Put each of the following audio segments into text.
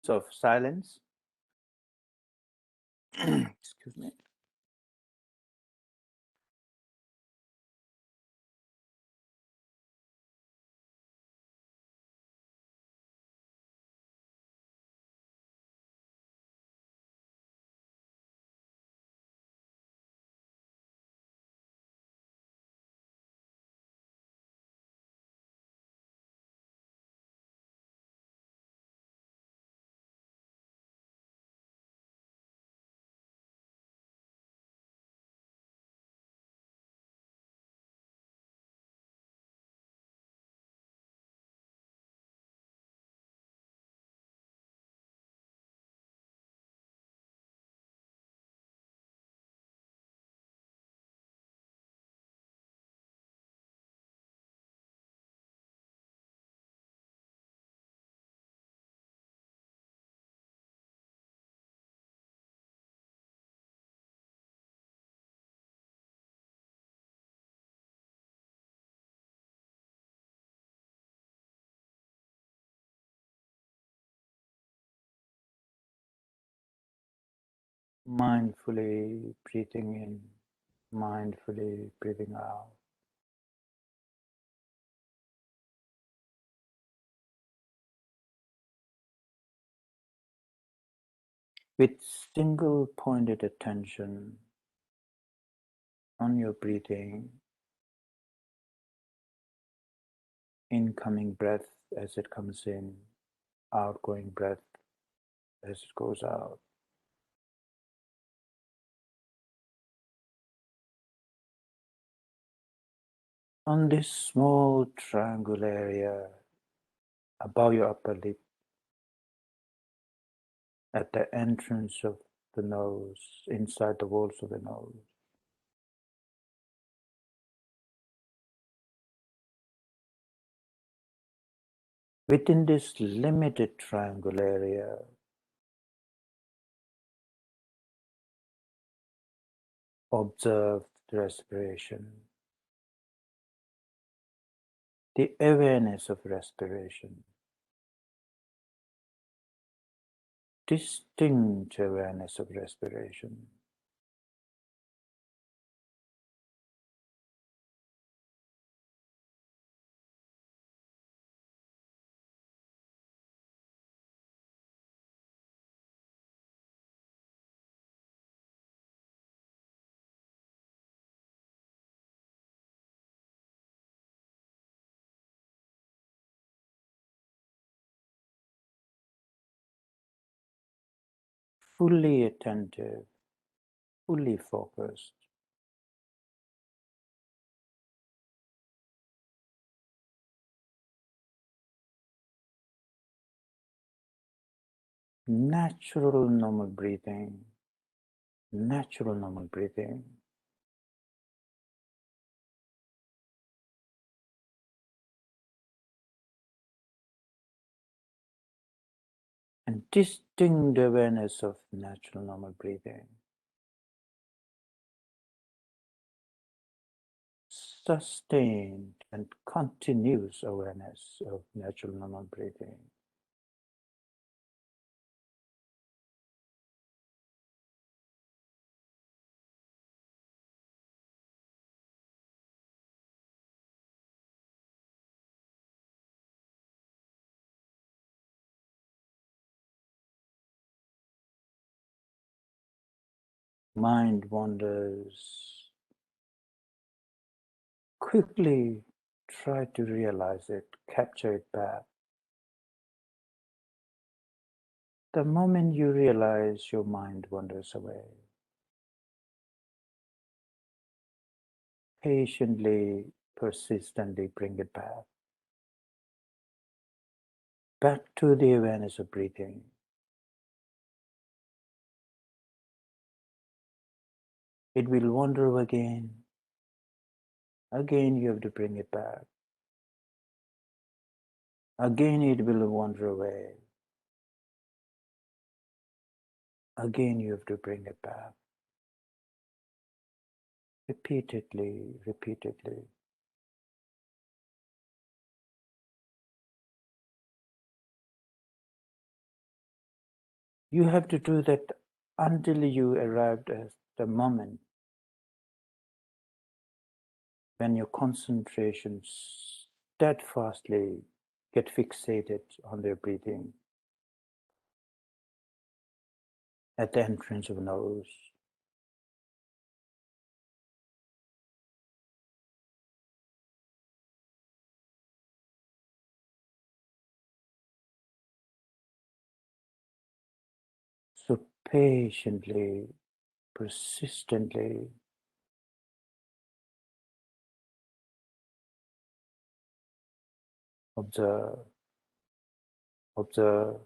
of silence. Excuse me. Mindfully breathing in, mindfully breathing out. With single pointed attention on your breathing, incoming breath as it comes in, outgoing breath as it goes out. On this small triangle area above your upper lip, at the entrance of the nose, inside the walls of the nose. Within this limited triangle area, observe the respiration, the awareness of respiration, distinct awareness of respiration. Fully attentive, fully focused. Natural normal breathing, natural normal breathing. And distinct awareness of natural normal breathing. Sustained and continuous awareness of natural normal breathing. Mind wanders. Quickly try to realize it, capture it back. The moment you realize your mind wanders away, patiently, persistently bring it back. Back to the awareness of breathing. It will wander again. Again, you have to bring it back. Again, it will wander away. Again, you have to bring it back. Repeatedly, repeatedly. You have to do that until you arrived at the moment when your concentration steadfastly get fixated on their breathing at the entrance of the nose. So patiently, persistently observe, observe.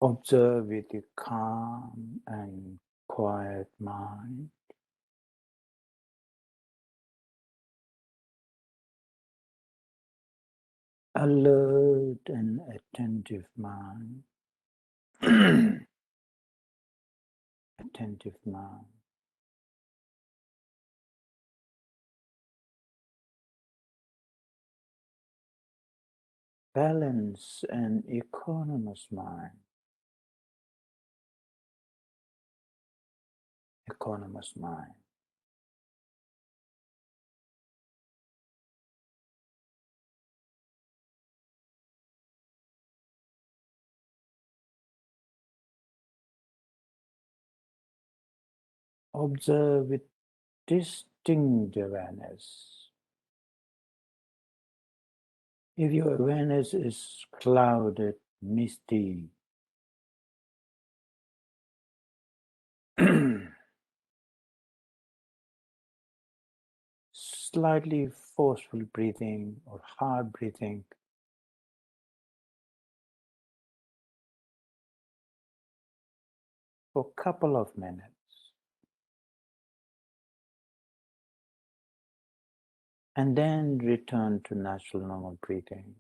Observe with a calm and quiet mind, alert and attentive mind, attentive mind, balance and equanimous mind, equanimous mind. Observe with distinct awareness. If your awareness is clouded, misty, slightly forceful breathing or hard breathing, for a couple of minutes, and then return to natural normal breathing.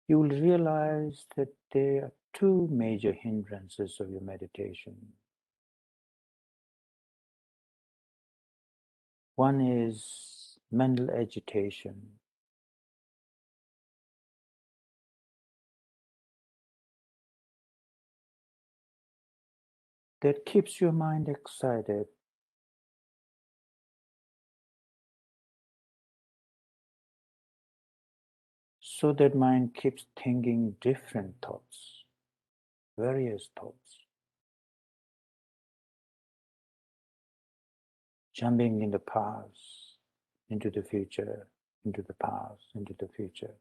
You will realize that there are two major hindrances of your meditation. One is mental agitation. That keeps your mind excited, so that mind keeps thinking different thoughts, various thoughts. jumping in the past, into the future, into the past, into the future.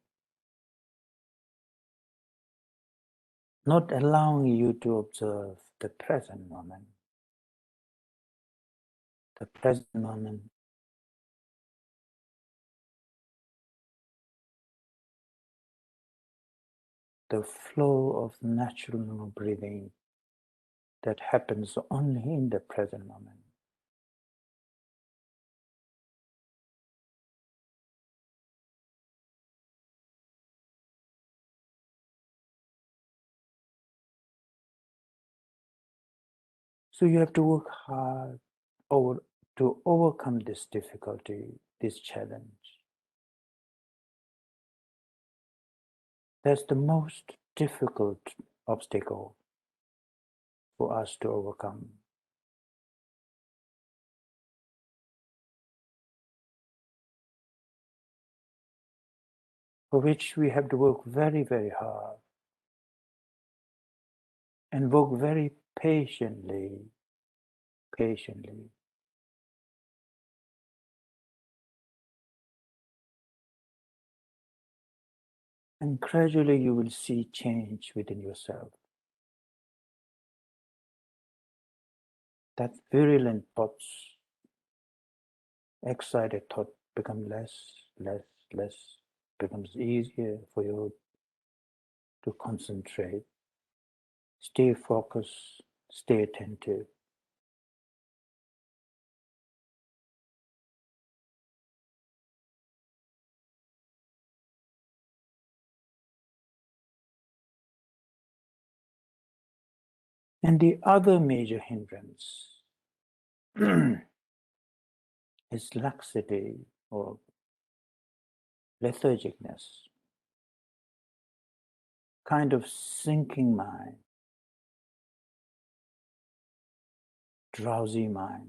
Not allowing you to observe the present moment. The present moment. The flow of natural breathing that happens only in the present moment. So you have to work hard to overcome this difficulty, this challenge. That's the most difficult obstacle for us to overcome. For which we have to work very, very hard and work very patiently. And gradually you will see change within yourself. That virulent thoughts, excited thought become less, becomes easier for you to concentrate, stay focused, stay attentive. And the other major hindrance is laxity or lethargicness, kind of sinking mind, drowsy mind,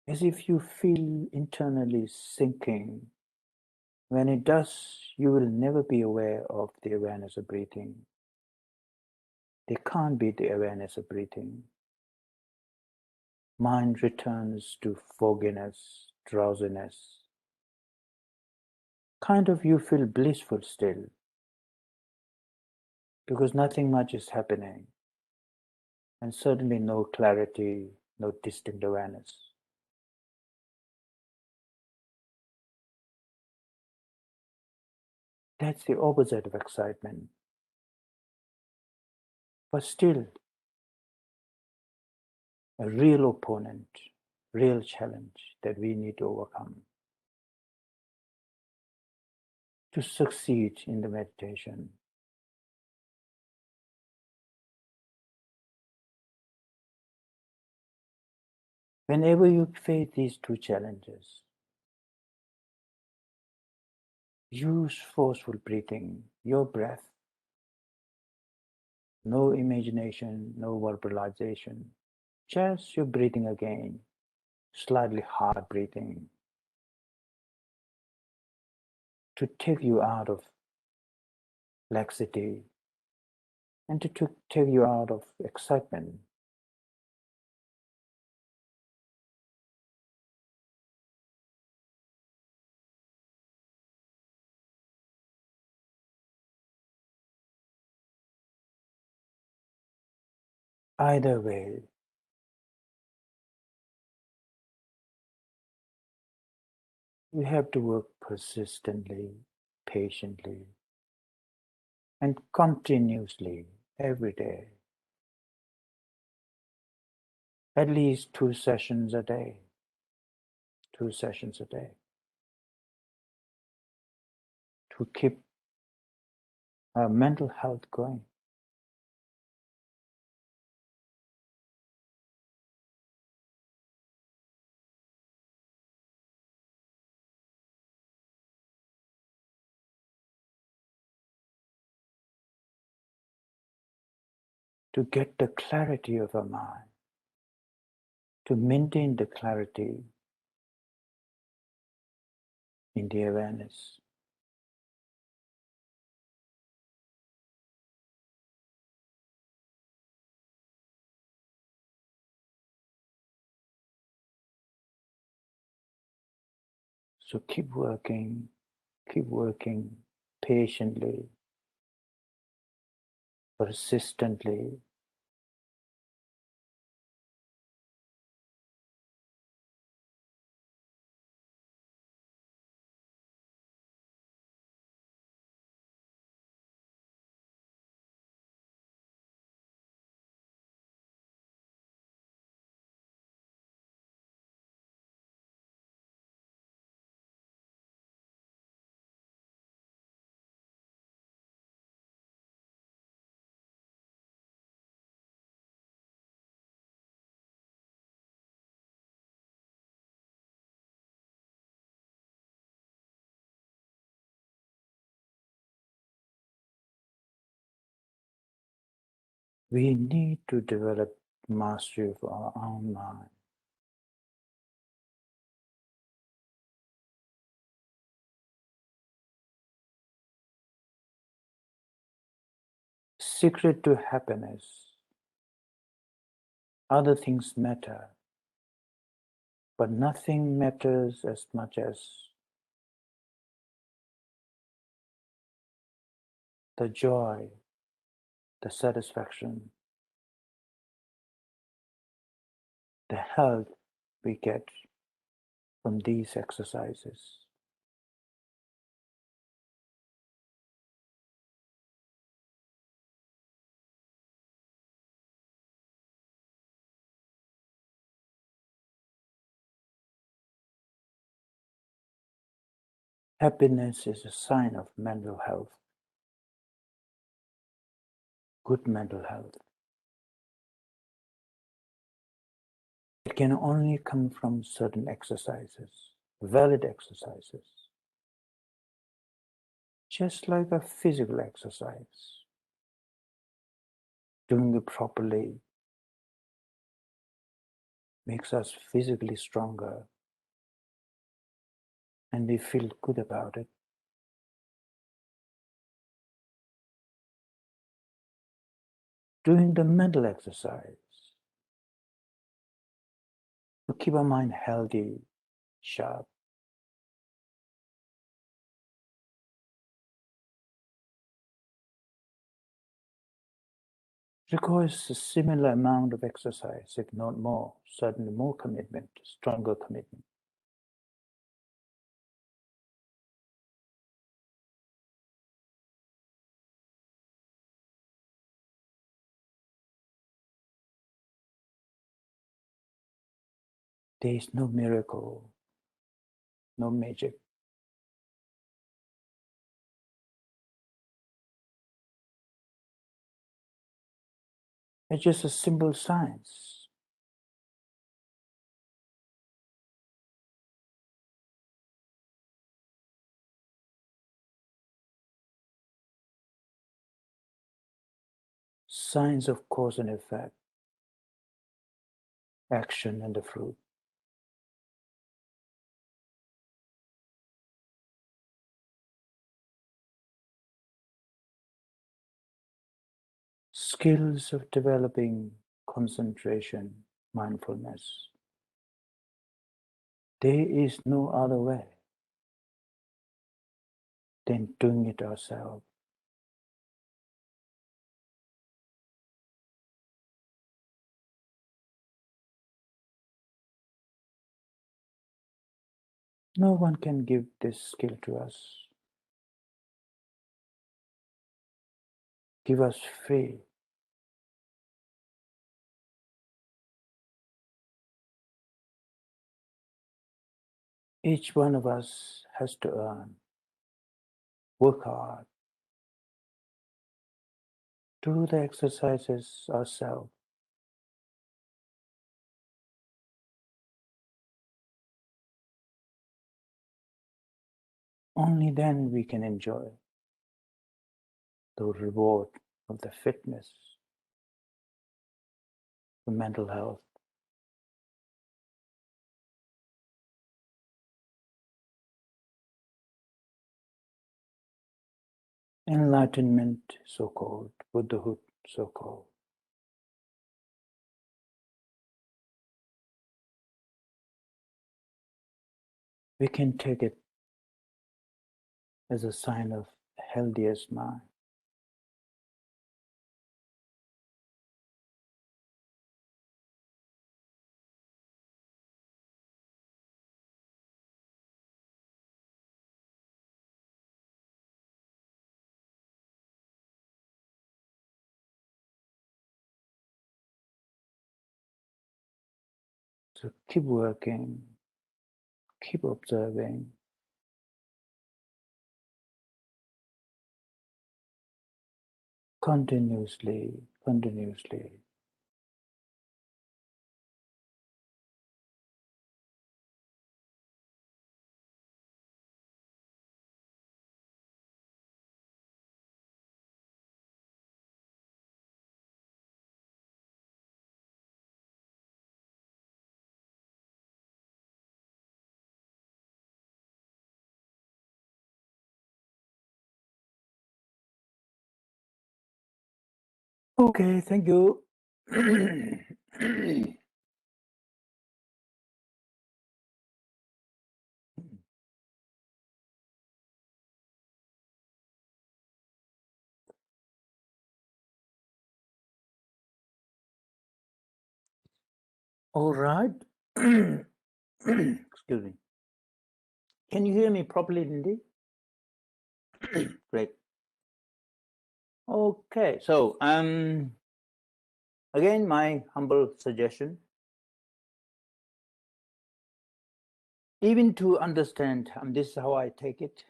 as if you feel internally sinking. When it does, you will never be aware of the awareness of breathing. There can't be the awareness of breathing. Mind returns to fogginess, drowsiness. Kind of you feel blissful still, because nothing much is happening, and certainly no clarity, no distinct awareness. That's the opposite of excitement. But still, a real opponent, real challenge that we need to overcome to succeed in the meditation. Whenever you face these two challenges, use forceful breathing, your breath. No imagination, no verbalization. Just your breathing again, slightly hard breathing, to take you out of laxity and to take you out of excitement. Either way, we have to work persistently, patiently, and continuously every day. At least 2 sessions a day. 2 sessions a day. To keep our mental health going. To get the clarity of our mind. To maintain the clarity in the awareness. So keep working patiently, persistently. We need to develop mastery of our own mind. Secret to happiness. Other things matter, but nothing matters as much as the joy, the satisfaction, the health we get from these exercises. Happiness is a sign of mental health, good mental health. It can only come from certain exercises, valid exercises, just like a physical exercise. Doing it properly makes us physically stronger and we feel good about it. Doing the mental exercise to keep our mind healthy, sharp. Requires a similar amount of exercise, if not more, certainly more commitment, stronger commitment. There is no miracle, no magic. It's just a simple science. Science of cause and effect, action and the fruit. Skills of developing concentration, mindfulness. There is no other way than doing it ourselves. No one can give this skill to us, give us free. Each one of us has to earn, work hard, do the exercises ourselves. Only then we can enjoy the reward of the fitness, the mental health. Enlightenment, so-called, Buddhahood, so-called. We can take it as a sign of healthiest mind. So keep working, keep observing. Continuously, continuously. Okay, thank you. All right. Excuse me. Can you hear me properly, Lindy? Great. Okay, so again, my humble suggestion, even to understand, this is how I take it,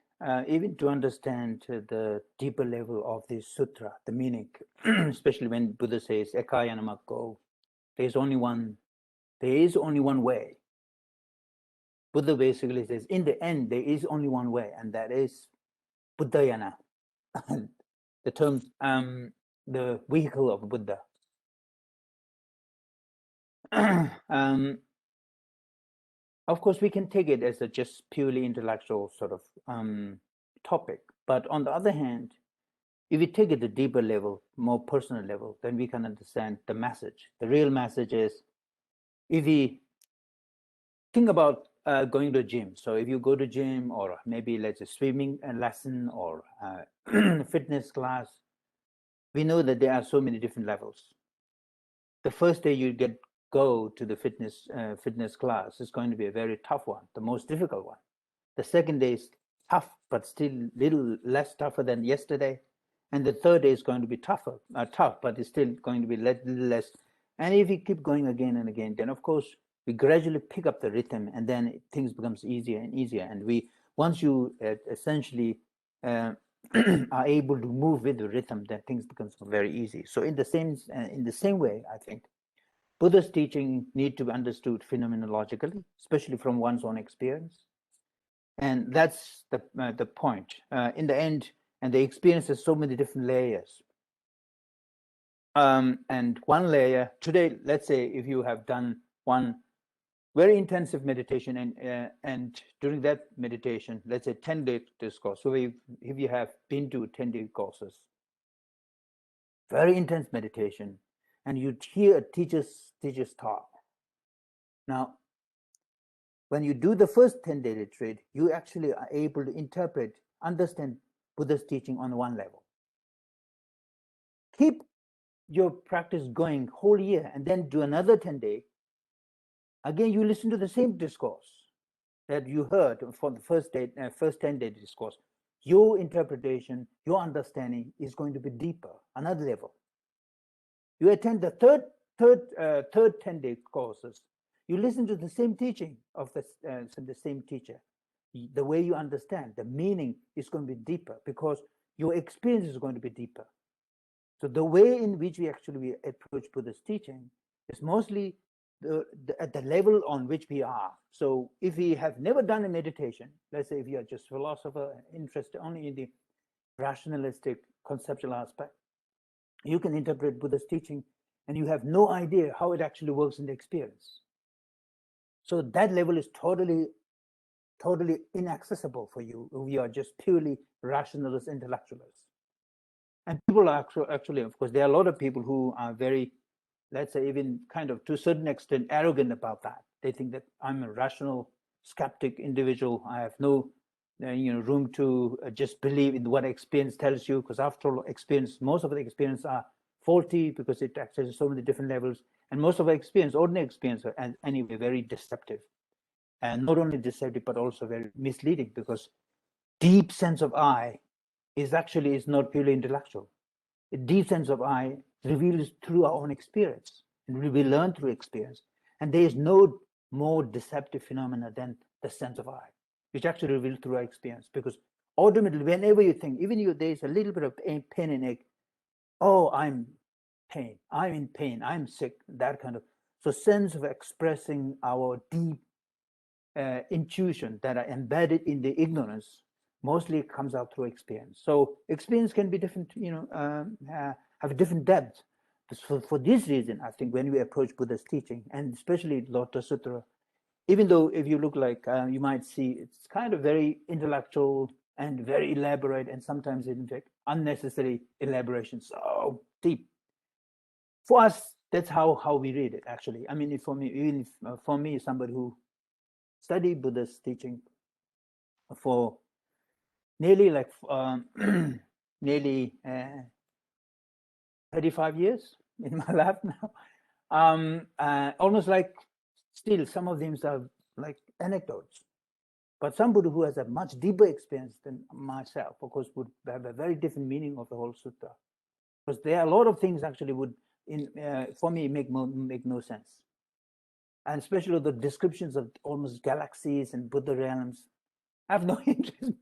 even to understand the deeper level of this sutra, the meaning, especially when Buddha says, Ekaya Namako, there is only one way. Buddha basically says, in the end, there is only one way, and that is Buddhayana, the term, the vehicle of Buddha. Of course, we can take it as a just purely intellectual sort of topic. But on the other hand, if we take it to a deeper level, more personal level, then we can understand the message. The real message is, if we think about going to a gym. So if you go to gym, or maybe let's say swimming lesson, or fitness class, we know that there are so many different levels. The first day you go to the fitness class is going to be a very tough one, the most difficult one. The second day is tough, but still little less tougher than yesterday. And the third day is going to be tough, but it's still going to be little less. And if we keep going again and again, then of course we gradually pick up the rhythm, and then things becomes easier and easier. And once you essentially are able to move with the rhythm, then things becomes very easy. So in the same way, I think Buddha's teaching need to be understood phenomenologically, especially from one's own experience. And that's the point. In the end, and the experience has so many different layers. And one layer, today, let's say if you have done one very intensive meditation, and during that meditation, let's say 10-day discourse. So if you have been to 10-day courses, very intense meditation, and you hear a teacher's talk. Now, when you do the first 10-day retreat, you actually are able to interpret, understand Buddha's teaching on one level. Keep your practice going whole year, and then do another 10-day. Again, you listen to the same discourse that you heard for the first 10-day discourse. Your interpretation, your understanding is going to be deeper, another level. You attend the third 10-day courses. You listen to the same teaching of the same teacher. The way you understand, the meaning is going to be deeper, because your experience is going to be deeper. So the way in which we actually approach Buddha's teaching is mostly at the level on which we are. So if we have never done a meditation, let's say if you are just a philosopher, interested only in the rationalistic conceptual aspect, you can interpret Buddha's teaching and you have no idea how it actually works in the experience. So that level is totally inaccessible for you if you are just purely rationalist intellectualists. And people are actually, of course, there are a lot of people who are very, let's say, even kind of to a certain extent arrogant about that. They think that I'm a rational, skeptic individual. I have no room to just believe in what experience tells you, because after all, experience, most of the experience are faulty because it accesses so many different levels, and most of our experience, ordinary experience, are anyway very deceptive, and not only deceptive but also very misleading, because deep sense of I is not purely intellectual. A deep sense of I reveals through our own experience, and we learn through experience, and there is no more deceptive phenomena than the sense of I, which actually reveals through our experience. Because ultimately, whenever you think, even if there is a little bit of pain and ache, oh, I'm in pain, I'm sick, that kind of. So sense of expressing our deep intuition that are embedded in the ignorance mostly comes out through experience. So experience can be different, have a different depth. For this reason, I think when we approach Buddha's teaching, and especially Lotus Sutra, even though if you look like, you might see it's kind of very intellectual and very elaborate, and sometimes in fact unnecessary elaboration, so deep. For us, that's how we read it, actually. I mean, for me, even if, for me, somebody who studied Buddha's teaching for nearly like nearly 35 years in my life now, almost like still some of them are like anecdotes. But somebody who has a much deeper experience than myself, of course, would have a very different meaning of the whole sutta. Because there are a lot of things actually would, for me, make no sense. And especially the descriptions of almost galaxies and Buddha realms. I have no interest.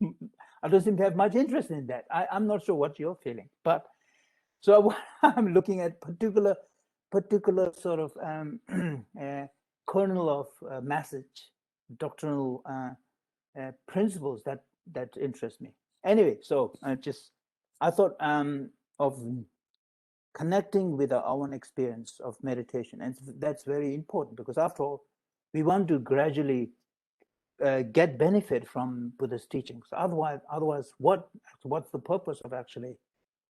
I don't seem to have much interest in that. I'm not sure what you're feeling, but so I'm looking at particular sort of kernel of message, doctrinal principles that interest me. Anyway, so I thought of connecting with our own experience of meditation, and that's very important, because after all, we want to gradually get benefit from Buddha's teachings. Otherwise, what's the purpose of actually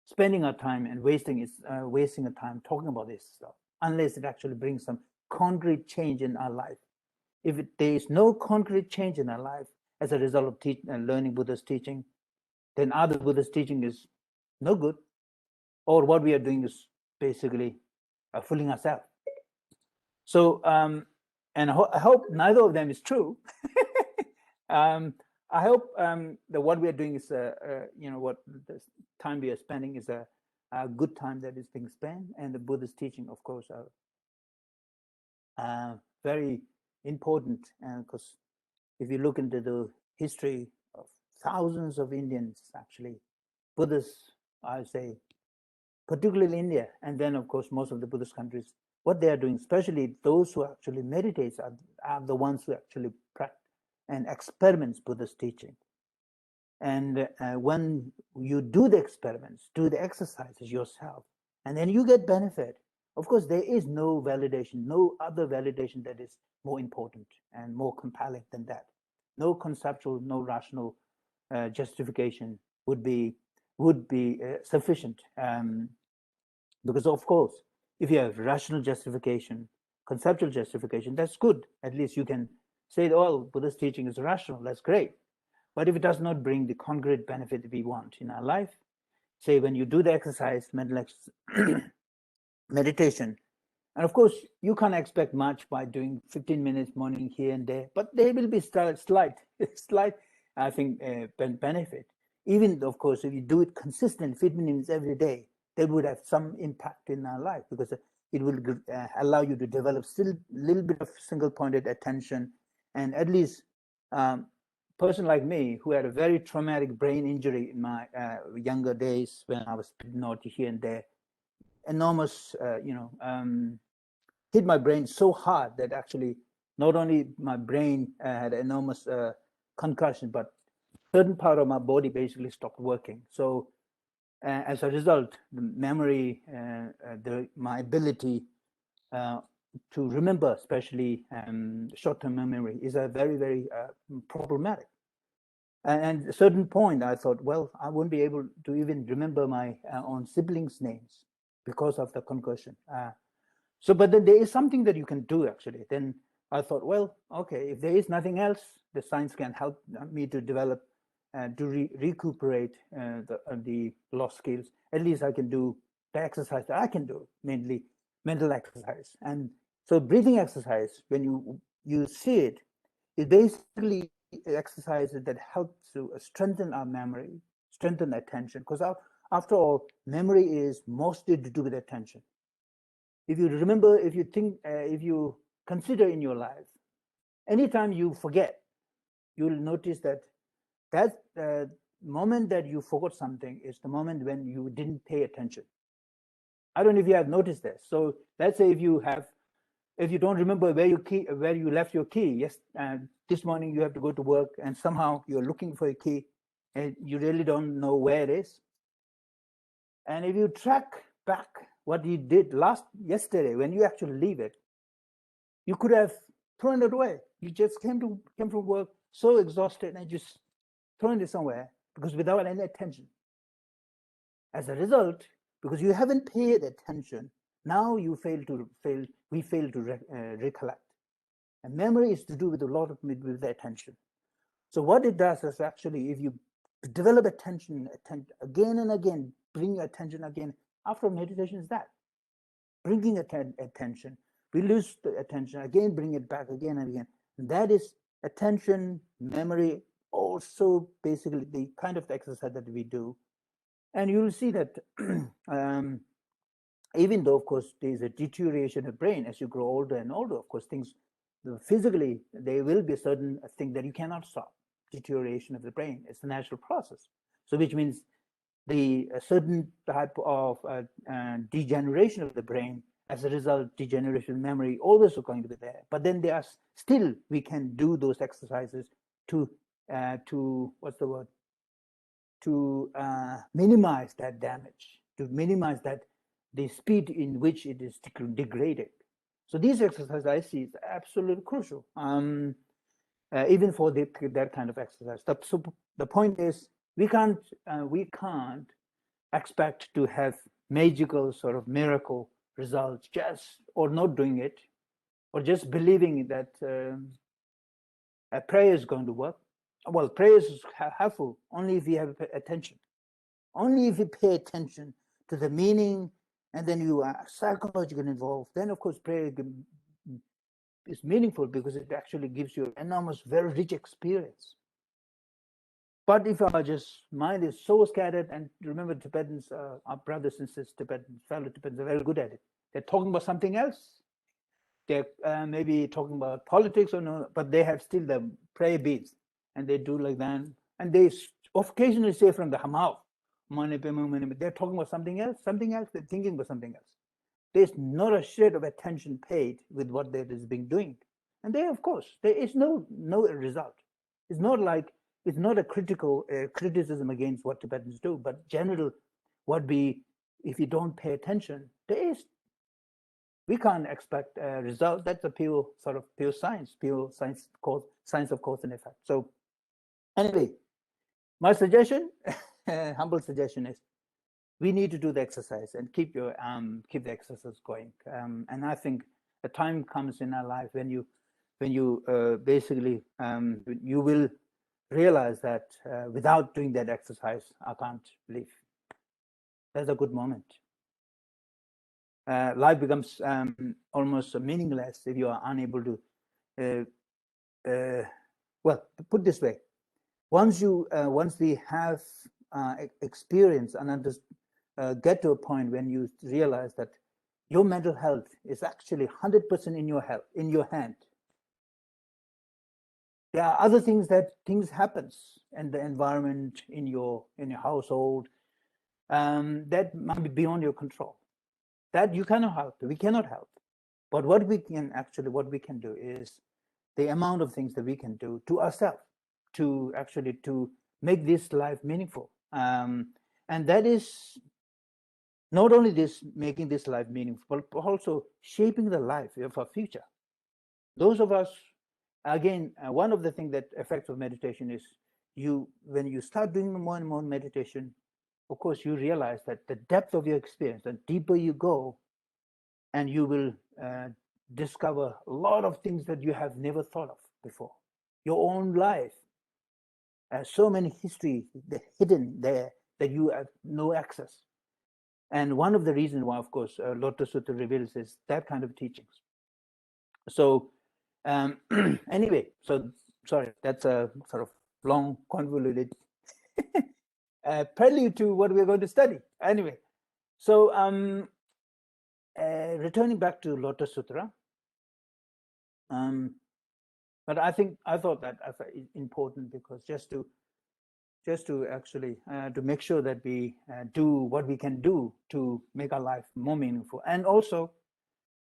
spending our time and wasting our time talking about this stuff, unless it actually brings some concrete change in our life? If there is no concrete change in our life as a result of learning Buddha's teaching, then either Buddha's teaching is no good, or what we are doing is basically fooling ourselves. So, and I hope neither of them is true. I hope that what we are doing is, what the time we are spending is a good time that is being spent, and the Buddha's teaching, of course, are very important. Because if you look into the history of thousands of Indians, actually, Buddhists, I say, particularly India, and then of course most of the Buddhist countries, what they are doing, especially those who actually meditate, are the ones who actually practice and experiments Buddha's teaching. And when you do the experiments, do the exercises yourself, and then you get benefit, of course there is no validation, no other validation that is more important and more compelling than that. No conceptual, no rational justification would be sufficient, because of course if you have rational justification, conceptual justification, that's good. At least you can say, oh, Buddha's teaching is rational, that's great. But if it does not bring the concrete benefit that we want in our life, say when you do the exercise, meditation, and of course you can't expect much by doing 15 minutes morning here and there, but there will be slight I think benefit. Even of course if you do it consistent 15 minutes every day, that would have some impact in our life, because it will allow you to develop still a little bit of single pointed attention. And at least person like me, who had a very traumatic brain injury in my younger days, when I was naughty here and there, enormous hit my brain so hard that actually not only my brain had enormous concussion, but certain part of my body basically stopped working. So as a result, the memory, my ability to remember, especially short-term memory, is a very, very problematic. And at a certain point, I thought, well, I wouldn't be able to even remember my own siblings' names because of the concussion. But then there is something that you can do, actually. Then I thought, well, okay, if there is nothing else, the science can help me to develop recuperate the lost skills. At least I can do the exercise that I can do, mainly mental exercise. And so breathing exercise, when you see it, is basically exercises that help to strengthen our memory, strengthen attention. Because after all, memory is mostly to do with attention. If you remember, if you think, if you consider in your life, anytime you forget, you'll notice that moment that you forgot something is the moment when you didn't pay attention. I don't know if you have noticed this. So let's say if you don't remember where you left your key, yes, this morning you have to go to work and somehow you're looking for a key and you really don't know where it is. And if you track back what you did yesterday, when you actually leave it, you could have thrown it away. You just came from work so exhausted and just thrown it somewhere because without any attention. As a result, because you haven't paid attention, now we fail to recollect. And memory is to do with a lot of with the attention. So what it does is actually, if you develop attention again and again, bring your attention again. After meditation is that bringing attention. We lose the attention again, bring it back again and again. And that is attention, memory, also basically the kind of exercise that we do. And you'll see that even though, of course, there's a deterioration of brain as you grow older and older, of course, things physically, there will be a certain thing that you cannot stop. Deterioration of the brain. It's a natural process. So which means a certain type of degeneration of the brain, as a result, degeneration of memory always are going to be there. But then there are still, we can do those exercises to what's the word? To minimize that damage, to minimize the speed in which it is degraded. So these exercises I see is absolutely crucial, even for that kind of exercise. So the point is, we can't expect to have magical sort of miracle results just or not doing it, or just believing that a prayer is going to work. Well, prayer is helpful only if you have attention, only if you pay attention to the meaning, and then you are psychologically involved. Then, of course, prayer is meaningful because it actually gives you enormous, very rich experience. But if our just mind is so scattered, and remember, Tibetans, our brothers and sisters, fellow Tibetans, are very good at it. They're talking about something else. They're maybe talking about politics or no, but they have still the prayer beads, and they do like that. And they occasionally say from the mouth, they're talking about something else, they're thinking about something else. There's not a shred of attention paid with what that is being doing. And there, of course, there is no result. It's not like, it's not a criticism against what Tibetans do, but general, if you don't pay attention, we can't expect a result. That's a pure science science of cause and effect. So anyway, my suggestion, humble suggestion, is we need to do the exercise and keep the exercise going. And I think a time comes in our life when you basically you will realize that without doing that exercise, I can't live. That's a good moment. Life becomes almost meaningless if you are unable to. Well, put this way: once we have experience and get to a point when you realize that your mental health is actually 100% in your hand. There are other things happens in the environment, in your household, that might be beyond your control. That you cannot help. We cannot help. But what we can do is the amount of things that we can do to ourselves to make this life meaningful. And that is not only making this life meaningful, but also shaping the life of our future. Those of us, again, one of the things that effects of meditation is when you start doing more and more meditation, of course, you realize that the depth of your experience, the deeper you go, and you will discover a lot of things that you have never thought of before. Your own life, so many history hidden there that you have no access. And one of the reasons why, of course, Lotus Sutra reveals is that kind of teachings. So anyway, so sorry, that's a sort of long, convoluted prelude to what we're going to study. Anyway, so returning back to Lotus Sutra, but I thought that important because just to actually to make sure that we do what we can do to make our life more meaningful, and also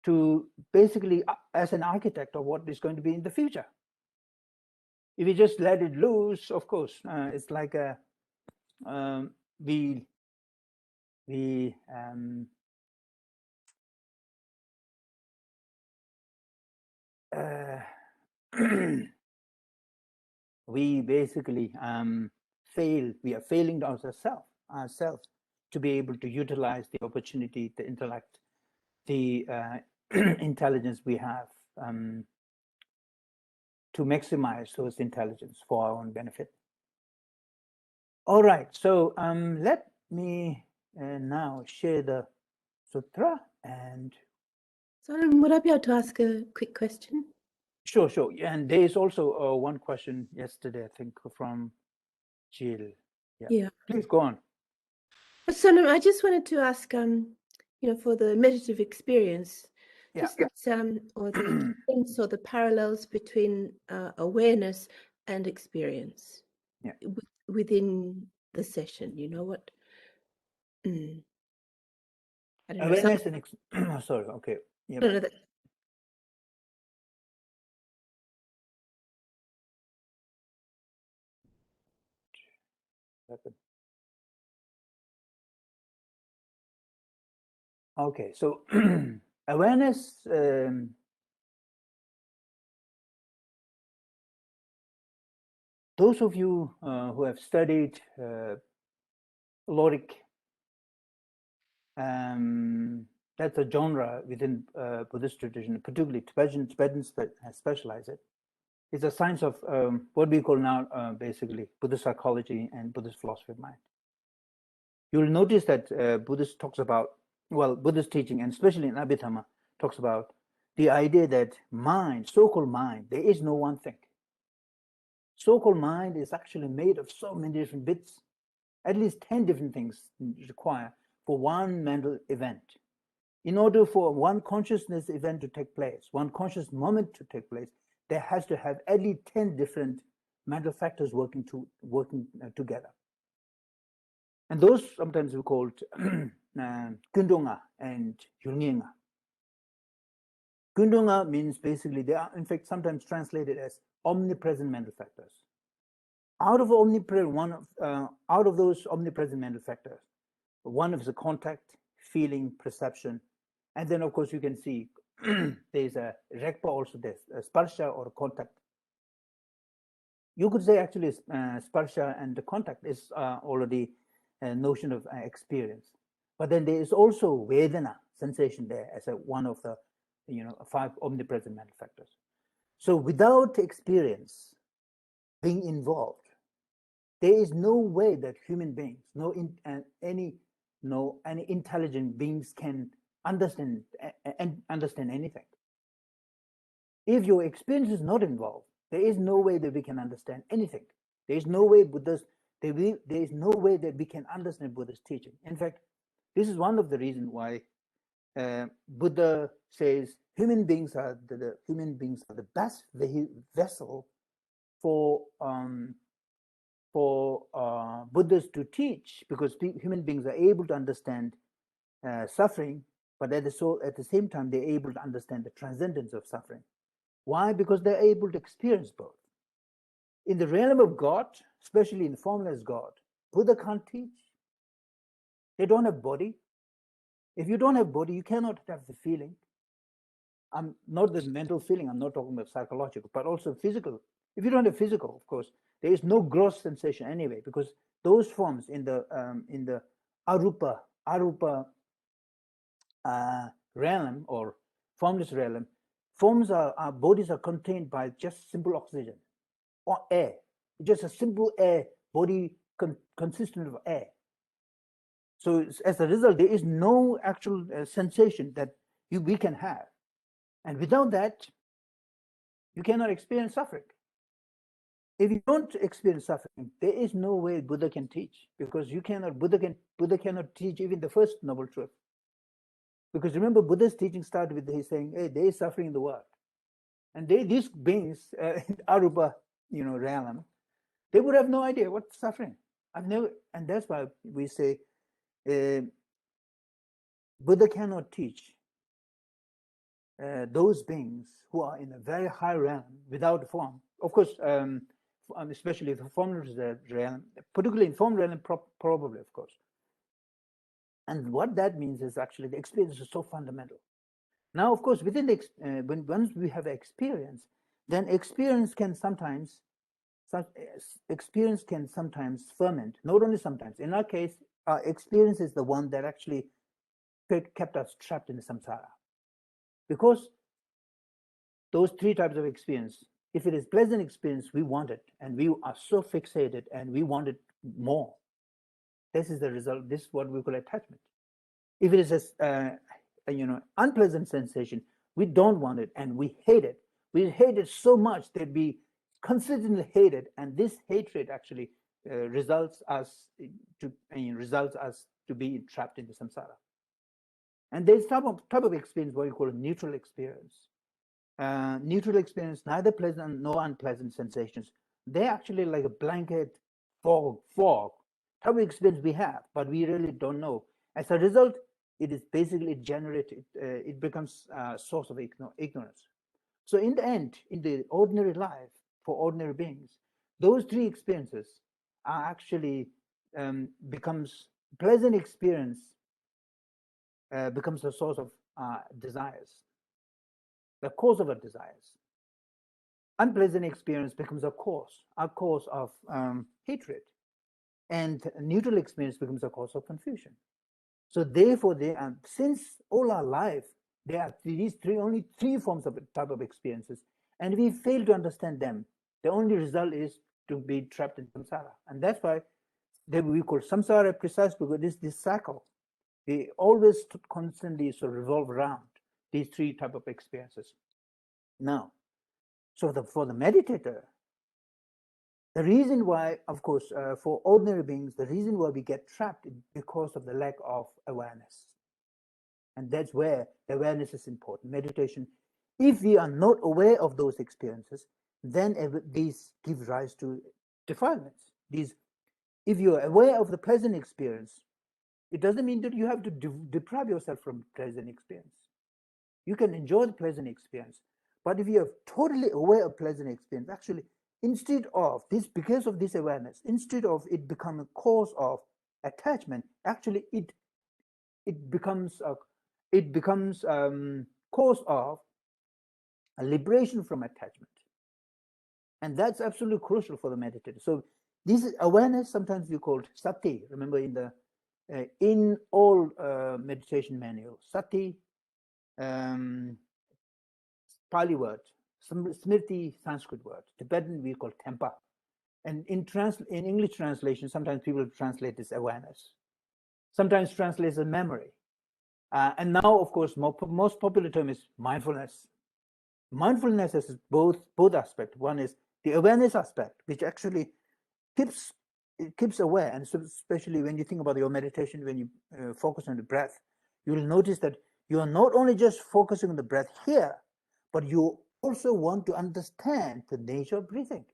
to basically as an architect of what is going to be in the future. If you just let it loose, of course, it's like we we basically fail. We are failing ourselves to be able to utilize the opportunity, the intellect, the intelligence we have to maximize those intelligence for our own benefit. All right, so let me now share the sutra. And Sonam, would I be able to ask a quick question? Sure. And there is also one question yesterday, I think, from Jill. Yeah. Please go on. Sonam, I just wanted to ask, for the meditative experience, just or the difference or the parallels between awareness and experience within the session. You know what? I don't know. Awareness and sorry. Okay. Yep. No, Okay, so awareness. Those of you who have studied Logic, that's a genre within Buddhist tradition, particularly Tibetans specialize it. It's a science of what we call now basically Buddhist psychology and Buddhist philosophy of mind. You'll notice that Buddhist talks about, well, Buddhist teaching, and especially in Abhidhamma, talks about the idea that mind, so-called mind, there is no one thing. So-called mind is actually made of so many different bits. At least 10 different things require for one mental event. In order for one consciousness event to take place, one conscious moment to take place, there has to have at least 10 different mental factors working together. And those sometimes we call Kundunga and Yulnyenga. Kundunga means basically they are in fact sometimes translated as omnipresent mental factors. Out of those omnipresent mental factors, one is the contact, feeling, perception, and then of course you can see there's a rekpa also, there's a sparsha or a contact. You could say actually sparsha and the contact is already a notion of experience, but then there is also vedana, sensation, there as one of the 5 omnipresent mental factors. So without experience being involved, there is no way that human beings, any intelligent beings can understand anything. If your experience is not involved, there is no way that we can understand anything. There is no way there is no way that we can understand Buddha's teaching. In fact, this is one of the reasons why Buddha says human beings are the best vessel for Buddhists to teach, because human beings are able to understand suffering, but at the same time they're able to understand the transcendence of suffering. Why? Because they're able to experience both. In the realm of God, especially in formless God, Buddha can't teach. They don't have body. If you don't have body, you cannot have the feeling. I'm not the mental feeling, I'm not talking about psychological, but also physical. If you don't have physical, of course, there is no gross sensation anyway, because those forms in the arupa realm or formless realm, forms our bodies are contained by just simple oxygen or air. just a simple air body consistent of air. So as a result, there is no actual sensation that we can have, and without that, you cannot experience suffering. If you don't experience suffering, there is no way Buddha can teach, because Buddha cannot teach even the first noble truth. Because remember, Buddha's teaching started with his saying, "Hey, there is suffering in the world," and these beings in Arupa, realm, they would have no idea what's suffering. And that's why we say Buddha cannot teach those beings who are in a very high realm without form. Of course, especially the formless realm, particularly in form realm, probably, of course. And what that means is actually the experience is so fundamental. Now, of course, within the once we have experience, then experience can sometimes ferment. Not only sometimes. In our case, our experience is the one that actually kept us trapped in the samsara. Because those three types of experience, if it is pleasant experience, we want it, and we are so fixated, and we want it more. This is the result. This is what we call attachment. If it is a unpleasant sensation, we don't want it, and we hate it. We hate it so much that we consistently hate it, and this hatred actually results us to be trapped in the samsara. And there's type of experience what you call a neutral experience. Neutral experience, neither pleasant nor unpleasant sensations. They're actually like a blanket fog type of experience we have, but we really don't know. As a result, it is basically generated. It becomes a source of ignorance. So in the end, in the ordinary life for ordinary beings, those three experiences are actually becomes pleasant experience becomes the source of desires, the cause of our desires. Unpleasant experience becomes a cause of hatred, and neutral experience becomes a cause of confusion. So therefore, since all our life there are only three forms of type of experiences, and we fail to understand them, the only result is to be trapped in samsara, and that's why we call samsara precisely because this cycle. They always constantly revolve around these three type of experiences. Now, so for the meditator, the reason why, of course, for ordinary beings, the reason why we get trapped is because of the lack of awareness. And that's where the awareness is important. Meditation, if we are not aware of those experiences, then these give rise to defilements. If you are aware of the present experience, it doesn't mean that you have to deprive yourself from pleasant experience. You can enjoy the pleasant experience. But if you are totally aware of pleasant experience, actually, instead of this, because of this awareness, instead of it becoming a cause of attachment, actually it becomes cause of a liberation from attachment. And that's absolutely crucial for the meditator. So this is awareness, sometimes we call it sati. Remember in all meditation manuals, sati, Pali word, smriti, Sanskrit word, Tibetan we call tempa. And in English translation, sometimes people translate this awareness. Sometimes translates as memory. And now, of course, most popular term is mindfulness. Mindfulness has both aspects. One is the awareness aspect, which actually keeps aware, and especially when you think about your meditation, when you focus on the breath, you will notice that you are not only just focusing on the breath here, but you also want to understand the nature of breathing,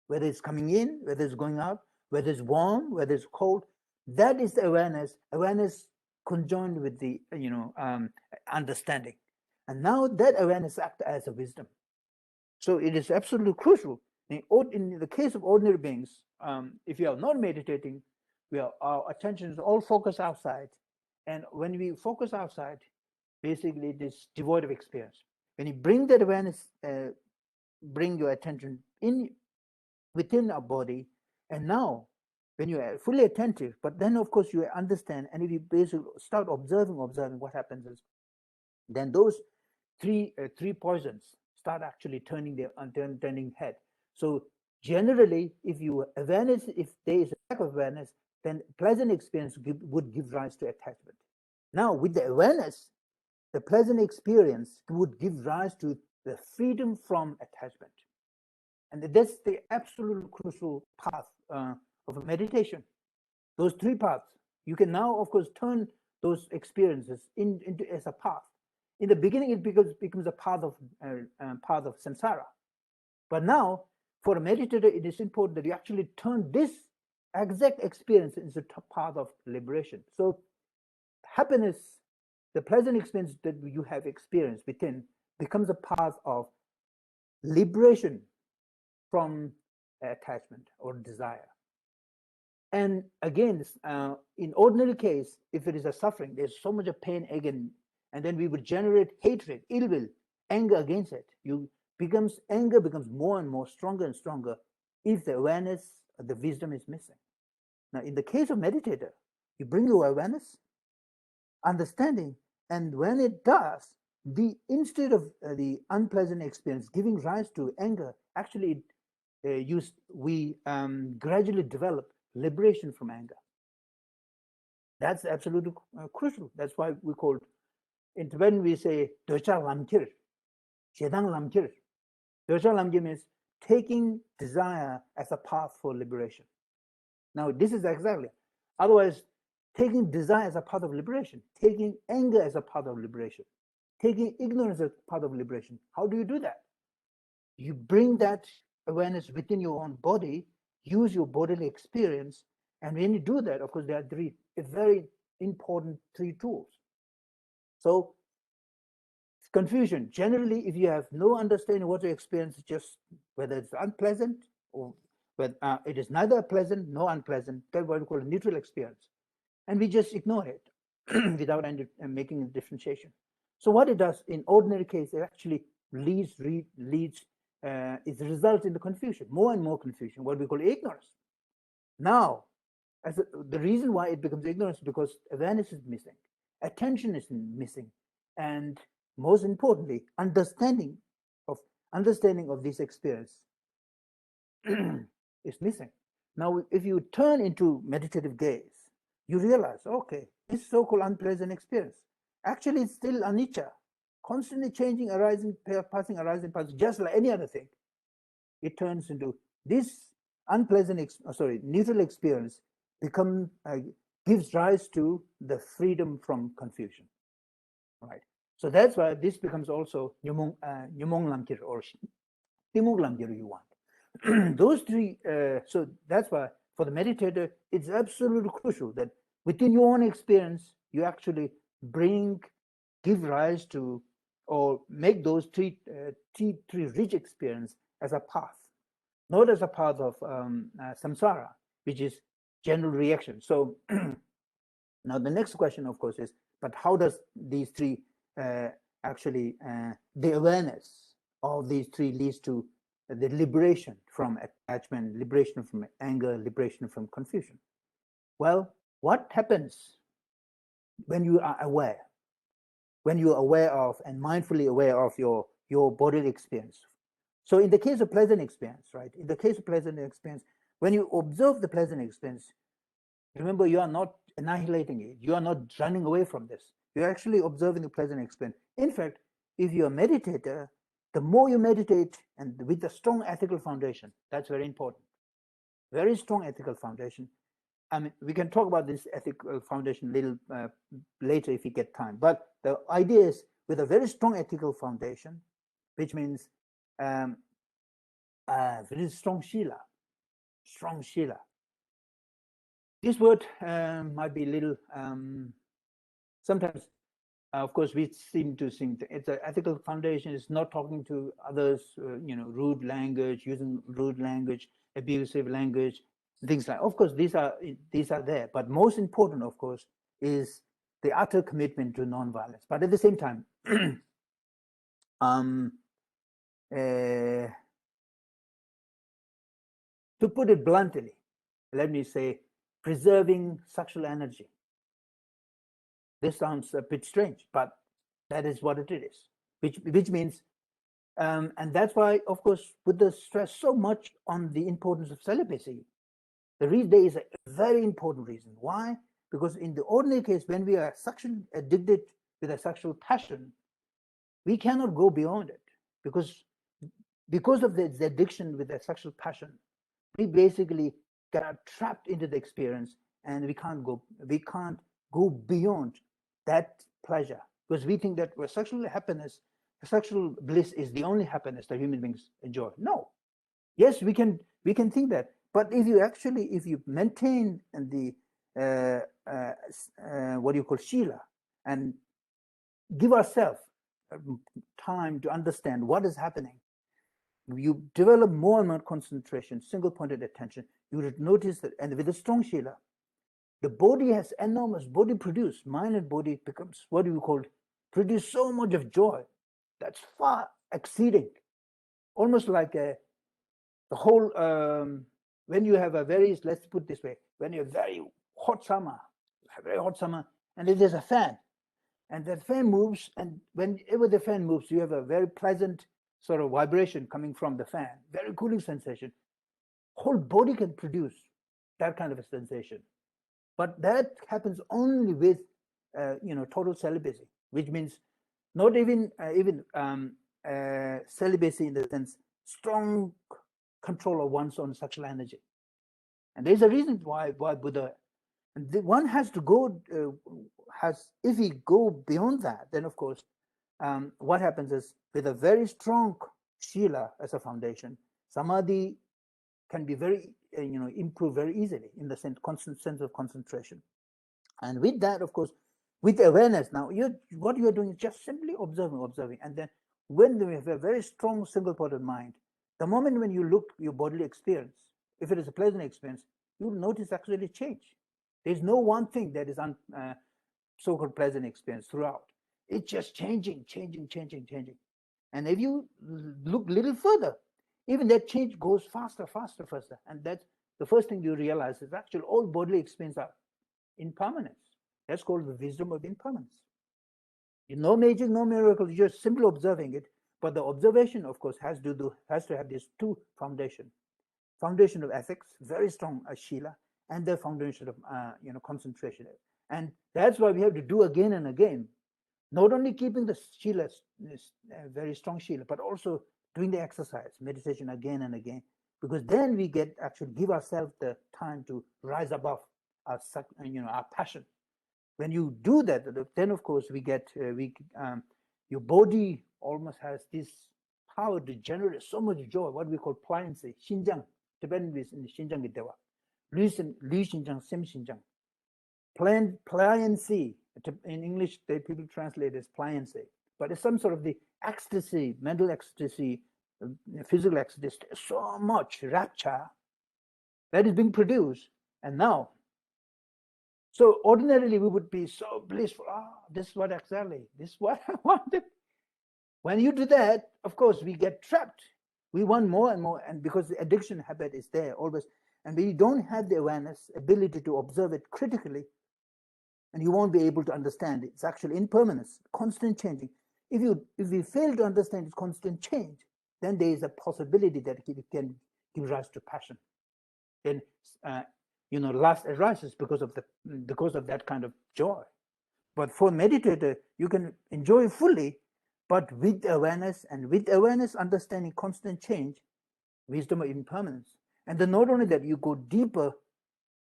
whether it's coming in, whether it's going out, whether it's warm, whether it's cold. That is the awareness conjoined with the understanding, and now that awareness acts as a wisdom. So it is absolutely crucial. In the case of ordinary beings, if you are not meditating, our attention is all focused outside, and when we focus outside, basically it is devoid of experience. When you bring that awareness, bring your attention within our body, and now when you are fully attentive, but then of course you understand, and if you basically start observing what happens is, then those three poisons start actually turning head. So Generally, if there is a lack of awareness, then pleasant experience would give rise to attachment. Now, with the awareness, the pleasant experience would give rise to the freedom from attachment. And that's the absolute crucial path of meditation. Those three paths. You can now, of course, turn those experiences into as a path. In the beginning, it becomes a path of samsara. But now, for a meditator, it is important that you actually turn this exact experience into a path of liberation. So happiness, the pleasant experience that you have experienced within, becomes a path of liberation from attachment or desire. And again, in ordinary case, if it is a suffering, there's so much of pain again, and then we would generate hatred, ill will, anger against it. Anger becomes more and more stronger and stronger if the awareness, the wisdom is missing. Now, in the case of meditator, you bring your awareness, understanding, and when it does, instead of the unpleasant experience giving rise to anger, actually we gradually develop liberation from anger. That's absolutely crucial. That's why we call it, when we say Döcha Lamkir, Shedang Lamkir. Döcha Lamkir means taking desire as a path for liberation. Now, this is exactly. Otherwise, taking desire as a part of liberation, taking anger as a part of liberation, taking ignorance as a part of liberation. How do you do that? You bring that awareness within your own body, use your bodily experience, and when you do that, of course, there are very important three tools. So, confusion. Generally, if you have no understanding of what you experience, just whether it's unpleasant or whether it is neither pleasant nor unpleasant, that's what we call a neutral experience. And we just ignore it without making a differentiation. So what it does in ordinary case, it actually it results in the confusion, more and more confusion, what we call ignorance. Now, the reason why it becomes ignorance is because awareness is missing, attention is missing, and most importantly, understanding of this experience is missing. Now, if you turn into meditative gaze, you realize, okay, this so-called unpleasant experience, actually it's still anicca, constantly changing, arising, passing, just like any other thing. It turns into this neutral experience gives rise to the freedom from confusion, right? So that's why this becomes also Nyumong Lamkir or Timung Lamkir you want. Those three, so that's why for the meditator, it's absolutely crucial that within your own experience, you actually give rise to, or make those three rich experience as a path, not as a path of samsara, which is general reaction. So now the next question, of course, is, but how does these three actually, the awareness of these three leads to the liberation from attachment, liberation from anger, liberation from confusion? Well, what happens when you are aware? When you are aware of and mindfully aware of your bodily experience. So in the case of pleasant experience, right? In the case of pleasant experience, when you observe the pleasant experience, remember you are not annihilating it. You are not running away from this. You're actually observing the pleasant experience. In fact, if you're a meditator, the more you meditate and with a strong ethical foundation, that's very important. Very strong ethical foundation. I mean, we can talk about this ethical foundation a little later if we get time. But the idea is with a very strong ethical foundation, which means very strong shila, strong shila. This word might be a little, sometimes, of course, we seem to think it's an ethical foundation. It's not talking to others, rude language, using rude language, abusive language, things like. Of course, these are there. But most important, of course, is the utter commitment to nonviolence. But at the same time, to put it bluntly, let me say, preserving sexual energy. This sounds a bit strange, but that is what it is, which means And that's why, of course, Buddha stressed so much on the importance of celibacy. The reason there is a very important reason. Why? Because in the ordinary case, when we are sexually addicted with a sexual passion, we cannot go beyond it because of the addiction with a sexual passion. We basically get trapped into the experience, and we can't go beyond that pleasure, because we think that sexual happiness, sexual bliss is the only happiness that human beings enjoy. No. Yes, we can think that, but if you maintain the what you call shila, and give ourselves time to understand what is happening, you develop more and more concentration, single pointed attention, you would notice that, and with a strong shila, the body has enormous body produce, mind and body becomes what you call produce so much of joy that's far exceeding, almost like the whole when you have a very, let's put it this way, when you have very hot summer, and there's a fan, and that fan moves, and whenever the fan moves, you have a very pleasant sort of vibration coming from the fan, very cooling sensation. Whole body can produce that kind of a sensation, but that happens only with total celibacy, which means not even celibacy in the sense strong control of one's own sexual energy. And there's a reason why Buddha, and one has to go if we go beyond that, then of course what happens is, with a very strong shila as a foundation, samadhi can be very improve very easily in the constant sense of concentration. And with that, of course, with awareness, now what you're doing is just simply observing, and then when we have a very strong single-pointed mind, the moment when you look your bodily experience, if it is a pleasant experience, you'll notice actually change. There's no one thing that is so-called pleasant experience throughout. It's just changing. And if you look a little further, even that change goes faster. And that's the first thing you realize is actually all bodily experience are impermanence. That's called the wisdom of impermanence. No magic, no miracle, you're just simply observing it. But the observation, of course, has to have these two foundation of ethics, very strong shila, and the foundation of concentration. And that's why we have to do again and again, not only keeping the shila, very strong shila, but also doing the exercise, meditation again and again, because then we give ourselves the time to rise above our passion. When you do that, then of course we get your body almost has this power to generate so much joy, what we call pliancy, Xinjiang, Tibetan is in the Xinjiang Gitewa, Lu Xinjiang, Sem Xinjiang. Pliancy, in English, people translate as pliancy, but it's some sort of the ecstasy, mental ecstasy, physical ecstasy, so much rapture that is being produced. And now, so ordinarily we would be so blissful. This is what I wanted. When you do that, of course, we get trapped. We want more and more, and because the addiction habit is there always, and we don't have the awareness, ability to observe it critically, and you won't be able to understand it. It's actually impermanence, constant changing. If we fail to understand its constant change, then there is a possibility that it can give rise to passion. Then lust arises because of that kind of joy. But for meditator, you can enjoy fully, but with awareness, and with awareness, understanding constant change, wisdom of impermanence. And then not only that, you go deeper,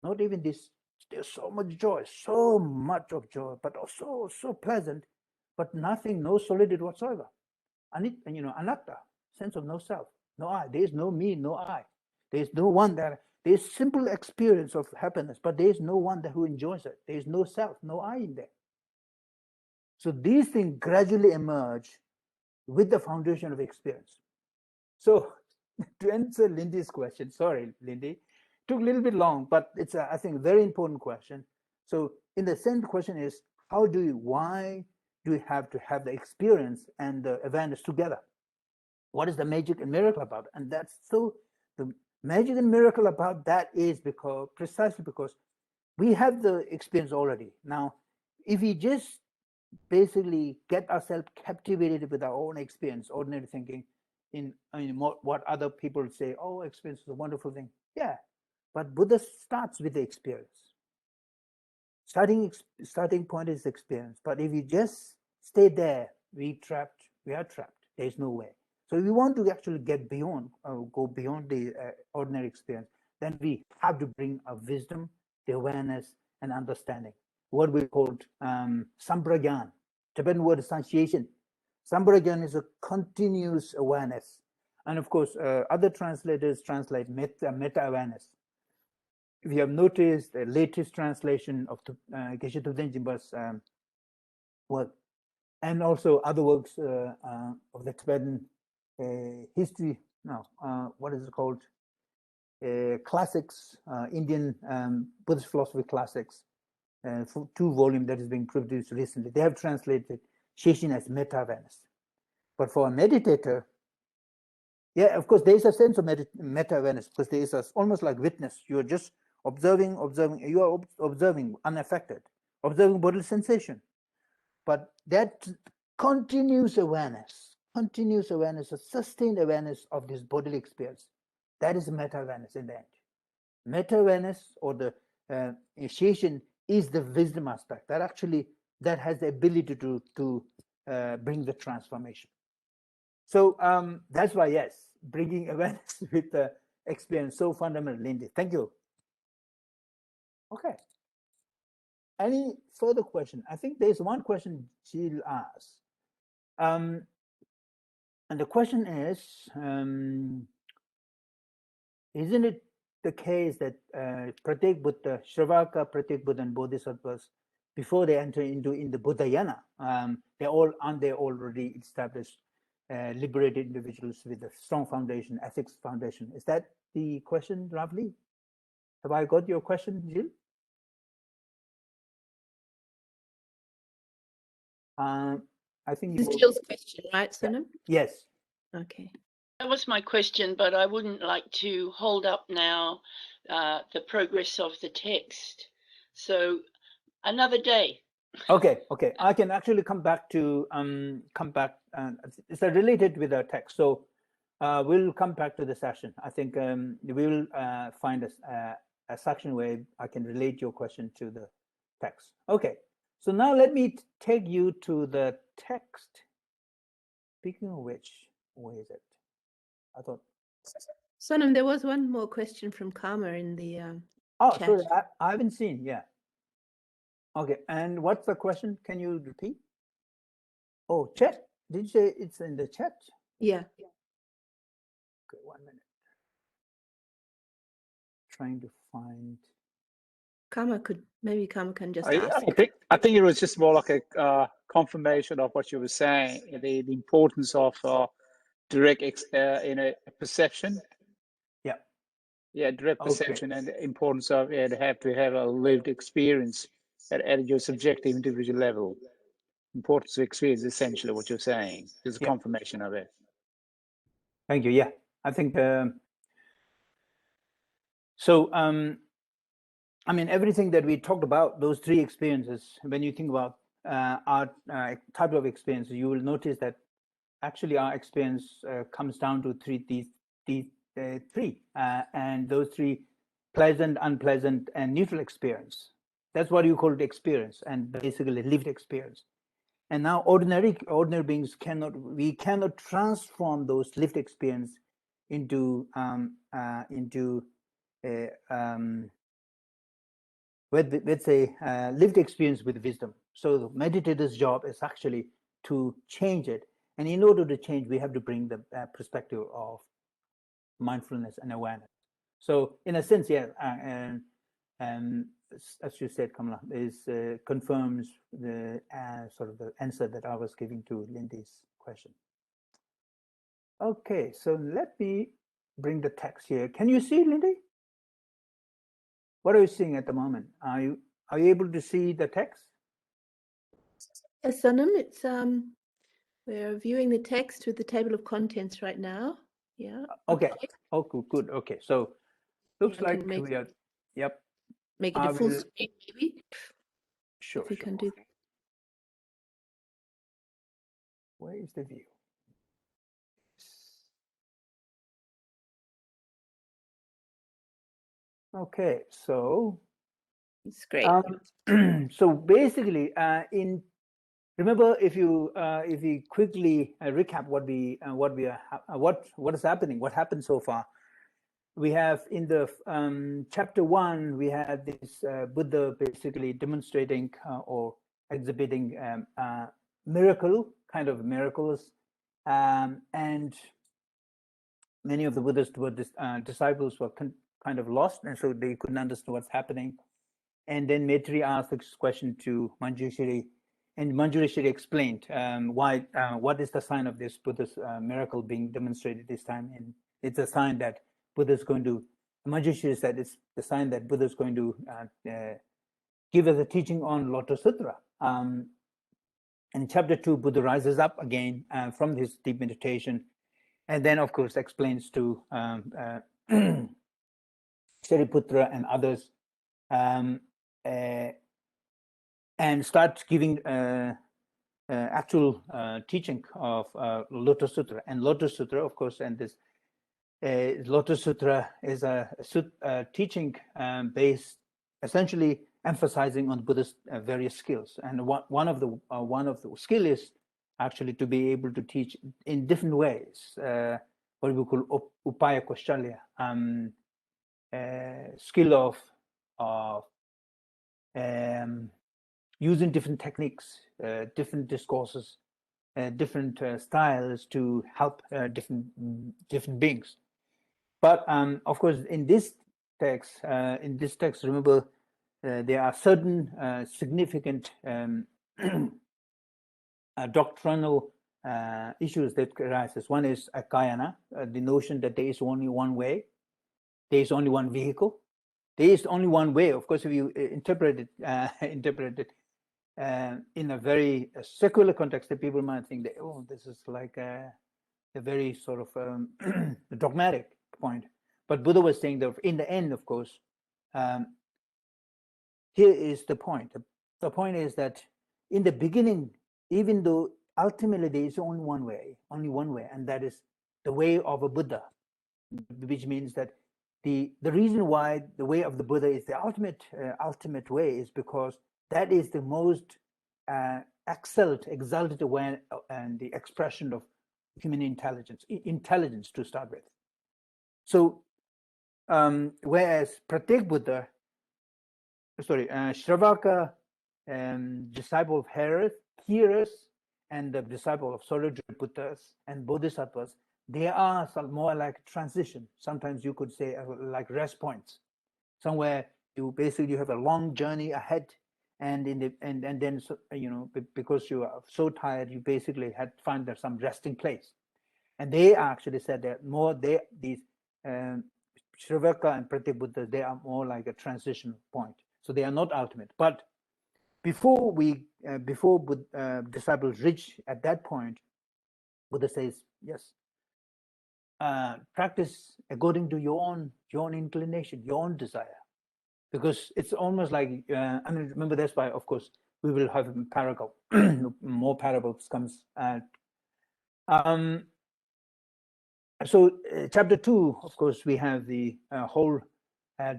not even this, there's so much joy, but also so pleasant, but nothing, no solidity whatsoever. Anatta, sense of no self, no I. There is no me, no I. There is no one that, there is simple experience of happiness, but there is no one who enjoys it. There is no self, no I in there. So these things gradually emerge with the foundation of experience. So to answer Lindy's question, sorry, Lindy, took a little bit long, but it's I think a very important question. So in the same question is, why do we have to have the experience and the awareness together? What is the magic and miracle about it? And that's so, the magic and miracle about that is precisely because we have the experience already. Now, if we just basically get ourselves captivated with our own experience, ordinary thinking, in what other people say. Oh, experience is a wonderful thing. Yeah, but Buddha starts with the experience. Starting point is experience. But if you just stay there, we are trapped. There's no way. So if we want to actually get beyond, go beyond the ordinary experience, then we have to bring a wisdom, the awareness, and understanding. What we called sampragyan, Tibetan word association. Sampragyan is a continuous awareness. And of course, other translators translate meta-awareness. If you have noticed the latest translation of Geshe Thupten Jinpa's work, and also other works of the Tibetan history, what is it called? Classics, Indian Buddhist philosophy classics, 2 volumes that is being produced recently. They have translated Shishin as meta-awareness. But for a meditator, yeah, of course, there is a sense of meta-awareness because there is almost like witness. You're just observing, you are observing unaffected, observing bodily sensation. But that continuous awareness, a sustained awareness of this bodily experience, that is meta-awareness in the end. Meta-awareness or the initiation is the wisdom aspect that has the ability to bring the transformation. So that's why, yes, bringing awareness with the experience so fundamental, Lindy. Thank you. Okay. Any further question? I think there's one question Jill asked. And the question is, isn't it the case that Pratyek Buddha, Shravaka, Pratyek Buddha, and Bodhisattvas, before they enter into the Buddhayana, they're all already established liberated individuals with a strong foundation, ethics foundation. Is that the question, roughly? Have I got your question, Jill? I think this is Jill's question, right, Sonam? Yeah. Yes. Okay. That was my question, but I wouldn't like to hold up now the progress of the text. So another day. Okay. I can actually come back. It's related with our text, so we'll come back to the session. I think we will find a section where I can relate your question to the text. Okay, so now let me take you to the text. Speaking of which, where is it? I thought. Sonam, there was one more question from Karma in the chat. Sorry, I haven't seen. Yeah. Okay, and what's the question? Can you repeat? Oh, chat. Did you say it's in the chat? Yeah. Okay, 1 minute. Trying to find. Karma can just ask. I think it was just more like a confirmation of what you were saying, the importance of direct perception. Yeah, direct perception, and the importance of to have a lived experience at your subjective individual level. Importance of experience, essentially what you're saying. There's a confirmation of it. Thank you. Yeah, I think so. I mean, everything that we talked about, those 3 experiences, when you think about our type of experience, you will notice that actually our experience comes down to these 3, and those 3: pleasant, unpleasant, and neutral experience. That's what you call the experience, and basically lived experience. And now ordinary beings cannot transform those lived experience into let's say lived experience with wisdom. So the meditator's job is actually to change it, and in order to change, we have to bring the perspective of mindfulness and awareness. So in a sense, yeah, and as you said, Kamala, is confirms the sort of the answer that I was giving to Lindy's question. Okay, so let me bring the text here. Can you see, Lindy? What are you seeing at the moment? Are you able to see the text? Yes, Sonam, it's we're viewing the text with the table of contents right now. Yeah. Okay. Oh, good. Okay, so looks like we are. Yep. Make it a full screen, maybe. Sure. If we can do that. Where is the view? Okay, so it's great. So basically, remember, if you quickly recap what is happening, what happened so far. We have in the chapter 1, we had this Buddha basically demonstrating or exhibiting miracle, kind of miracles, and many of the Buddhist disciples were kind of lost, and so they couldn't understand what's happening. And then Maitri asked this question to Manjushri, and Manjushri explained why, what is the sign of this Buddha's miracle being demonstrated this time, and it's a sign that Buddha is going to. Manjushri said it's the sign that Buddha is going to give us a teaching on Lotus Sutra. In chapter 2, Buddha rises up again from his deep meditation, and then, of course, explains to Shariputra and others, and starts giving actual teaching of Lotus Sutra. And Lotus Sutra, of course, and this Lotus Sutra is a teaching based, essentially emphasizing on Buddha's various skills. And one of the skill is actually to be able to teach in different ways, what we call upaya kaushalya, skill of using different techniques, different discourses, different styles to help different beings. But of course, in this text, remember, there are certain significant doctrinal issues that arises. One is akayana, the notion that there is only one way, there is only one vehicle, there is only one way. Of course, if you interpret it in a very secular context, that people might think that, oh, this is like a very sort of dogmatic point. But Buddha was saying that in the end, of course, here is the point. The point is that in the beginning, even though ultimately there is only one way, and that is the way of a Buddha, which means that the reason why the way of the Buddha is the ultimate way is because that is the most exalted awareness and the expression of human intelligence to start with. So whereas Pratyek Buddha, Shravaka, disciple of hearers, and the disciple of solitary Buddhas and Bodhisattvas, they are more like transition. Sometimes you could say like rest points, somewhere you have a long journey ahead, and then because you are so tired, you basically had to find some resting place. And they actually said that these Shravaka and Pratyek Buddhas, they are more like a transition point. So they are not ultimate. But before disciples reach at that point, Buddha says, yes, practice according to your own inclination, your own desire, because it's almost like remember, that's why, of course, we will have a parable. More parables comes. So chapter 2, of course, we have the whole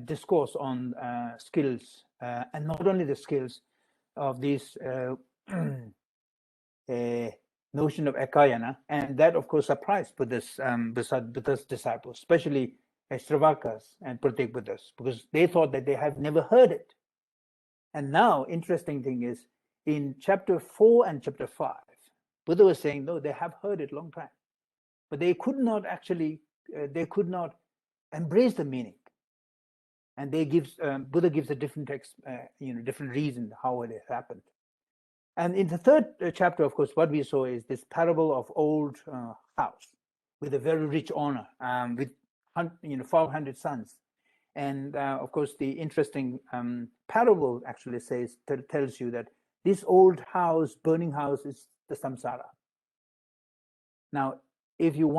discourse on skills, and not only the skills of this notion of ekayana, and that, of course, surprised Buddha's disciples, especially Shravakas and Pratyek Buddhas, because they thought that they have never heard it. And now, interesting thing is, in chapter 4 and chapter 5, Buddha was saying, no, they have heard it long time, but they could not actually, they could not embrace the meaning. And Buddha gives a different different reason how it has happened. And in the third chapter, of course, what we saw is this parable of old house with a very rich owner, with 400 sons. And of course, the interesting parable actually tells you that this old house, burning house, is the samsara. Now, if you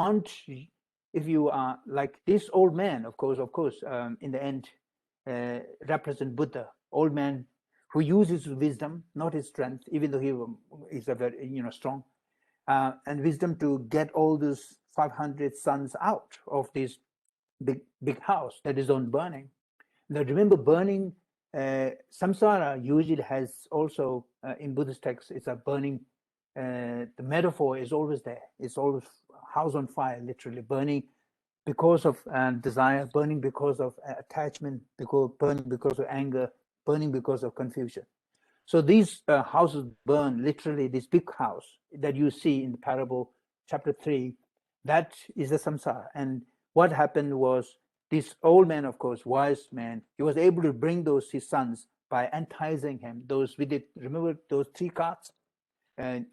are like this old man, of course, in the end, represent Buddha, old man who uses wisdom, not his strength, even though he is a very strong, and wisdom to get all those 500 sons out of this big house that is on burning. Now remember, burning, samsara usually has also, in Buddhist texts, it's a burning, the metaphor is always there. It's always house on fire, literally burning because of desire, burning because of attachment, burning because of anger, burning because of confusion. So these houses burn, literally this big house that you see in the parable, chapter 3, that is the samsara. And what happened was, this old man, of course, wise man, he was able to bring his sons by enticing him. Remember those 3 carts? And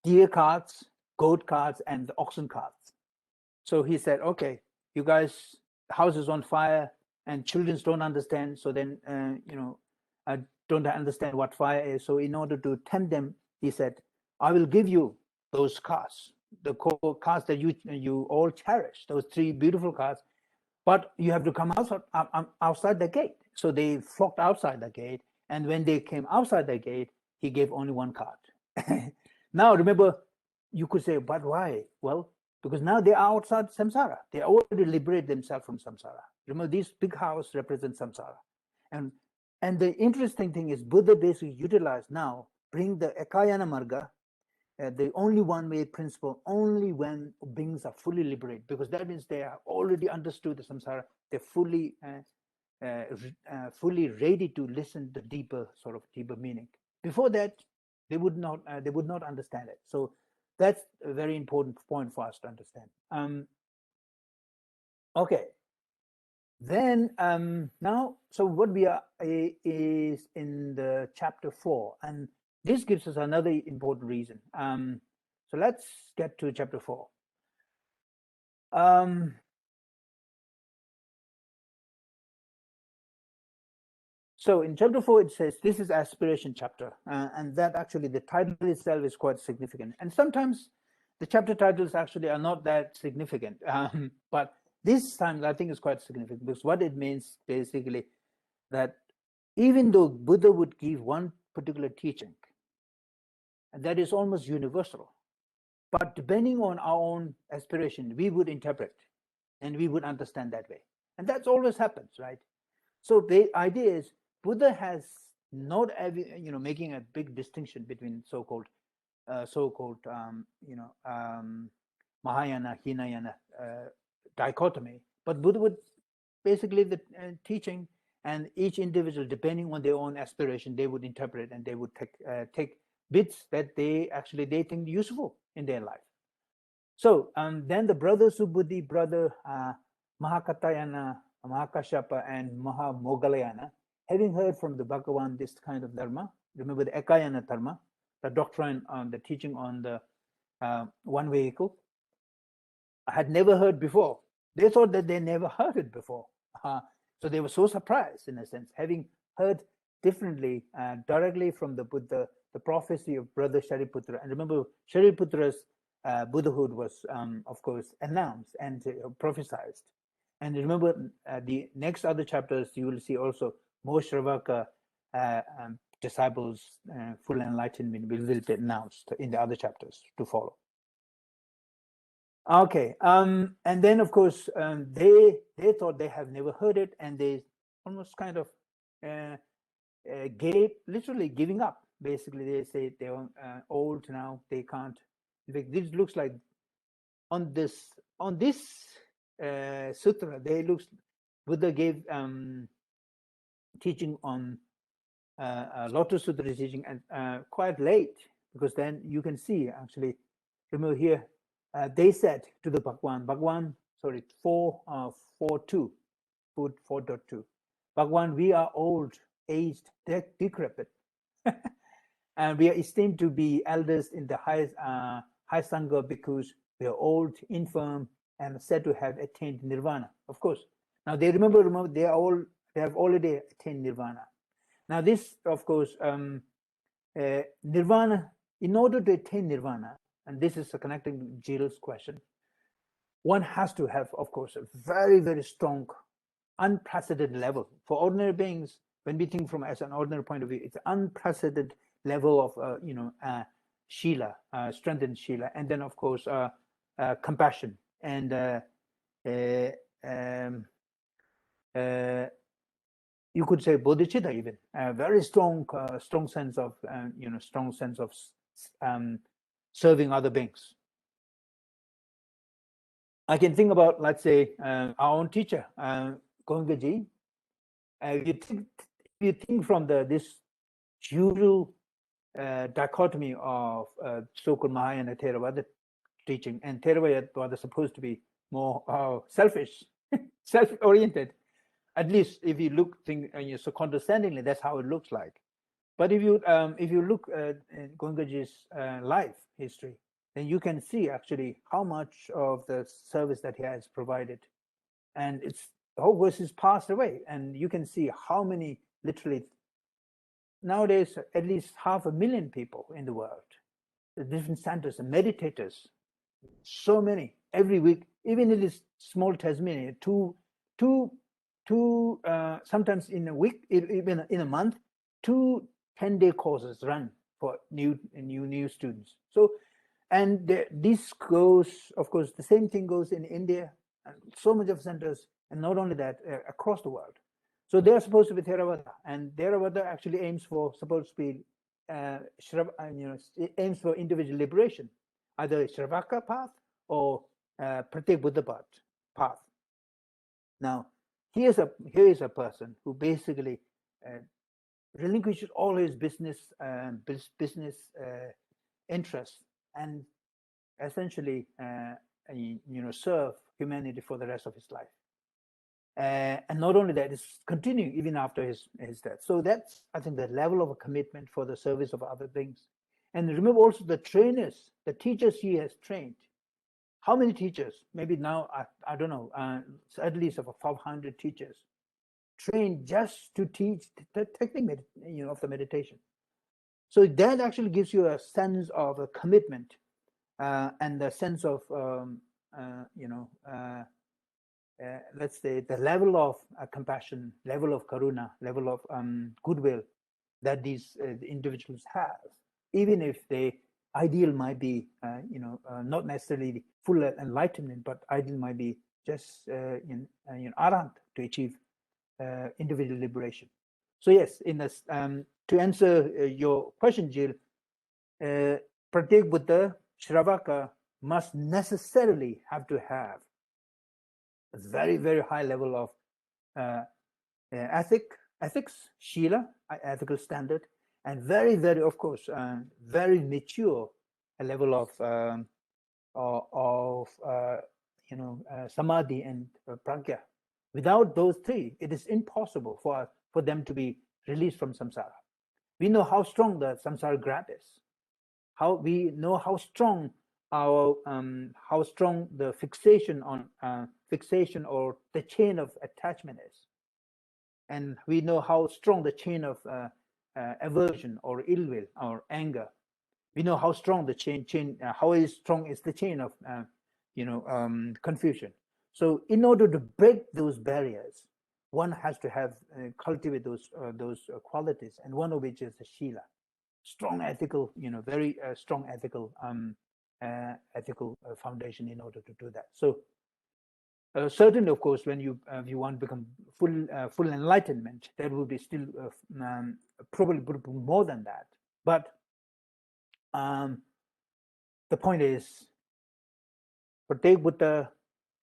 deer carts, goat carts, and the oxen carts. So he said, okay, you guys, house is on fire and children don't understand. So then, I don't understand what fire is. So in order to tempt them, he said, I will give you those cars, the cars that you all cherish, those 3 beautiful cars, but you have to come outside the gate. So they flocked outside the gate. And when they came outside the gate, he gave only 1 cart. Now, remember, you could say, but why? Well, because now they are outside samsara. They already liberate themselves from samsara. Remember, this big house represents samsara. And the interesting thing is, Buddha basically utilized now, bring the ekayana marga, the only one-way principle, only when beings are fully liberated, because that means they are already understood the samsara. They're fully ready to listen to deeper meaning. Before that, they would not understand it. So that's a very important point for us to understand. Okay. Then now, so what we are is in the chapter 4, and this gives us another important reason. So let's get to chapter 4. So in chapter 4, it says, this is aspiration chapter, and that actually the title itself is quite significant. And sometimes the chapter titles actually are not that significant, but this time I think is quite significant, because what it means basically that even though Buddha would give one particular teaching, and that is almost universal, but depending on our own aspiration, we would interpret and we would understand that way. And that's always happens, right? So the idea is Buddha has not, making a big distinction between so-called Mahayana, Hinayana dichotomy, but Buddha would basically the teaching, and each individual, depending on their own aspiration, they would interpret and they would take bits that they think useful in their life. So then the brother Subhuti, brother Mahakatayana, Mahakashapa, and Mahamogalayana, having heard from the Bhagavan this kind of dharma, remember the Ekayana dharma, the doctrine on the teaching on the one vehicle, I had never heard before. They thought that they never heard it before. So they were so surprised, in a sense, having heard differently, directly from the Buddha, the prophecy of brother Shariputra. And remember, Shariputra's Buddhahood was, of course, announced and prophesied. And remember, the next other chapters, you will see also more Shravaka disciples' full enlightenment will be announced in the other chapters to follow. Okay, and then of course they thought they have never heard it, and they almost kind of literally giving up. Basically, they say they're old now; they can't. In fact, this looks like on this sutra. Buddha gave teaching on Lotus Sutra teaching, and quite late, because then you can see actually. Remember here. They said to the Bhagwan, 4.2, 4.2, Bhagwan, we are old, aged, decrepit, and we are esteemed to be elders in the high Sangha because we are old, infirm, and said to have attained nirvana. Of course. Now they remember they have already attained nirvana. Now this, of course, nirvana. In order to attain nirvana, and this is connecting Jill's question, one has to have, of course, a very, very strong, unprecedented level. For ordinary beings, when we think from as an ordinary point of view, it's an unprecedented level of, shila, strengthened shila, and then, of course, compassion and you could say bodhicitta even, a very strong sense of serving other beings. I can think about, let's say, our own teacher, Goenkaji. If you think from this usual dichotomy of so-called Mahayana Theravada teaching, and Theravada is supposed to be more selfish, self-oriented. At least if you think so condescendingly, that's how it looks like. But if you look at Goenkaji's life history, then you can see actually how much of the service that he has provided, and it's the whole verse is passed away, and you can see how many, literally nowadays at least 500,000 people in the world, the different centers and meditators, so many every week, even in this small Tasmania, sometimes in a week, even in a month, 2 10-day courses run for new students. So, and this goes, of course, the same thing goes in India, and so much of centers, and not only that, across the world. So they are supposed to be Theravada, and Theravada actually aims for aims for individual liberation, either Shravaka path or Pratyek Buddha path. Now, here is a person who basically relinquishes all his business interests and essentially serve humanity for the rest of his life. And not only that, it's continuing even after his death. So that's, I think, the level of a commitment for the service of other things. And remember also the trainers, the teachers he has trained. How many teachers? Maybe now, I don't know, at least about 500 teachers trained just to teach the technique of the meditation. So that actually gives you a sense of a commitment and a sense of let's say the level of compassion, level of karuna, level of goodwill that these individuals have, even if the ideal might be not necessarily full enlightenment, but ideal might be just arahant, to achieve individual liberation. So yes, in this to answer your question, Jill, Pratyek Buddha Shravaka must necessarily have to have a very, very high level of ethics, shila, ethical standard, and very, very, of course, very mature level of samadhi and prajna. Without those three, it is impossible for them to be released from samsara. We know how strong the samsara grab is. We know how strong the fixation or the chain of attachment is, and we know how strong the chain of aversion or ill will or anger. We know how strong the how strong is the chain of confusion. So, in order to break those barriers, one has to have cultivate those qualities, and one of which is the shila, strong ethical, very strong ethical foundation in order to do that. So certainly, of course, when you want to become full enlightenment, there will be still probably more than that. But the point is, Pratyek Buddha,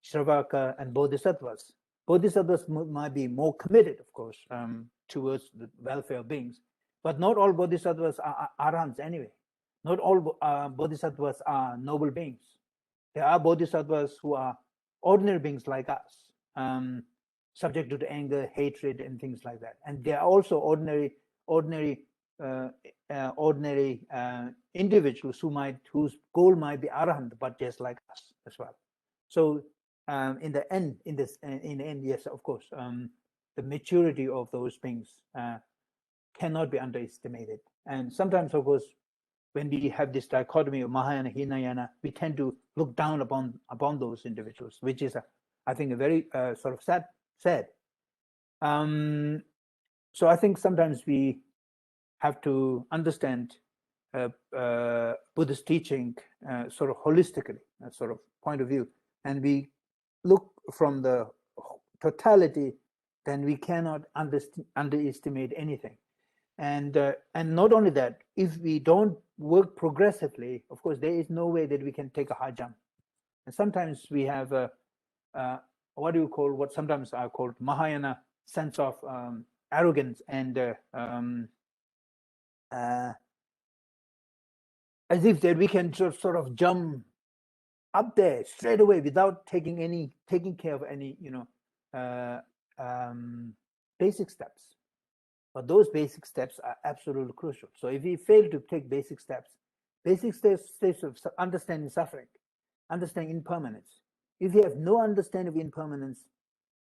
Shravaka, and Bodhisattvas. Bodhisattvas might be more committed, of course, towards the welfare of beings, but not all Bodhisattvas are arahants anyway. Not all Bodhisattvas are noble beings. There are Bodhisattvas who are ordinary beings like us, subject to anger, hatred, and things like that. And there are also ordinary individuals whose goal might be arahant, but just like us as well. So in the end, yes, of course, the maturity of those beings cannot be underestimated. And sometimes, of course, when we have this dichotomy of Mahayana, Hinayana, we tend to look down upon those individuals, which is, I think, a very sort of sad. So I think sometimes we have to understand Buddhist teaching sort of holistically, sort of point of view, and we look from the totality then we cannot underestimate anything. And not only that, if we don't work progressively, of course, there is no way that we can take a high jump. And sometimes we have a what do you call, what sometimes are called Mahayana sense of arrogance and as if that we can sort of jump up there straight away without taking care of any basic steps. But those basic steps are absolutely crucial. So if we fail to take basic steps of understanding suffering, understanding impermanence, if we have no understanding of impermanence,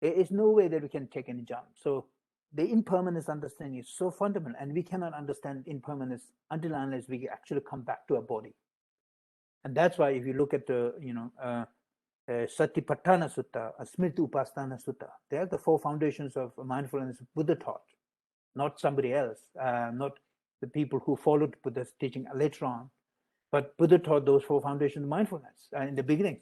there is no way that we can take any jump. So the impermanence understanding is so fundamental, and we cannot understand impermanence until unless we actually come back to a body. And that's why if you look at the Satipatthana Sutta, Smriti Upasthana Sutta, they are the 4 foundations of mindfulness Buddha taught, not somebody else, not the people who followed Buddha's teaching later on, but Buddha taught those 4 foundations of mindfulness in the beginning.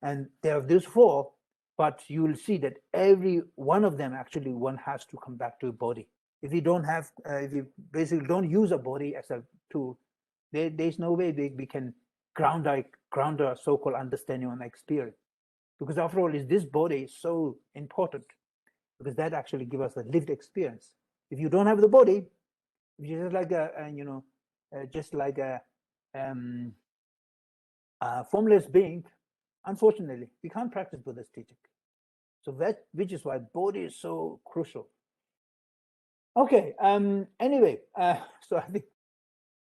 And there are these 4, but you will see that every one of them actually one has to come back to a body. If you don't have, if you basically don't use a body as a tool, there's no way we can ground our so-called understanding on experience. Because after all, is this body so important? Because that actually gives us a lived experience. If you don't have the body, you're just like a formless being, unfortunately, we can't practice Buddha's teaching. So which is why body is so crucial. Okay. Anyway, so I think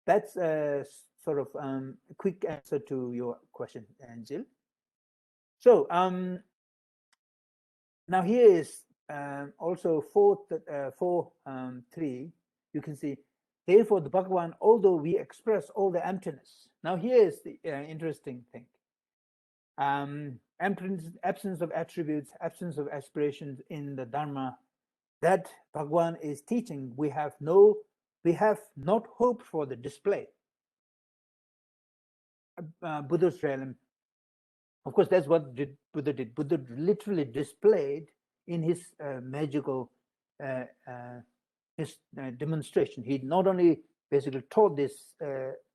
that's sort of a quick answer to your question, Jill. So now here is also 4.3. You can see, therefore the Bhagavan, although we express all the emptiness. Now here is the interesting thing. Absence of attributes, absence of aspirations in the Dharma, that Bhagavan is teaching. We have not hoped for the display. Buddha's realm. Of course, that's what Buddha did. Buddha literally displayed in his magical demonstration. He not only basically taught this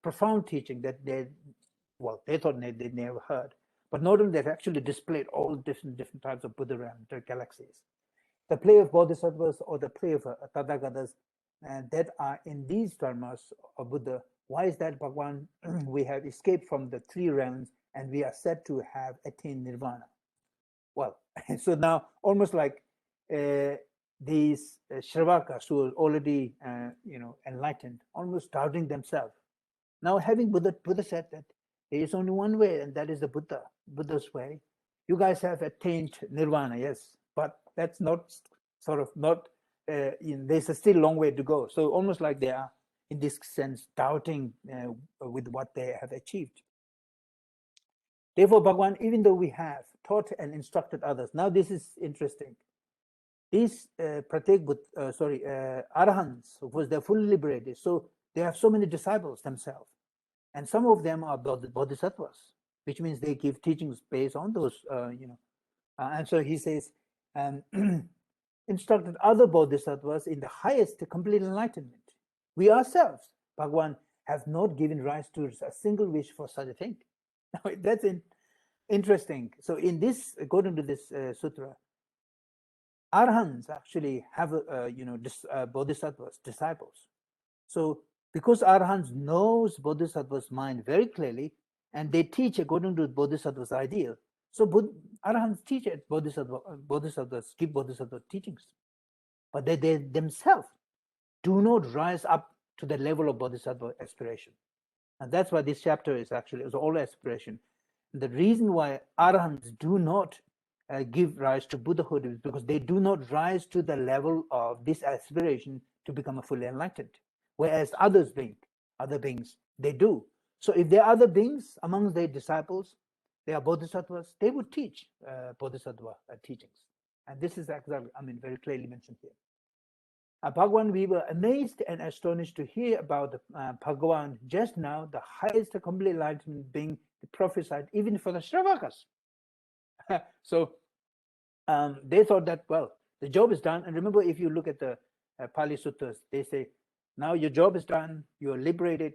profound teaching that they thought they'd never heard, but not only that, actually displayed all different types of Buddha realms, the galaxies. The play of bodhisattvas or the play of Tathagatas that are in these dharmas of Buddha. Why is that, Bhagavan? We have escaped from the 3 realms and we are said to have attained nirvana. Well, so now almost like these Shravakas who are already enlightened, almost doubting themselves. Now having Buddha said that there is only one way, and that is the Buddha's way. You guys have attained nirvana, yes, but that's not there's a still long way to go. So almost like they are, in this sense, doubting with what they have achieved. Therefore, Bhagavan, even though we have taught and instructed others, now this is interesting. These Arahants, of course, they're fully liberated, so they have so many disciples themselves. And some of them are bodhisattvas, which means they give teachings based on those, and so he says, instructed other bodhisattvas in the highest complete enlightenment. We ourselves, Bhagavan, have not given rise to a single wish for such a thing. Now, that's interesting. So in this, according to this sutra, Arahants actually have, bodhisattvas, disciples. So because Arahants knows bodhisattva's mind very clearly, and they teach according to bodhisattva's ideal, so Arahants teach it, bodhisattvas give bodhisattva teachings. But they themselves do not rise up to the level of bodhisattva aspiration. And that's why this chapter is all aspiration. And the reason why Arahants do not give rise to Buddhahood is because they do not rise to the level of this aspiration to become a fully enlightened. Whereas other beings, they do. So if there are other beings amongst their disciples, they are bodhisattvas, they would teach bodhisattva teachings. And this is exactly, very clearly mentioned here. Bhagavan, we were amazed and astonished to hear about Bhagavan just now, the highest complete enlightenment being prophesied even for the Shravakas. So they thought that, well, The job is done. And remember, if you look at the Pali Sutras, they say, now your job is done, you're liberated,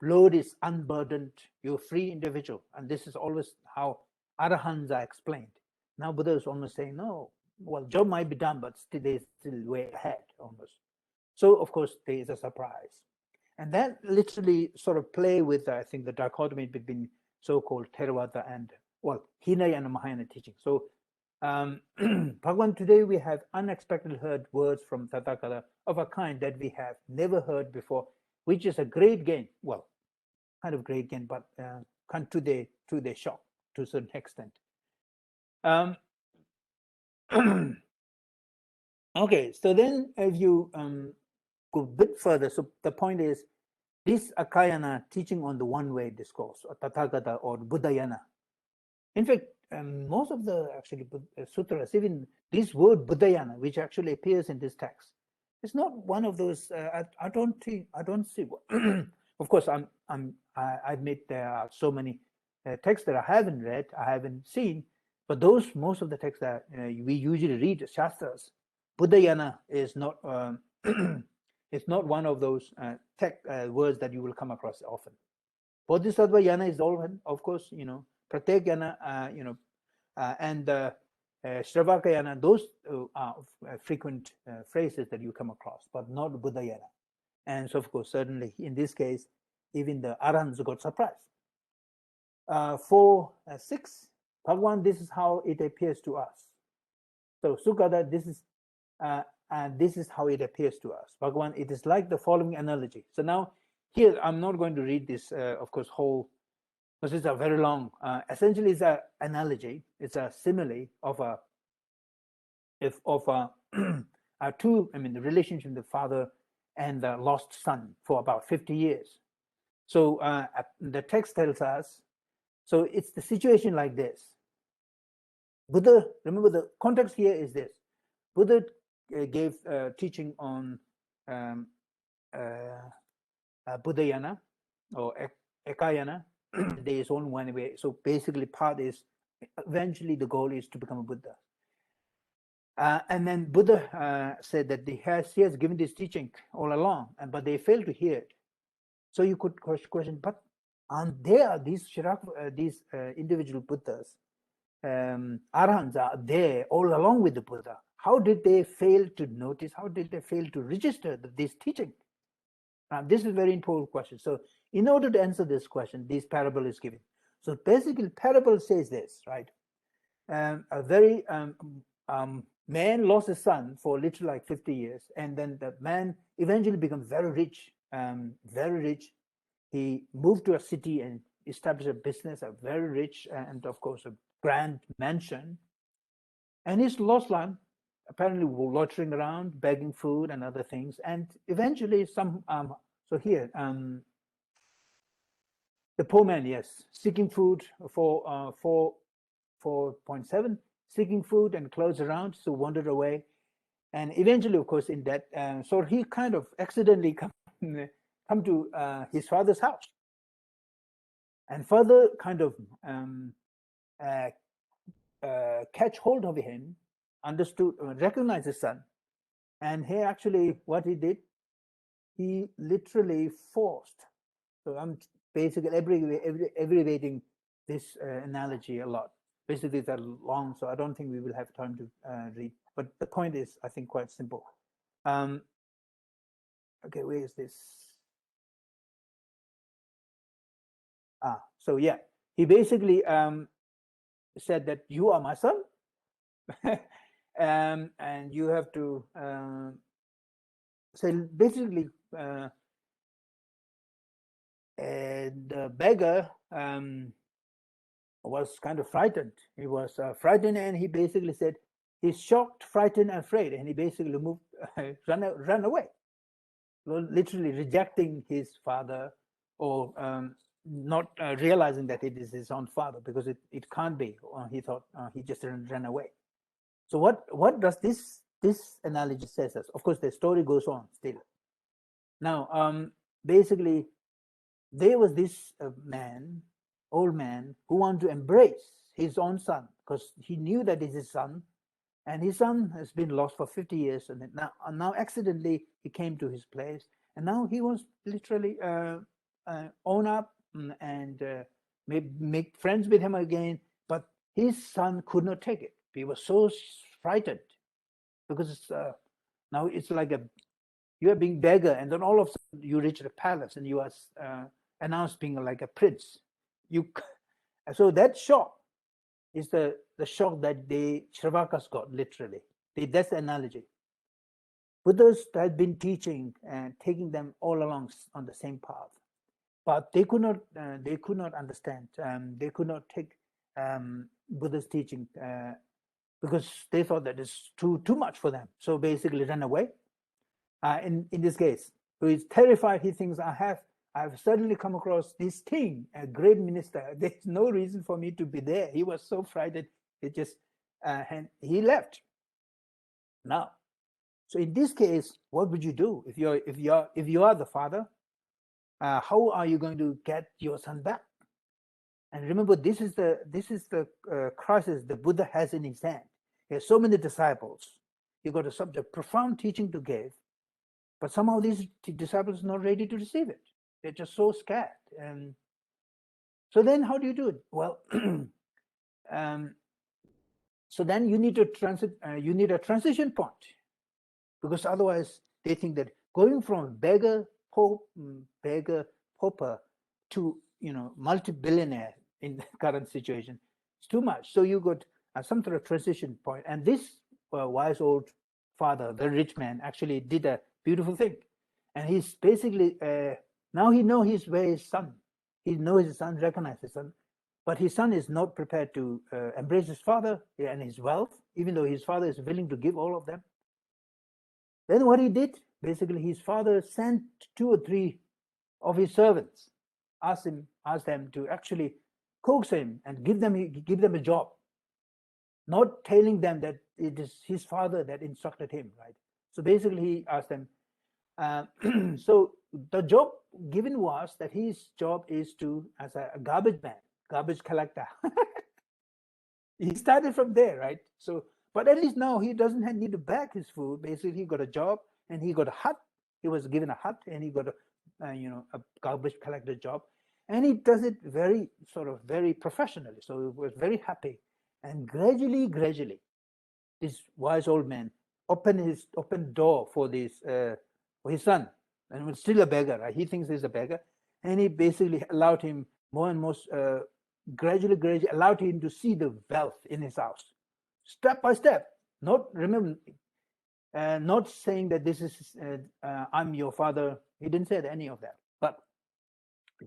load is unburdened, you're a free individual. And this is always how Arahants are explained. Now Buddha is almost saying, no, well, job might be done, but still they're still way ahead almost. So of course there is a surprise. And that literally sort of play with, I think, the dichotomy between so-called Theravada and, well, Hinayana and Mahayana teaching. So Bhagavan, today we have unexpectedly heard words from Tathagata of a kind that we have never heard before, which is a great gain. Well, kind of great gain, but to their shock to a certain extent. Okay, so then if you go a bit further, so the point is, this Akayana teaching on the one-way discourse, or Tathagata or Buddhayana. In fact, most of the actually sutras, even this word Buddhayana, which actually appears in this text, it's not one of those. I don't see. Of course, I admit there are so many texts that I haven't read, I haven't seen, but most of the texts that we usually read, Shastras, Buddhayana is not. It's not one of those words that you will come across often. Bodhisattva yana is all, of course, Pratyek yana, and Shravaka yana. Those are frequent phrases that you come across, but not Buddha yana. And so, of course, certainly in this case, even the Arahants got surprised. 4.6, Bhagavan, this is how it appears to us. So Sukada, this is. And this is how it appears to us. Bhagavan, it is like the following analogy. So now here, I'm not going to read this, of course, whole, because it's a very long, essentially it's an analogy. It's a simile of the relationship of the father and the lost son for about 50 years. So the text tells us, so it's the situation like this. Buddha, remember the context here is this. Buddha gave teaching on Buddhayana or Ekayana. There is only one way. So basically, part is eventually the goal is to become a Buddha. And then Buddha said that he has given this teaching all along, but they failed to hear it. So you could question, but aren't there these individual Buddhas, Arahants are there all along with the Buddha? How did they fail to notice? How did they fail to register this teaching? This is a very important question. So in order to answer this question, this parable is given. So basically, parable says this, right? A very man lost his son for literally like 50 years. And then the man eventually becomes very rich, very rich. He moved to a city and established a business, a very rich, and of course, a grand mansion. And his lost son, apparently loitering around, begging food and other things. And eventually so here, the poor man, yes, seeking food for 4.7, seeking food and clothes around, so wandered away. And eventually, of course, in that, so he kind of accidentally come to his father's house. And further kind of catch hold of him, understood, recognized his son. And here actually what he did, he literally forced. So I'm basically abbreviating this analogy a lot. Basically, they're long, so I don't think we will have time to read. But the point is, I think, quite simple. Okay, where is this? So yeah, he basically said that you are my son, and you have to say basically. And the beggar was kind of frightened. He was frightened, and he basically said he's shocked, frightened, and afraid, and he basically moved, ran away, literally rejecting his father, or not realizing that it is his own father, because it can't be. He thought he just ran away. So what does this analogy says us? Of course, the story goes on still. Now, basically, there was this old man, who wanted to embrace his own son, because he knew that it's his son, And his son has been lost for 50 years, and now accidentally he came to his place, and now he was literally own up and make friends with him again. But his son could not take it. He was so frightened because now it's like you are being beggar, and then all of a sudden you reach the palace and you are announced being like a prince. So that shock is the shock that the Shravakas got, literally. That's the analogy. Buddhas had been teaching and taking them all along on the same path, but they could not understand. They could not take Buddha's teaching because they thought that it's too much for them. So basically ran away. In this case, so he's terrified. He thinks, I've suddenly come across this king, a great minister. There's no reason for me to be there. He was so frightened. It just and he left. Now, so in this case, what would you do if you are the father? How are you going to get your son back? And remember, this is the crisis the Buddha has in his hand. He has so many disciples. He got a subject, profound teaching to give, but somehow these disciples are not ready to receive it. They're just so scared. And so then how do you do it? Well, so then you need a transition point, because otherwise they think that going from beggar pauper to multi-billionaire in the current situation is too much. So you got some sort of transition point. And this wise old father, the rich man, actually did a beautiful thing. And he's basically now he knows where his son. He knows his son, recognizes his son, but his son is not prepared to embrace his father and his wealth, even though his father is willing to give all of them. Then what he did, basically, his father sent 2 or 3 of his servants, asked them to actually coax him and give them a job, not telling them that it is his father that instructed him, right? So basically, he asked them. So the job given was that his job is to, as a garbage man, garbage collector. He started from there, right? So, but at least now he doesn't need to bag his food. Basically, he got a job and he got a hut. He was given a hut and he got a garbage collector job, and he does it very professionally. So he was very happy, and gradually, this wise old man opened door for this for his son, and was still a beggar. Right? He thinks he's a beggar, and he basically allowed him more and more. Gradually allowed him to see the wealth in his house, step by step. Not saying that this is I'm your father. He didn't say any of that. But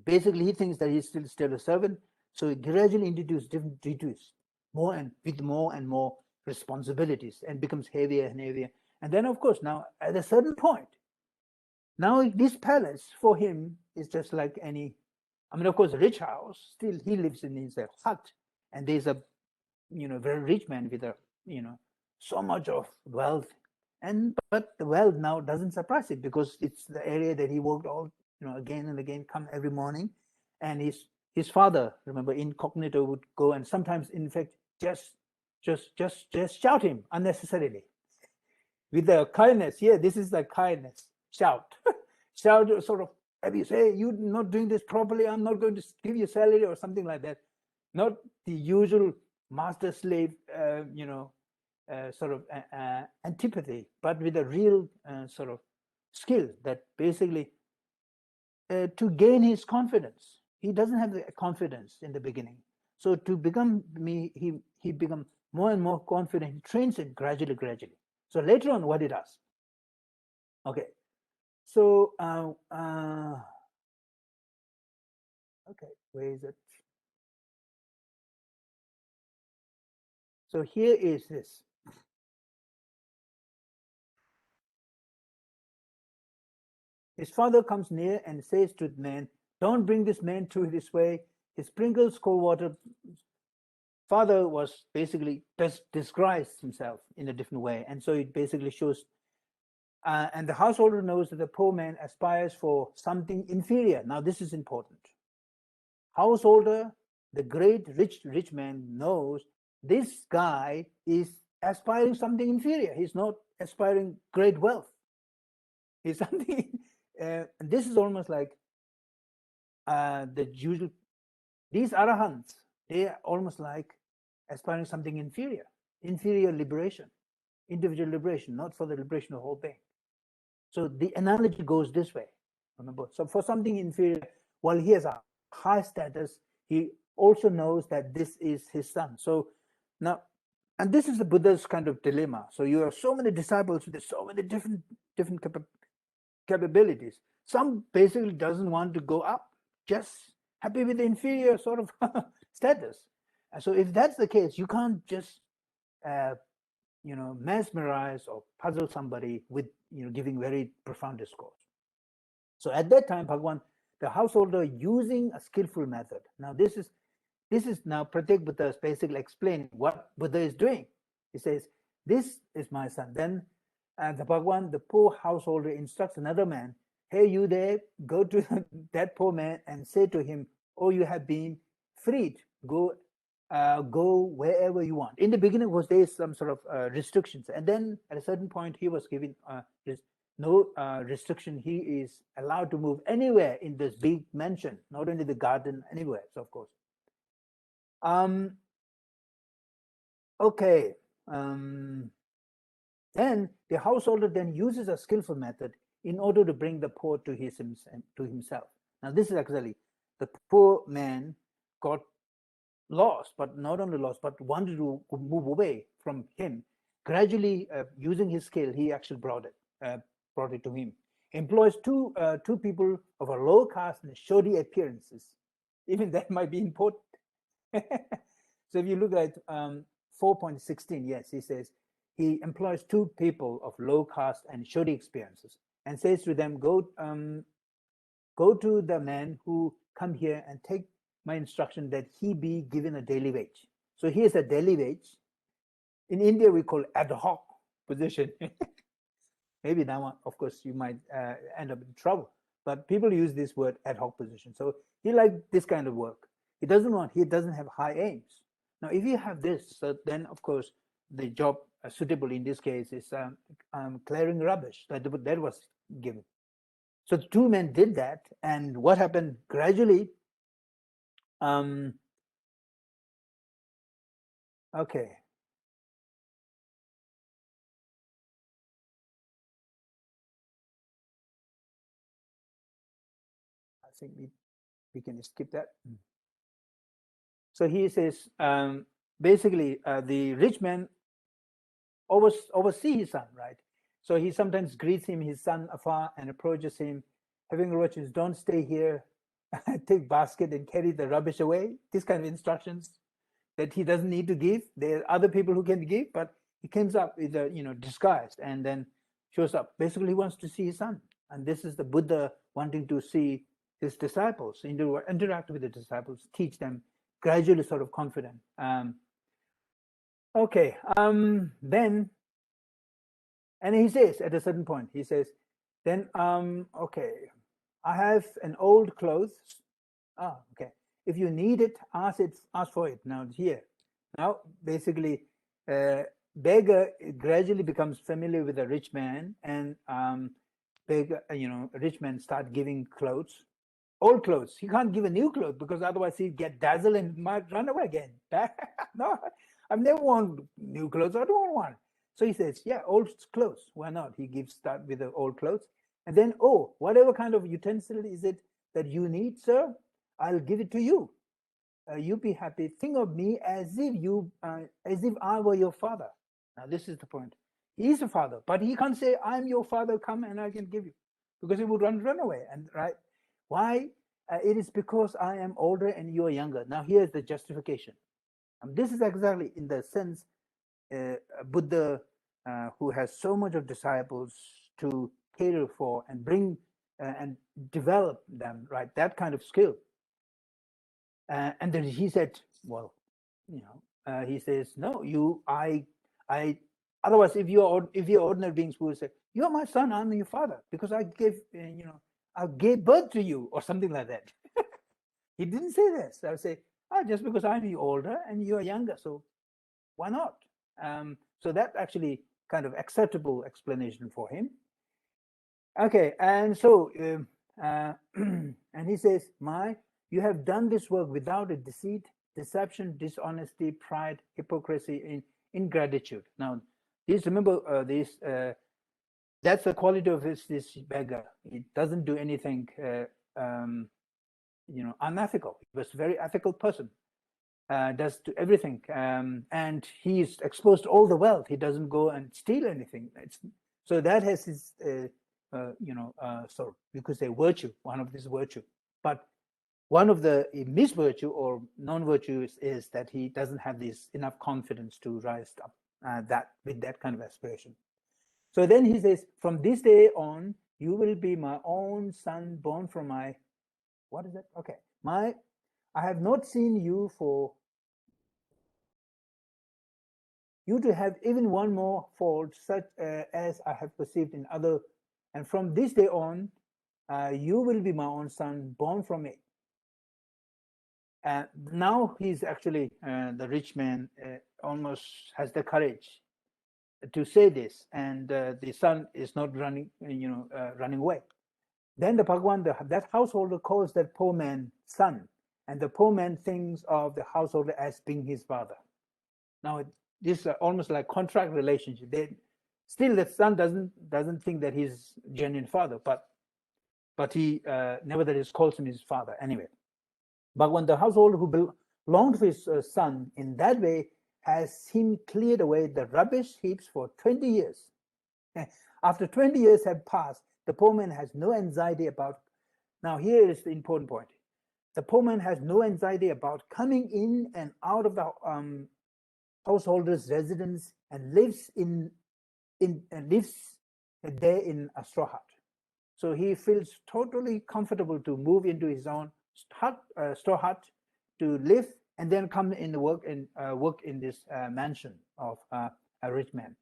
basically, he thinks that he's still a servant. So he gradually introduced different duties, more and more responsibilities, and becomes heavier and heavier. And then, of course, now at a certain point, now this palace for him is just like any. I mean, of course, a rich house. Still, he lives in his hut, and there's a, very rich man with a, so much of wealth, but the wealth now doesn't surprise him because it's the area that he worked all, again and again, come every morning, and his father, remember, incognito, would go and sometimes, in fact, just shout him unnecessarily, with the kindness. Yeah, this is the kindness. Shout, sort of. If you say you're not doing this properly, I'm not going to give you salary or something like that. Not the usual master-slave, sort of antipathy, but with a real sort of skill that basically to gain his confidence. He doesn't have the confidence in the beginning. So to become he become more and more confident. He trains it gradually. So later on, what he does. Okay. So, okay, where is it? So here is this. His father comes near and says to the man, "Don't bring this man to this way. He sprinkles cold water." Father was basically disguised himself in a different way. And so it basically shows, and the householder knows that the poor man aspires for something inferior. Now, this is important. Householder, the great rich man, knows this guy is aspiring something inferior. He's not aspiring great wealth. He's something, and this is almost like the usual, these arahants, they are almost like aspiring something inferior liberation, individual liberation, not for the liberation of the whole thing. So the analogy goes this way, remember. So for something inferior, while he has a high status, he also knows that this is his son. So now, and this is the Buddha's kind of dilemma. So you have so many disciples with so many different capabilities. Some basically doesn't want to go up, just happy with the inferior sort of status. And so if that's the case, you can't just mesmerize or puzzle somebody with giving very profound discourse. So at that time, Bhagavan, the householder, using a skillful method. Now this is now Pratyek Buddha is basically explaining what Buddha is doing. He says, "This is my son." Then the Bhagavan, the poor householder, instructs another man, "Hey, you there, go to that poor man and say to him, oh, you have been freed. Go wherever you want." In the beginning, there some sort of restrictions, and then at a certain point, he was given no restriction. He is allowed to move anywhere in this big mansion, not only the garden, anywhere. So of course. Okay. Then the householder then uses a skillful method in order to bring the poor to himself. Now this is actually, the poor man got lost, but not only lost, but wanted to move away from him. Gradually, using his skill, he actually brought it to him. Employs two people of a low caste and shoddy appearances. Even that might be important. So if you look at 4.16, yes, he says he employs two people of low caste and shoddy experiences, and says to them, go to the man who come here and take my instruction that he be given a daily wage. So here's a daily wage. In India, we call ad hoc position. Maybe that one, of course, you might end up in trouble, but people use this word ad hoc position. So he liked this kind of work. He doesn't have high aims. Now, if you have this, so then of course the job suitable in this case is clearing rubbish. That was given. So the two men did that, and what happened gradually? Okay. I think we can skip that. So he says, basically, the rich man oversees his son, right? So he sometimes greets his son afar, and approaches him, having approaches, "Don't stay here, take basket and carry the rubbish away." These kind of instructions that he doesn't need to give. There are other people who can give, but he comes up with a disguised, and then shows up. Basically, he wants to see his son, and this is the Buddha wanting to see his disciples, interact with the disciples, teach them, gradually sort of confident. Okay, then, and he says at a certain point, he says, then, okay, I have an old clothes. Okay. If you need it, ask for it. Now here, now basically, beggar gradually becomes familiar with a rich man, and beggar, rich men start giving clothes. Old clothes. He can't give a new clothes because otherwise he'd get dazzled and might run away again. No, I've never worn new clothes. I don't want one. So he says, yeah, old clothes. Why not? He start with the old clothes. And then, oh, whatever kind of utensil is it that you need, sir, I'll give it to you. You be happy. Think of me as if I were your father. Now, this is the point. He is a father, but he can't say, I'm your father, come and I can give you. Because he would run away. And right. Why? It is because I am older and you are younger. Now here's the justification. This is exactly in the sense Buddha, who has so much of disciples to cater for and bring and develop them, right? That kind of skill. And then he said, well, he says, no, otherwise if you're ordinary beings who will say, you're my son, I'm your father, because I gave birth to you, or something like that. He didn't say this. I would say, just because I'm older and you're younger, so why not? So that's actually kind of acceptable explanation for him. Okay, and so and he says, you have done this work without a deceit, deception, dishonesty, pride, hypocrisy, ingratitude. Now, remember this. That's the quality of this beggar. He doesn't do anything, unethical. He was a very ethical person. Does do everything, and he's exposed to all the wealth. He doesn't go and steal anything. So that has his, so you could say virtue, one of this virtue. But one of the misvirtue or non-virtues is that he doesn't have this enough confidence to rise up with that kind of aspiration. So then he says, from this day on, you will be my own son, born from my, what is that? Okay, I have not seen you for you to have even one more fault, such as I have perceived in other. And from this day on, you will be my own son, born from me. Now he's actually, the rich man almost has the courage to say this, and the son is not running, running away. Then the Bhagwan, that householder, calls that poor man son, and the poor man thinks of the householder as being his father. Now this is almost like contract relationship. Still, the son doesn't think that he's genuine father, but he nevertheless calls him his father anyway. But when the householder who belonged to his son in that way has him cleared away the rubbish heaps for 20 years. After 20 years have passed, the poor man has no anxiety about. Now here is the important point. The poor man has no anxiety about coming in and out of the householder's residence, and lives there in a straw hut. So he feels totally comfortable to move into his own straw hut to live, and then come in the work in this mansion of a rich man.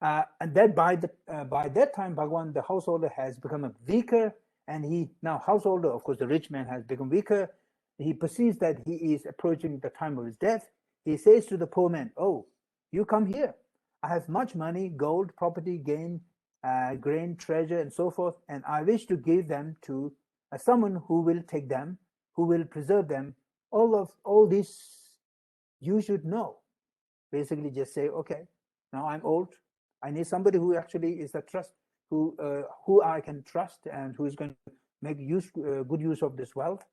And that by that time, Bhagwan, the householder, has become a weaker, and householder, of course, the rich man has become weaker. He perceives that he is approaching the time of his death. He says to the poor man, "Oh, you come here. I have much money, gold, property, grain, treasure, and so forth, and I wish to give them to someone who will take them, who will preserve them. All this you should know." Basically, just say, "Okay, now I'm old. I need somebody who actually is a trust, who I can trust, and who is going to make good use of this wealth."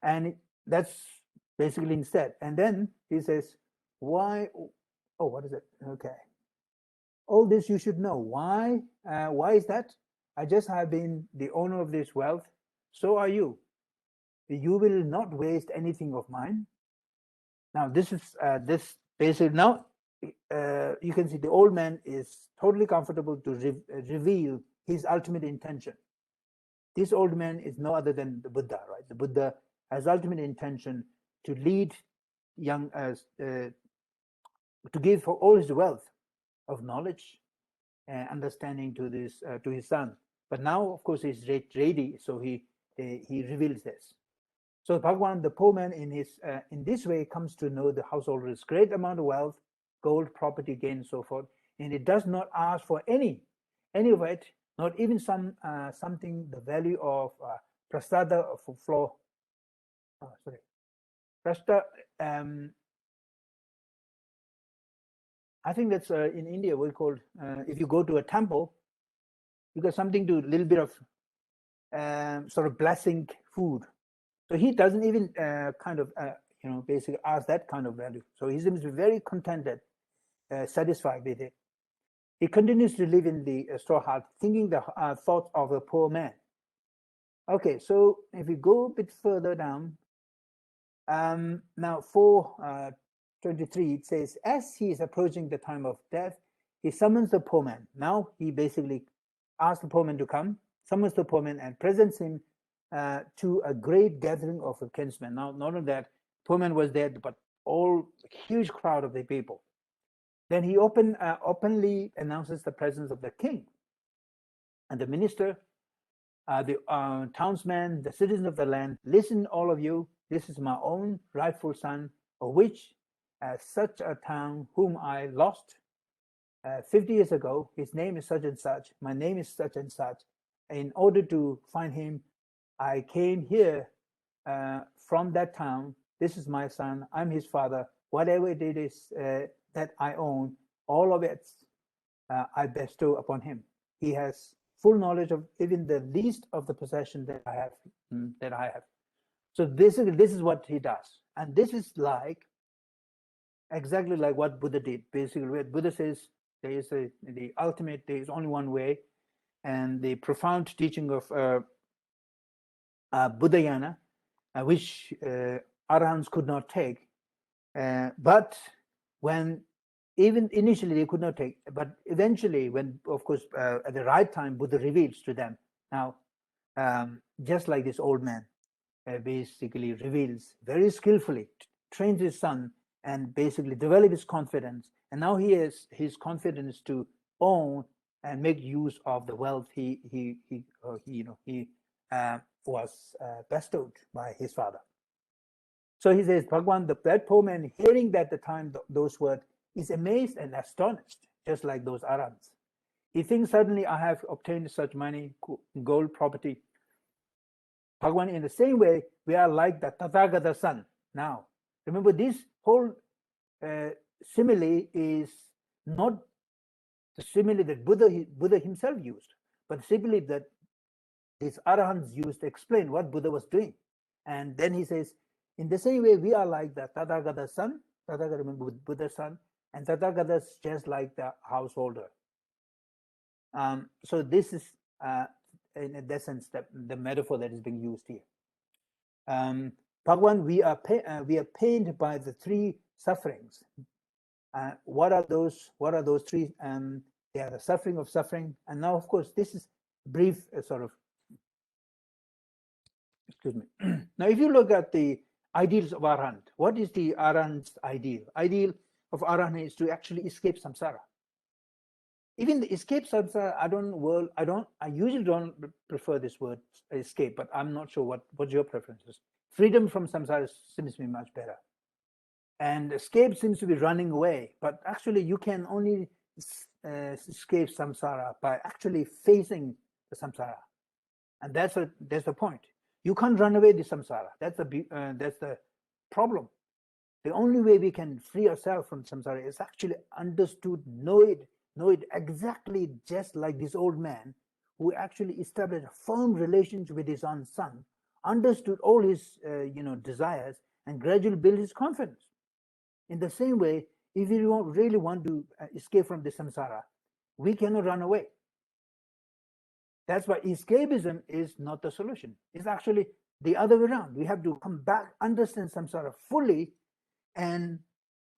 And that's basically instead. And then he says, "Why? Oh, what is it? Okay. All this you should know. Why? Why is that? I just have been the owner of this wealth. So are you. You will not waste anything of mine." Now this is this basically. Now you can see the old man is totally comfortable to reveal his ultimate intention. This old man is no other than the Buddha, right? The Buddha has ultimate intention to lead young to give for all his wealth of knowledge and understanding to his son. But now, of course, he's ready, so he reveals this. So Bhagwan, the poor man, in this way comes to know the householder's great amount of wealth, gold, property, gain, and so forth, and it does not ask for any of it, not even something the value of prasada for floor. Prasta. I think that's in India we call, if you go to a temple, you got something to a little bit of sort of blessing food. So he doesn't even kind of basically ask that kind of value. So he seems to be very contented, satisfied with it. He continues to live in the straw hut, thinking the thoughts of a poor man. Okay, so if we go a bit further down, now 4:23, it says, as he is approaching the time of death, he summons the poor man. Now he basically asks the poor man to come, summons the poor man, and presents him to a great gathering of a kinsmen. Now, not only that, poor man was there, but all huge crowd of the people. Then he openly announces the presence of the king and the minister, the townsmen, the citizens of the land. Listen, all of you, this is my own rightful son, of which such a town whom I lost 50 years ago, his name is such and such, my name is such and such. In order to find him, I came here from that town. This is my son, I'm his father. Whatever it is that I own, all of it I bestow upon him. He has full knowledge of even the least of the possession that I have. So this is what he does. And this is like exactly like what Buddha did. Basically, where Buddha says there is the ultimate, there is only one way, and the profound teaching of Buddhayana, which Arahants could not take. But when even initially they could not take, but eventually, when of course at the right time, Buddha reveals to them. Now, just like this old man basically reveals very skillfully, trains his son, and basically develop his confidence. And now he has his confidence to own and make use of the wealth he was bestowed by his father. So he says, Bhagwan, that poor man, hearing that the time those words, is amazed and astonished, just like those Arahants. He thinks suddenly I have obtained such money, gold, property. Bhagwan, in the same way, we are like the Tathagata son. Now, remember this whole simile is not the simile that Buddha himself used, but the simile that these Arahants used to explain what Buddha was doing. And then he says, in the same way, we are like the Tathagata son. Tathagata, remember, Buddha's son, and Tathagata is just like the householder. So this is, in essence, the metaphor that is being used here. Bhagwan, we are pained by the three sufferings. What are those? What are those three? They are the suffering of suffering. And now, of course, this is brief sort of. Excuse me. Now, if you look at the ideals of Arahant, what is the Arahant's ideal? Ideal of Arahant is to actually escape samsara. Even the escape samsara, I usually don't prefer this word escape, but I'm not sure what your preference is. Freedom from samsara seems to be much better. And escape seems to be running away, but actually you can only escape samsara by actually facing the samsara. And that's the point. You can't run away the samsara. That's the problem. The only way we can free ourselves from samsara is actually understood, know it exactly, just like this old man who actually established a firm relationship with his own son, understood all his desires, and gradually built his confidence. In the same way, if we really want to escape from the samsara, we cannot run away. That's why escapism is not the solution. It's actually the other way around. We have to come back, understand samsara fully, and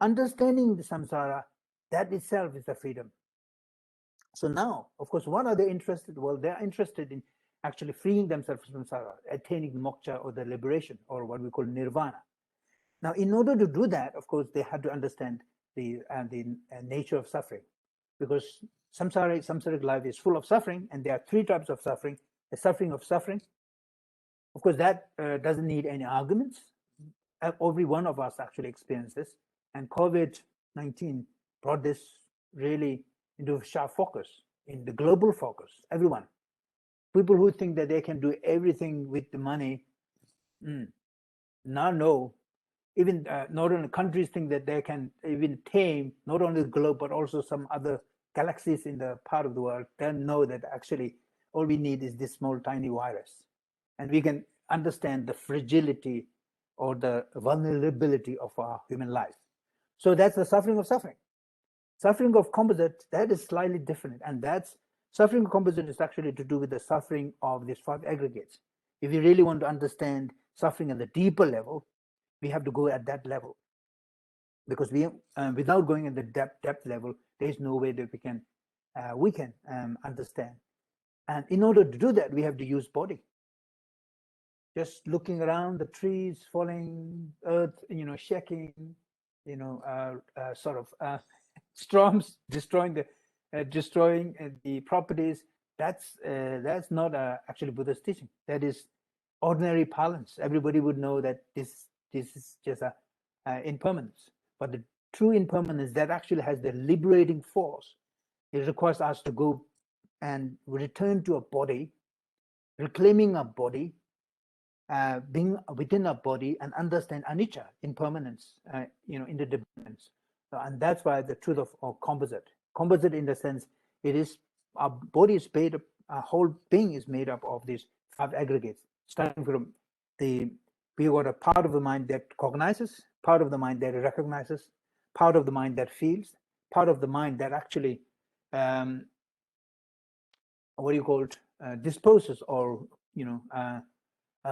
understanding the samsara, that itself is the freedom. So now, of course, what are they interested? Well, they're interested in actually freeing themselves from samsara, attaining moksha or the liberation, or what we call nirvana. Now, in order to do that, of course, they had to understand the nature of suffering, because samsaric life is full of suffering, and there are three types of suffering. The suffering of suffering, of course, that doesn't need any arguments. Every one of us actually experiences, and COVID-19 brought this really into sharp focus, in the global focus. Everyone, people who think that they can do everything with the money, now know. Even not only countries think that they can even tame not only the globe but also some other galaxies in the part of the world. They know that actually all we need is this small tiny virus, and we can understand the fragility or the vulnerability of our human life. So that's the suffering of suffering. Suffering of composite, that is slightly different, and that's suffering of composite is actually to do with the suffering of these five aggregates. If you really want to understand suffering at the deeper level, we have to go at that level, because we without going at the depth level, there is no way that we can understand. And in order to do that, we have to use body. Just looking around, the trees falling, earth, shaking, sort of storms destroying the properties. That's not actually Buddha's teaching. That is ordinary parlance. Everybody would know that this is just a impermanence. But the true impermanence that actually has the liberating force It requires us to go and return to a body, reclaiming a body, being within a body, and understand anicca, impermanence, interdependence. And that's why the truth of composite. Composite in the sense, it is our body is made up, our whole being is made up of these 5 aggregates, starting from we got a part of the mind that cognizes, part of the mind that recognizes, part of the mind that feels, part of the mind that actually disposes, or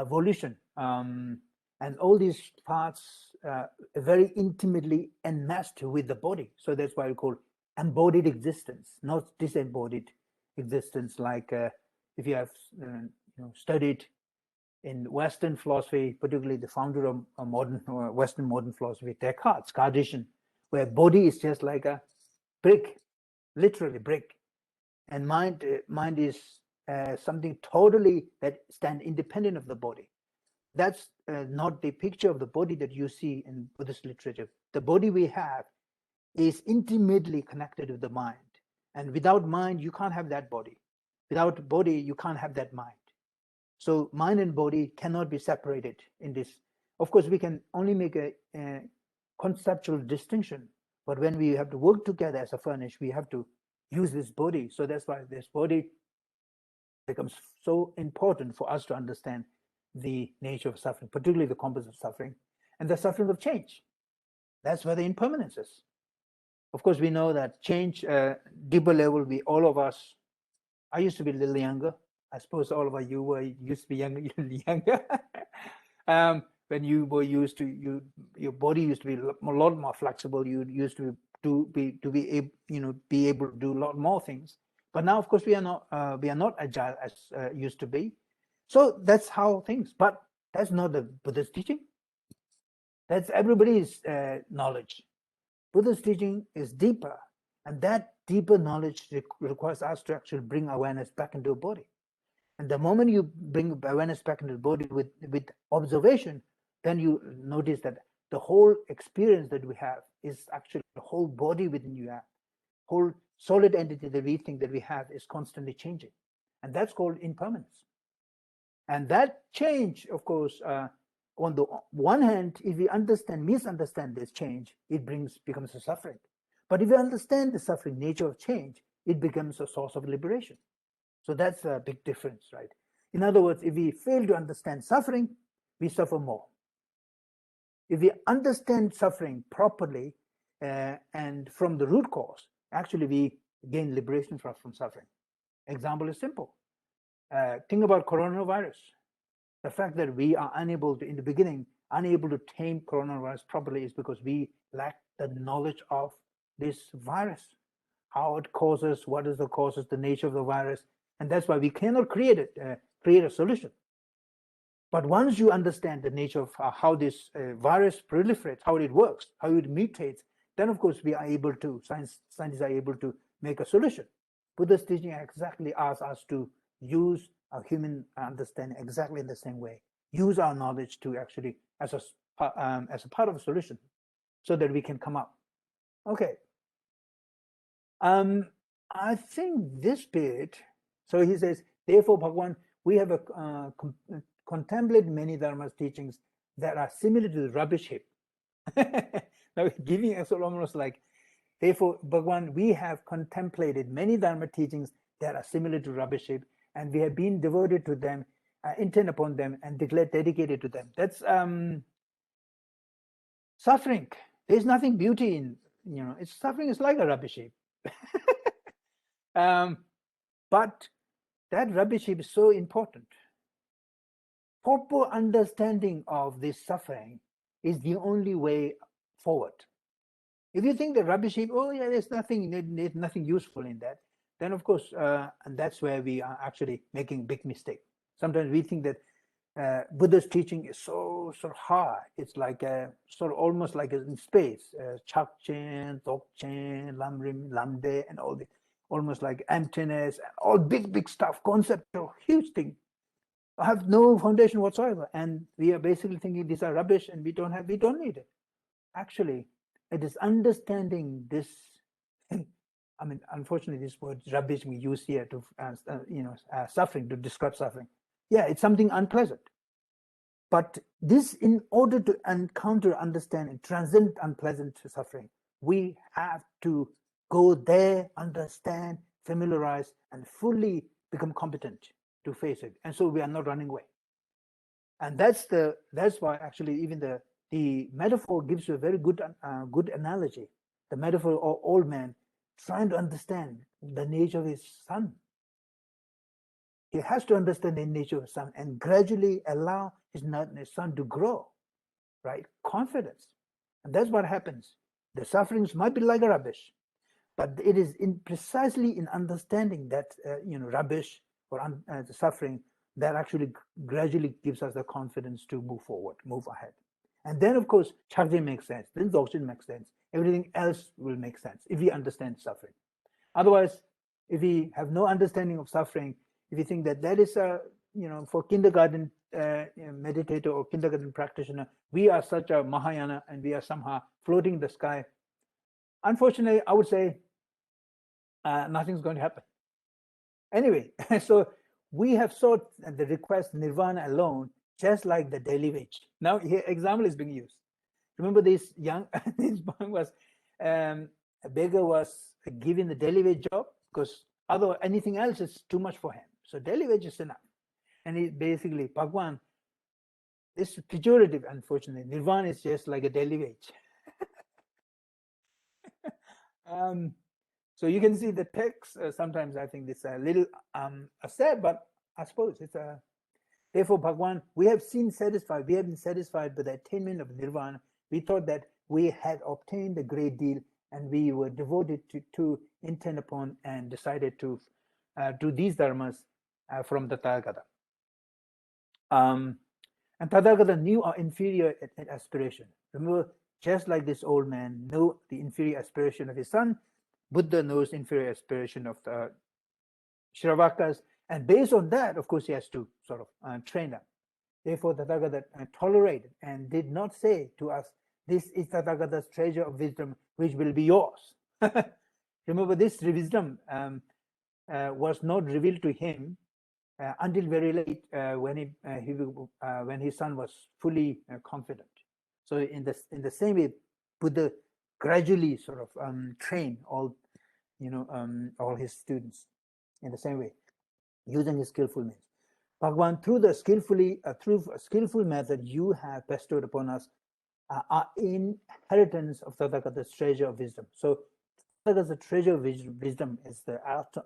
volition, and all these parts are very intimately enmeshed with the body. So that's why we call embodied existence, not disembodied existence. Like if you have studied in Western philosophy, particularly the founder of Western modern philosophy, Descartes' Cartesian, where body is just like a brick, literally brick, and mind is something totally that stand independent of the body. That's not the picture of the body that you see in Buddhist literature. The body we have is intimately connected with the mind, and without mind you can't have that body. Without body you can't have that mind. So mind and body cannot be separated in this. Of course, we can only make a conceptual distinction, but when we have to work together as a furnish, we have to use this body. So that's why this body becomes so important for us to understand the nature of suffering, particularly the composite suffering and the suffering of change. That's where the impermanence is. Of course, we know that change, deeper level, all of us, I used to be a little younger. I suppose all of you used to be younger. When you were used to, your body used to be a lot more flexible. You used to be able to do a lot more things. But now, of course, we are not agile as used to be. So that's how things. But that's not the Buddha's teaching. That's everybody's knowledge. Buddha's teaching is deeper, and that deeper knowledge requires us to actually bring awareness back into the body. And the moment you bring awareness back into the body with observation, then you notice that the whole experience that we have is actually the whole body within you have. Whole solid entity that we think that we have is constantly changing. And that's called impermanence. And that change, of course, on the one hand, if we misunderstand this change, it becomes a suffering. But if we understand the suffering nature of change, it becomes a source of liberation. So that's a big difference, right? In other words, if we fail to understand suffering, we suffer more. If we understand suffering properly and from the root cause, actually we gain liberation from suffering. Example is simple. Think about coronavirus. The fact that we are unable to, in the beginning, unable to tame coronavirus properly is because we lack the knowledge of this virus, how it causes, what is the causes, the nature of the virus. And that's why we cannot create a solution. But once you understand the nature of how this virus proliferates, how it works, how it mutates, then of course we are able to, scientists are able to make a solution. Buddha's teaching exactly asks us to use our human understanding exactly in the same way. Use our knowledge to actually, as a part of a solution, so that we can come up. Okay. I think this bit, so he says, therefore, Bhagavan, we have contemplated many dharmas teachings that are similar to the rubbish heap. Now, giving us almost like, therefore, Bhagavan, we have contemplated many dharma teachings that are similar to rubbish heap, and we have been devoted to them, intent upon them, and declared dedicated to them. That's suffering. There's nothing beauty in, suffering is like a rubbish heap. But that rubbish heap is so important. Proper understanding of this suffering is the only way forward. If you think the rubbish heap, oh yeah, there's nothing useful in that, then of course, and that's where we are actually making a big mistake. Sometimes we think that Buddha's teaching is so high. It's like almost like in space, Chakchen, Thakchoe, Lamrim, Lamde, and all this, almost like emptiness, and all big stuff, conceptual, huge thing. I have no foundation whatsoever, and we are basically thinking these are rubbish, and we don't need it. Actually, it is understanding this I mean, unfortunately, this word rubbish we use here to, suffering, to describe suffering. Yeah, it's something unpleasant. But this, in order to encounter, understand, and transcend unpleasant suffering, we have to go there, understand, familiarize, and fully become competent to face it. And so we are not running away. And that's why actually even the metaphor gives you a very good analogy. The metaphor of old man trying to understand the nature of his son. He has to understand the nature of his son and gradually allow his son to grow, right? Confidence. And that's what happens. The sufferings might be like a rubbish, but it is precisely in understanding that, rubbish or the suffering that actually gradually gives us the confidence to move forward, move ahead. And then, of course, Chakti makes sense. Then Dzogchen makes sense. Everything else will make sense if we understand suffering. Otherwise, if we have no understanding of suffering, if you think that is for kindergarten meditator or kindergarten practitioner, we are such a Mahayana and we are somehow floating in the sky. Unfortunately, I would say nothing's going to happen. Anyway, so we have sought the request nirvana alone, just like the daily wage. Now, here example is being used. Remember this this boy was, a beggar was given the daily wage job because otherwise anything else is too much for him. So daily wage is enough. And he basically, Bhagwan, this is pejorative, unfortunately. Nirvana is just like a daily wage. So you can see the text. Sometimes I think it's a little sad, but I suppose it's a. Therefore, Bhagwan, we have been satisfied with the attainment of nirvana. We thought that we had obtained a great deal, and we were devoted to intend upon and decided to do these dharmas from the Tathagata. And Tathagata knew our inferior aspiration. Remember, just like this old man knew the inferior aspiration of his son, Buddha knows inferior aspiration of the Shravakas, and based on that, of course, he has to sort of train them. Therefore, Tathagata tolerated and did not say to us, this is Tathagata's treasure of wisdom, which will be yours. Remember, this wisdom was not revealed to him until very late when his son was fully confident. So in the same way, Buddha gradually sort of trained all his students in the same way, using his skillful means. Bhagwan, through a skillful method, you have bestowed upon us our inheritance of Tathagata's treasure of wisdom. So Tathagata's treasure of wisdom is the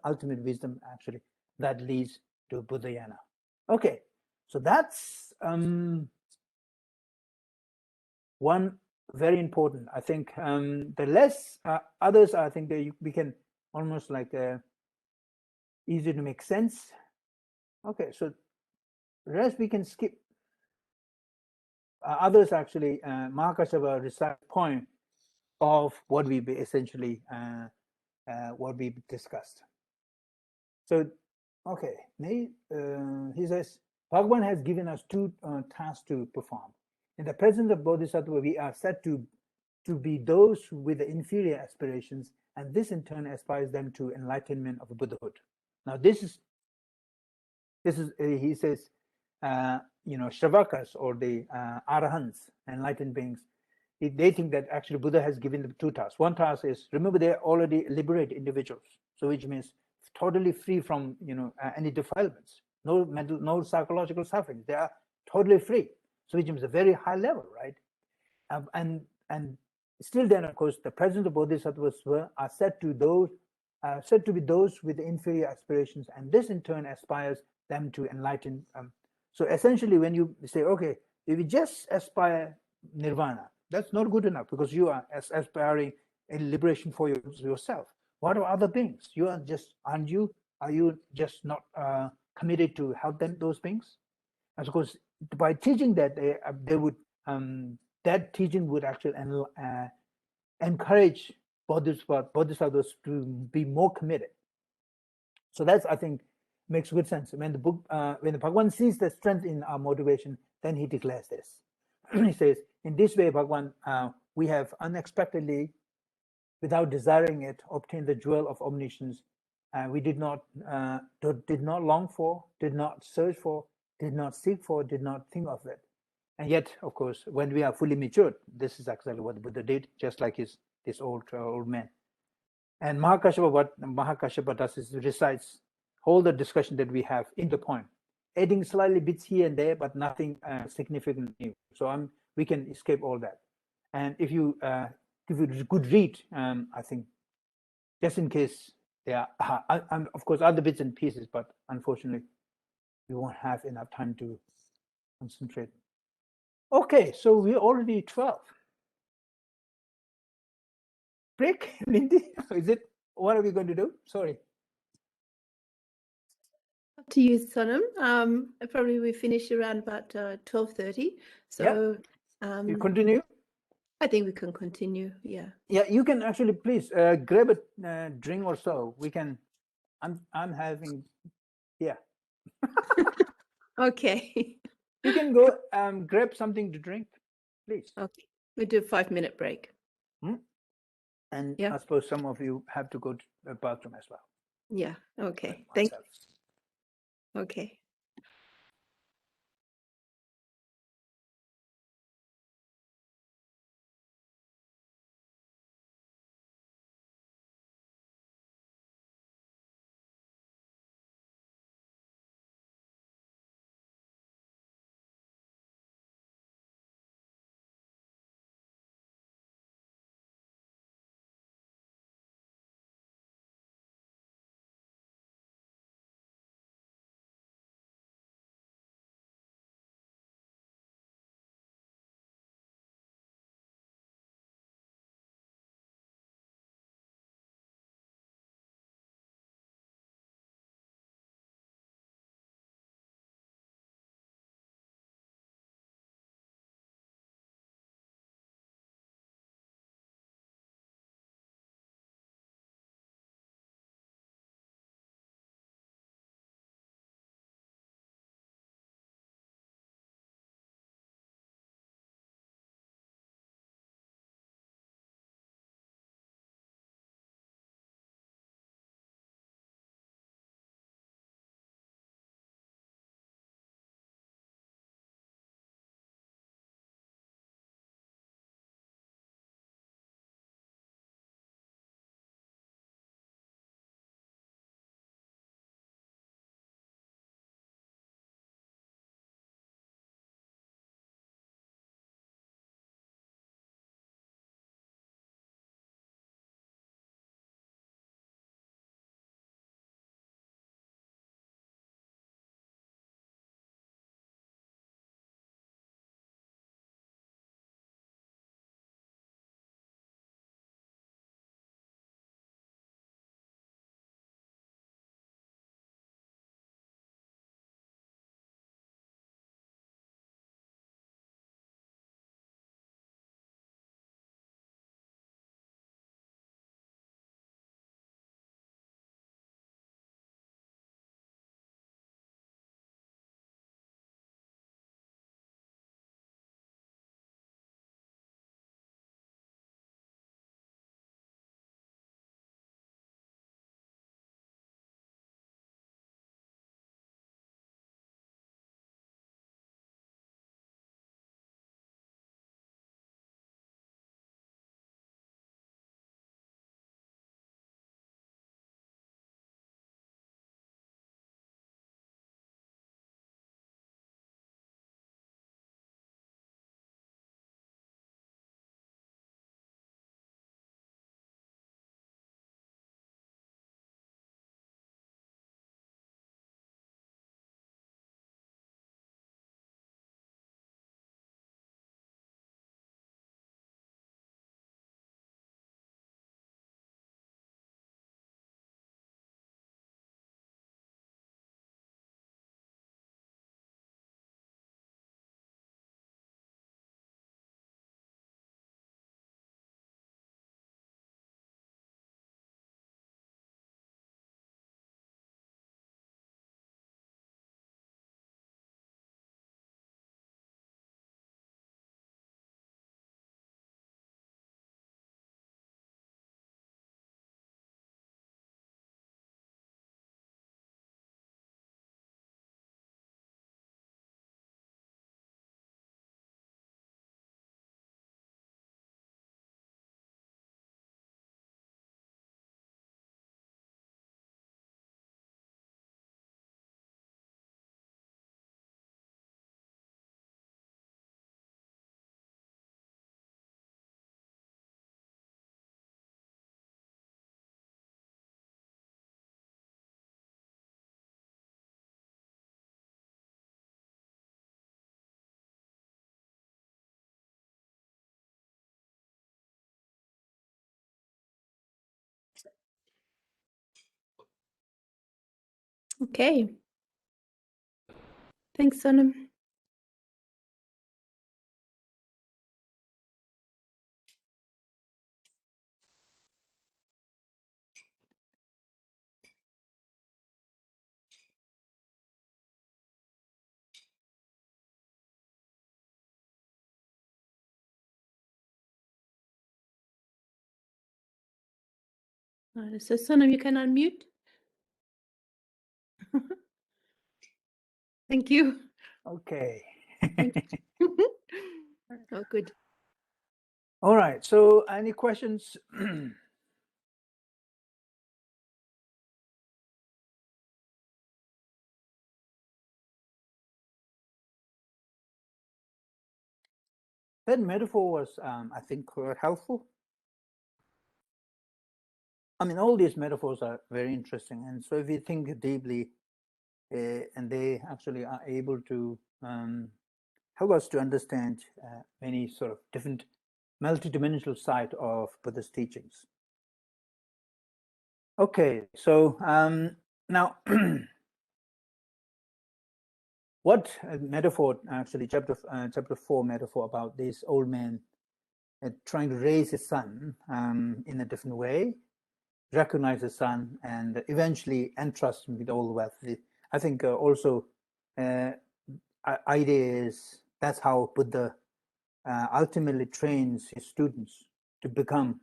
ultimate wisdom, actually, that leads to Buddhayana. Okay, so that's one very important. I think the less others, I think that we can almost like easy to make sense. Okay, so the rest we can skip. Others actually, Mahakashava recite point of what we essentially what we discussed. So, okay, he says, Bhagavan has given us two tasks to perform. In the presence of Bodhisattva, we are said to be those with the inferior aspirations, and this in turn aspires them to enlightenment of Buddhahood. Now, this is he says, Shravakas or the Arahants, enlightened beings, they think that actually Buddha has given them two tasks. One task is, remember, they're already liberated individuals, so which means totally free from any defilements, no mental, no psychological suffering. They are totally free, so which means a very high level, right? And still, then of course, the presence of Bodhisattvas are said to be those with the inferior aspirations, and this in turn aspires them to enlighten. So essentially, when you say, okay, if you just aspire nirvana, that's not good enough, because you are aspiring a liberation for yourself. What are other beings? You are just, are you just not committed to help them, those beings? And of course, by teaching that, they would that teaching would actually encourage bodhisattvas to be more committed. So that's, I think, makes good sense. When the Bhagavan sees the strength in our motivation, then he declares this. He says, in this way, Bhagavan, we have unexpectedly without desiring it, obtained the jewel of omniscience. We did not long for, did not search for, did not seek for, did not think of it. And yet, of course, when we are fully matured, this is exactly what the Buddha did, just like this old man. And what Mahakashyapa does is recites all the discussion that we have in the point, adding slightly bits here and there, but nothing significant new. So we can escape all that. And if you could read, I think, just in case there are, of course, other bits and pieces, but unfortunately, we won't have enough time to concentrate. Okay, so we're already 12. Break, Lindy? Is it? What are we going to do? Sorry. Up to you, Sonam. Probably we finish around about 12:30. So you continue. I think we can continue. Yeah. Yeah, you can actually please grab a drink or so. We can. I'm having. Yeah. Okay. You can go grab something to drink, please. Okay. We do a 5-minute break. And I suppose some of you have to go to the bathroom as well. Yeah. Okay. Thank you. Okay. Okay. Thanks, Sonam. So Sonam, you can unmute. Thank you. Okay. Oh, good. All right. So, any questions? That metaphor was, I think, quite helpful. I mean, all these metaphors are very interesting, and so if you think deeply, and they actually are able to help us to understand many sort of different multidimensional side of Buddhist teachings. Okay, so now what metaphor actually chapter 4 metaphor about this old man trying to raise his son in a different way, recognize his son, and eventually entrust him with all the wealth. I think also idea is that's how Buddha ultimately trains his students to become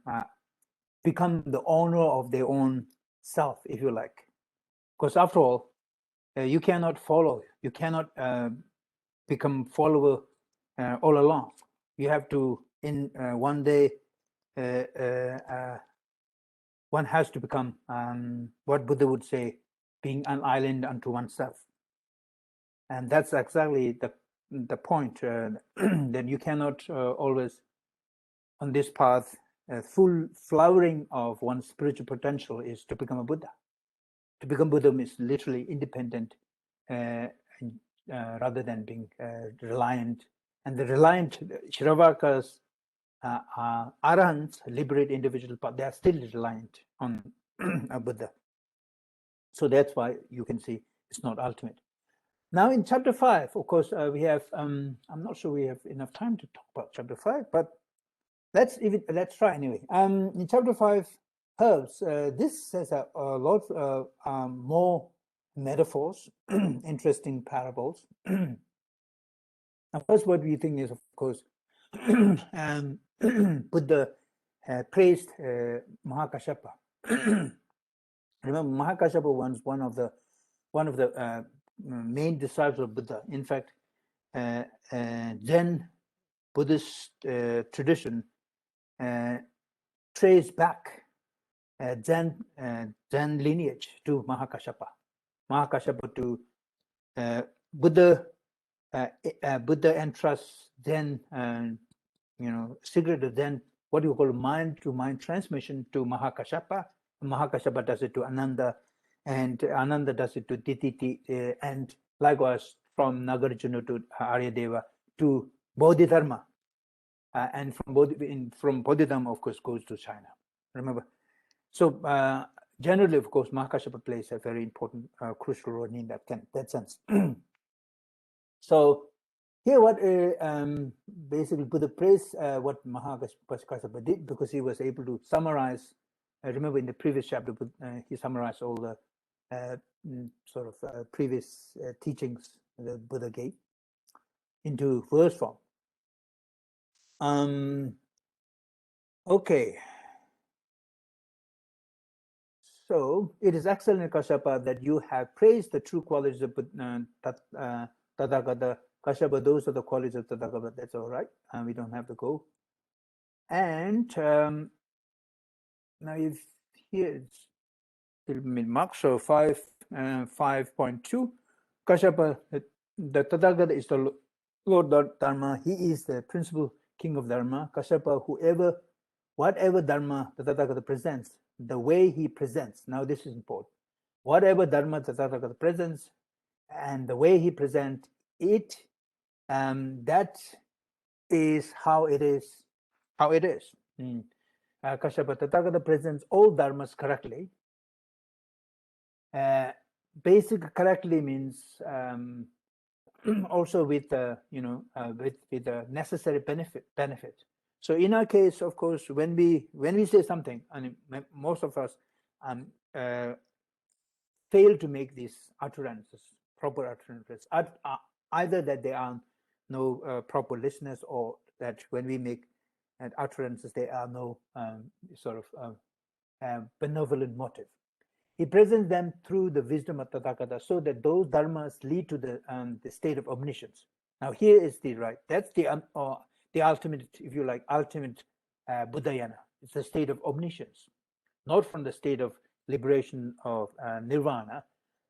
the owner of their own self, if you like. Because after all, you cannot follow, you cannot become follower all along. You have to, in one day, one has to become what Buddha would say, being an island unto oneself. And that's exactly the point, that you cannot always, on this path, full flowering of one's spiritual potential is to become a Buddha. To become Buddha is literally independent rather than being reliant. And the reliant Shravakas, Arahants, liberate individual path, they are still reliant on a Buddha. So that's why you can see it's not ultimate. Now in chapter 5, of course, we have, I'm not sure we have enough time to talk about chapter 5, but let's try anyway. In chapter 5, herbs, this has a lot more metaphors, interesting parables. Now, first, what we think is, of course, Buddha praised Mahakashapa. Remember, Mahakashapa was one of the main disciples of Buddha. In fact, Zen Buddhist tradition trace back Zen lineage to Mahakashapa. Mahakashapa to Buddha. Buddha entrusts Zen, secret of Zen, what you call mind-to-mind transmission to Mahakashapa. Mahakashapa does it to Ananda, and Ananda does it to Dititi, and likewise from Nagarjuna to Aryadeva to Bodhidharma. And from Bodhidharma, of course, goes to China. Remember, so generally, of course, Mahakashapa plays a very important, crucial role in that sense. So here, what basically Buddha praised what Mahakashapa did, because he was able to summarize. Remember, in the previous chapter, he summarized all the sort of previous teachings the Buddha gave into verse form. Okay. So it is excellent, Kashyapa, that you have praised the true qualities of Tathagata. Kashyapa, those are the qualities of Tathagata. That's all right. We don't have to go. And now, if here it's mid-mark, so 5.2, Kashyapa, the Tathagata is the Lord Dharma. He is the principal king of Dharma. Kashyapa, whatever Dharma the Tathagata presents, the way he presents. Now, this is important. Whatever Dharma the Tathagata presents and the way he presents it, that is how it is. Kashyapa, Tathagata presents all Dharmas correctly. basic correctly means also with with the necessary benefit. So in our case, of course, when we say something, and most of us fail to make these utterances, proper utterances, either that they are no proper listeners, or that when we make utterances, there are no sort of benevolent motive. He presents them through the wisdom of Tathagata, so that those dharmas lead to the state of omniscience. Now here is the right. That's the ultimate, if you like, ultimate Buddhayana. It's the state of omniscience, not from the state of liberation of nirvana,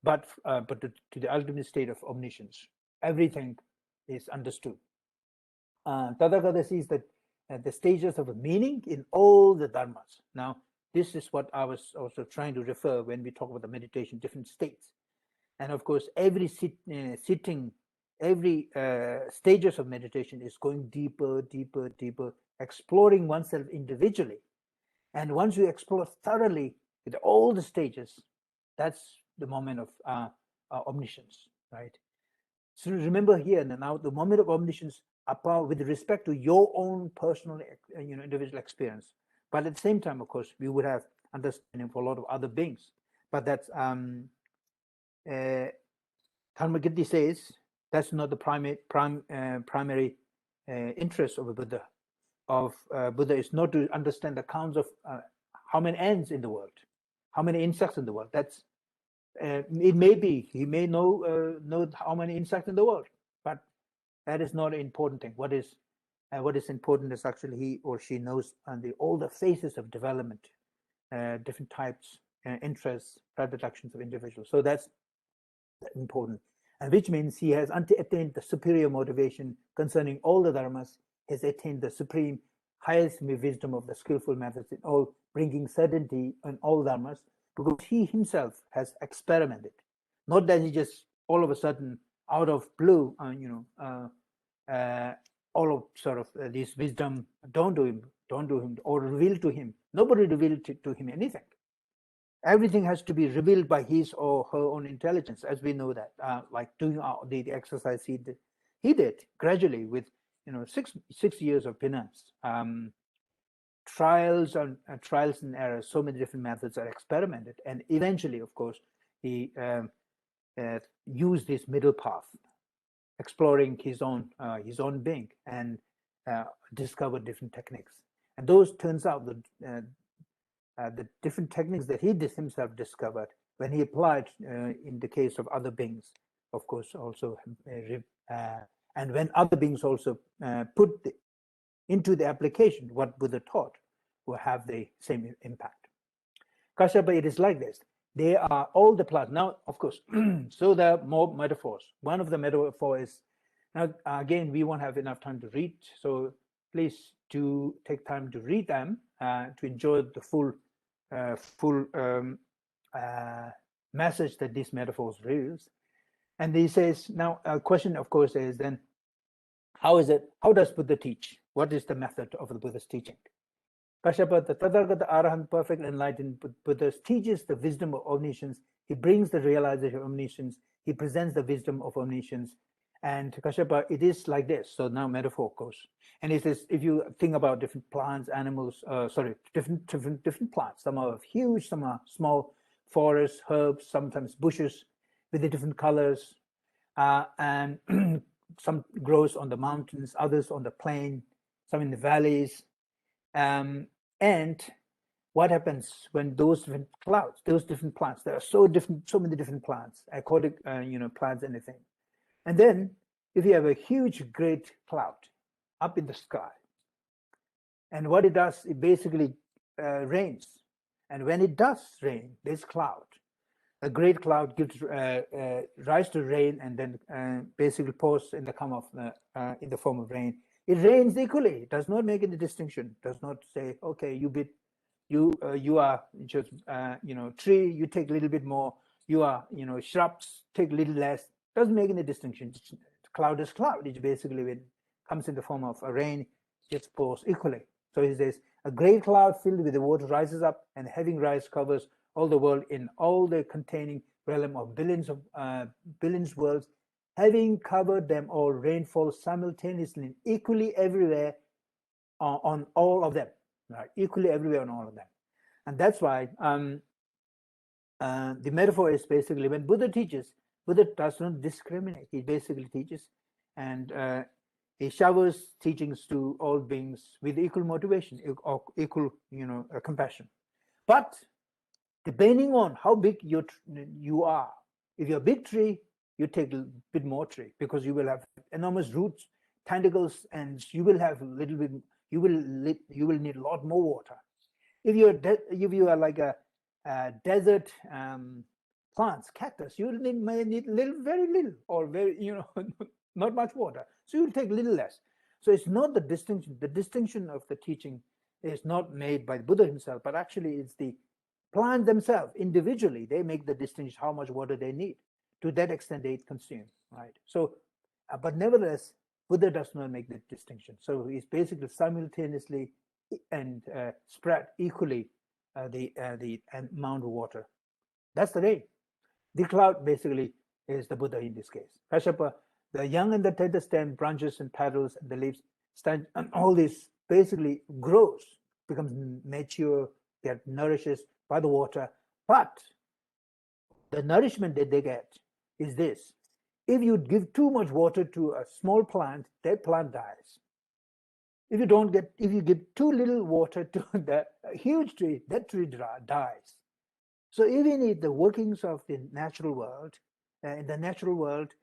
but to the ultimate state of omniscience. Everything is understood. Tathagata sees that the stages of meaning in all the dharmas. Now, this is what I was also trying to refer when we talk about the meditation, different states. And of course, every sitting, every stages of meditation is going deeper, deeper, deeper, exploring oneself individually. And once you explore thoroughly with all the stages, that's the moment of omniscience, right? So remember here now, the moment of omniscience with respect to your own personal, individual experience. But at the same time, of course, we would have understanding for a lot of other beings. But that's Dharmakirti says that's not the primary interest of a Buddha. Buddha is not to understand the counts of how many ants in the world, how many insects in the world. That's it may be he may know how many insects in the world, but that is not an important thing. What is important is actually he or she knows all the phases of development, different types, interests, predilections of individuals. So that's important, and which means he has attained the superior motivation concerning all the dharmas, has attained the supreme highest wisdom of the skillful methods in all, bringing certainty in all dharmas, because he himself has experimented. Not that he just all of a sudden out of blue, all of sort of this wisdom don't do him or reveal to him. Nobody revealed to him anything. Everything has to be revealed by his or her own intelligence, as we know that, like doing the exercise he did gradually with 6 years of penance, trials and errors. So many different methods are experimented, and eventually, of course, he used this middle path, exploring his own being, and discovered different techniques. And those turns out the different techniques that he himself discovered, when he applied in the case of other beings, of course, also, and when other beings also put into the application what Buddha taught, will have the same impact. Kashyapa, it is like this. They are all the plants. Now, of course, so there are more metaphors. One of the metaphors is, now again, we won't have enough time to read, so please do take time to read them to enjoy the full message that these metaphors reveals. And he says, now a question, of course, is then, how does Buddha teach? What is the method of the Buddha's teaching? Kashyapa, the Tathagata Arahant, perfect enlightened Buddha, teaches the wisdom of omniscience. He brings the realization of omniscience. He presents the wisdom of omniscience. And Kashyapa, it is like this. So now metaphor goes. And it says, if you think about different plants, animals, different plants, some are huge, some are small, forests, herbs, sometimes bushes with the different colors, and some grows on the mountains, others on the plain, some in the valleys. And what happens when those different clouds, those different plants, there are so many different plants, aquatic, plants, anything. And then if you have a huge, great cloud up in the sky, and what it does, it basically rains. And when it does rain, this cloud, a great cloud gives rise to rain, and then basically pours in the form of rain. It rains equally. It does not make any distinction. It does not say, okay, you are just tree, you take a little bit more. You are shrubs, take a little less. Doesn't make any distinction. Cloud is cloud. It basically, when it comes in the form of a rain, just pours equally. So it says, a great cloud filled with the water rises up, and having rise covers all the world in all the containing realm of billions worlds, having covered them all, rain falls simultaneously, equally everywhere on all of them, right? Equally everywhere on all of them. And that's why the metaphor is basically when Buddha teaches, Buddha does not discriminate. He basically teaches, and he showers teachings to all beings with equal motivation or equal, compassion. But depending on how big you are, if you're a big tree, you take a bit more tree because you will have enormous roots, tentacles, and you will have a little bit. You will need a lot more water. If you are like a desert plants, cactus, you may need very little, or very not much water. So you'll take little less. So it's not the distinction. The distinction of the teaching is not made by Buddha himself, but actually it's the plants themselves individually. They make the distinction how much water they need. To that extent, they consume, right? So, but nevertheless, Buddha does not make the distinction. So he's basically simultaneously and spread equally the amount of water. That's the rain. The cloud basically is the Buddha in this case. Kashyapa, the young and the tender stem, branches and petals and the leaves stand, and all this basically grows, becomes mature, get nourishes by the water. But the nourishment that they get is this: if you give too much water to a small plant, that plant dies. If you give too little water to the huge tree, that tree dies. So even in the workings of the natural world, in the natural world,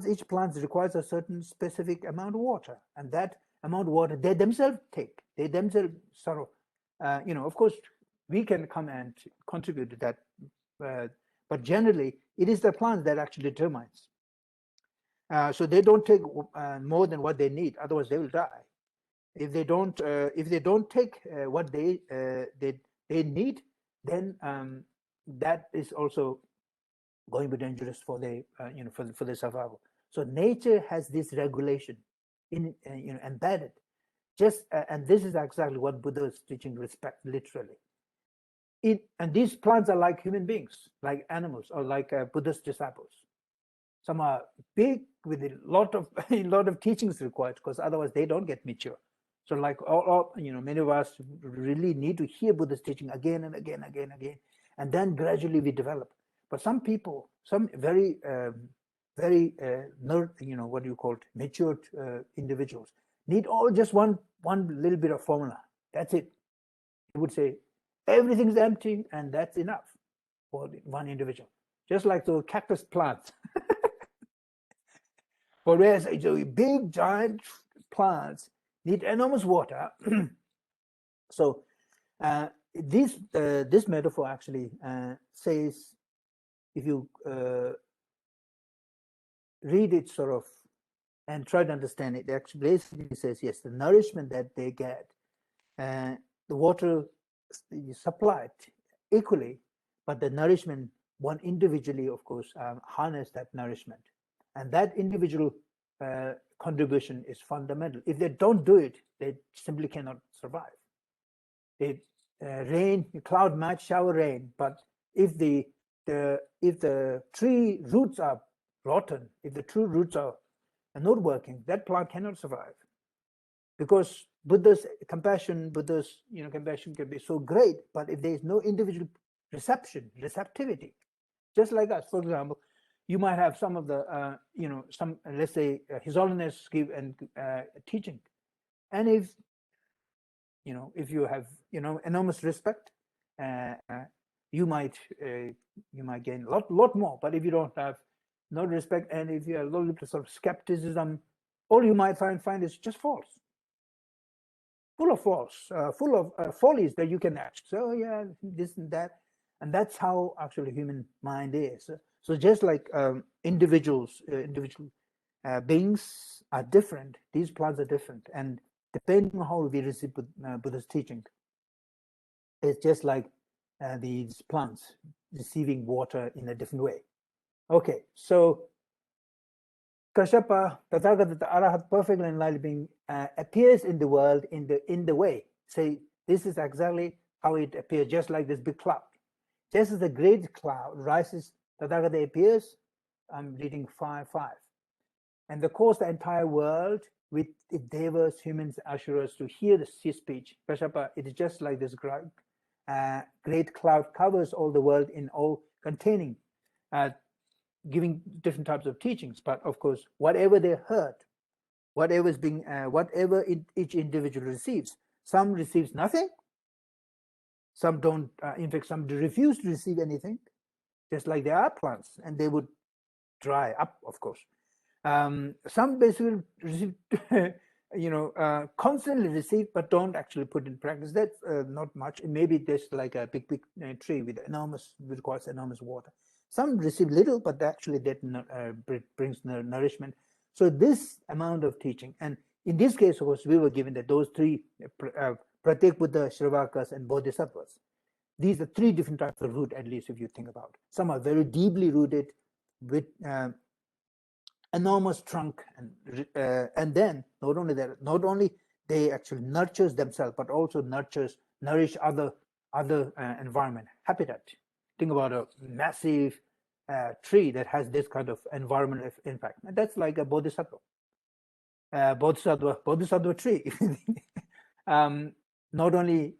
each plant requires a certain specific amount of water, and that amount of water they themselves take. They themselves sort of, of course, we can come and contribute to that, but generally, it is the plant that actually determines. So they don't take more than what they need, otherwise they will die. If they don't take what they need, then that is also going to be dangerous for the for the survival. So nature has this regulation in embedded. And this is exactly what Buddha is teaching: respect, literally. And these plants are like human beings, like animals, or like Buddhist disciples. Some are big with a lot of teachings required, because otherwise they don't get mature. So like many of us really need to hear Buddha's teaching again and again, and then gradually we develop. But some people, some very what do you call it, matured individuals need just one little bit of formula. That's it. You would say everything's empty, and that's enough for one individual. Just like those cactus plants. Whereas big giant plants need enormous water. So this metaphor actually says, if you read it sort of and try to understand it, actually basically says, yes, the nourishment that they get, the water is supplied equally, but the nourishment, one individually, of course, harness that nourishment. And that individual contribution is fundamental. If they don't do it, they simply cannot survive. Cloud might shower rain, but if the tree roots are rotten, if the true roots are not working, that plant cannot survive. Because Buddha's compassion can be so great, but if there is no individual receptivity, just like us, for example, you might have some of the, let's say, His Holiness give and teaching, and if you have, enormous respect, you might gain a lot more. But if you don't have no respect, and if you have a little bit of sort of skepticism, all you might find is just false, full of follies that you can ask. So yeah, this and that, and that's how actually human mind is. So just like individual beings are different, these plants are different, and depending on how we receive Buddha's teaching, it's just like these plants receiving water in a different way. Okay, so Kashyapa, Tathagata, the Arahat, perfect enlightened being, appears in the world in the way. Say, this is exactly how it appears, just like this big cloud. Just as the great cloud rises Tathagata appears, I'm reading 5.5. And the course the entire world with its devas, humans, asuras to hear his speech. Kashyapa, it is just like this great cloud covers all the world in all containing, giving different types of teachings. But of course, whatever they heard, whatever is being, whatever each individual receives, some receives nothing, some don't. In fact, some refuse to receive anything, just like there are plants, and they would dry up, of course. Some basically receive, constantly receive, but don't actually put in practice. That's not much. Maybe there's like a big tree with enormous, requires enormous water. Some receive little, but actually that brings nourishment. So this amount of teaching, and in this case, of course, we were given that those three, Pratyek Buddha, Shravakas, and Bodhisattvas. These are three different types of root, at least if you think about it. Some are very deeply rooted with enormous trunk, and then not only that, not only they actually nurtures themselves, but also nourish other environment, habitat. Think about a massive tree that has this kind of environmental impact, and that's like a bodhisattva. Bodhisattva tree. Not only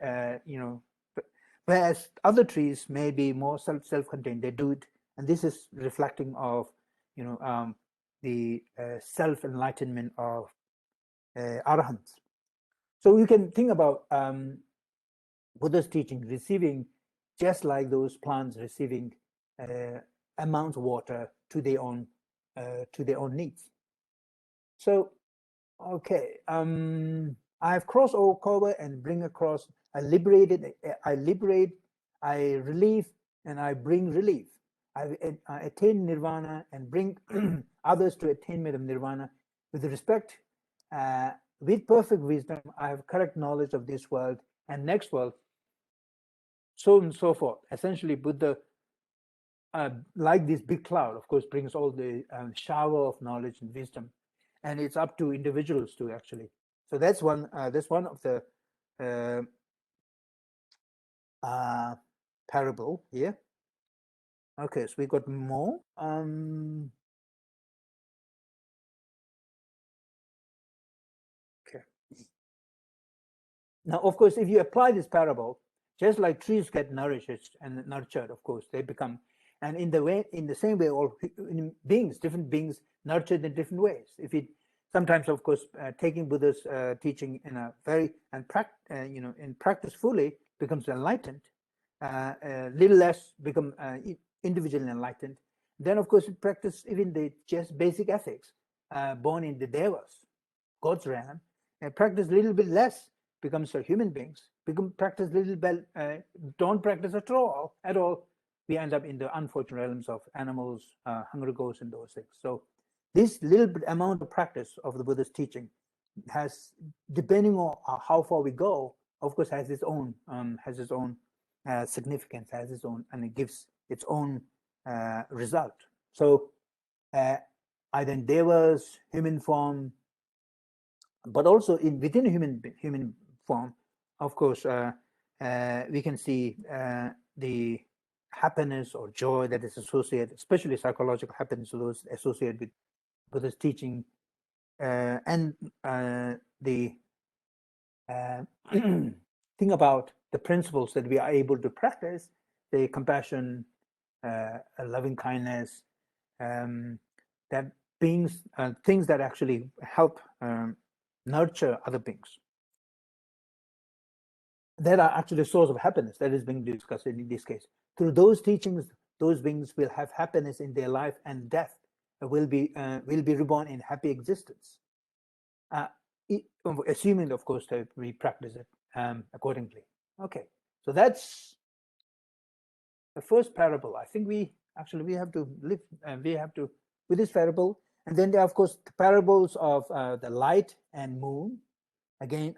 whereas other trees may be more self-contained, they do it, and this is reflecting of the self-enlightenment of arahants. So you can think about Buddha's teaching receiving just like those plants receiving amounts of water to their own needs. So okay, I've crossed over and bring across. I liberate, I relieve, and I bring relief. I attain nirvana and bring others to attainment of nirvana with respect, with perfect wisdom. I have correct knowledge of this world and next world, so on and so forth. Essentially, Buddha, like this big cloud, of course, brings all the shower of knowledge and wisdom, and it's up to individuals to actually. So that's one. That's one of the parable here. Okay, so we got more. Okay. Now, of course, if you apply this parable, just like trees get nourished and nurtured, of course, they become, and in the same way, all beings, different beings, nurtured in different ways. If it sometimes, of course, taking Buddha's teaching in a very in practice fully becomes enlightened. Little less become individually enlightened. Then, of course, practice even the just basic ethics, born in the devas, God's realm, and practice a little bit less, becomes human beings. Practice a little bit, don't practice at all. We end up in the unfortunate realms of animals, hungry ghosts, and those things. So, this little bit amount of practice of the Buddha's teaching has, depending on how far we go, of course, has its own significance, has its own, and it gives its own result. So either in devas, human form, but also within human form, of course, we can see the happiness or joy that is associated, especially psychological happiness, those associated with Buddha's teaching, and the think about the principles that we are able to practice, the compassion, loving kindness, that beings, things that actually help nurture other beings, that are actually the source of happiness that is being discussed in this case. Through those teachings, those beings will have happiness in their life, and death will be reborn in happy existence, assuming, of course, that we practice it accordingly. Okay, so that's the first parable. I think we have to live, we have to with this parable, and then there are, of course, the parables of the light and moon. Again,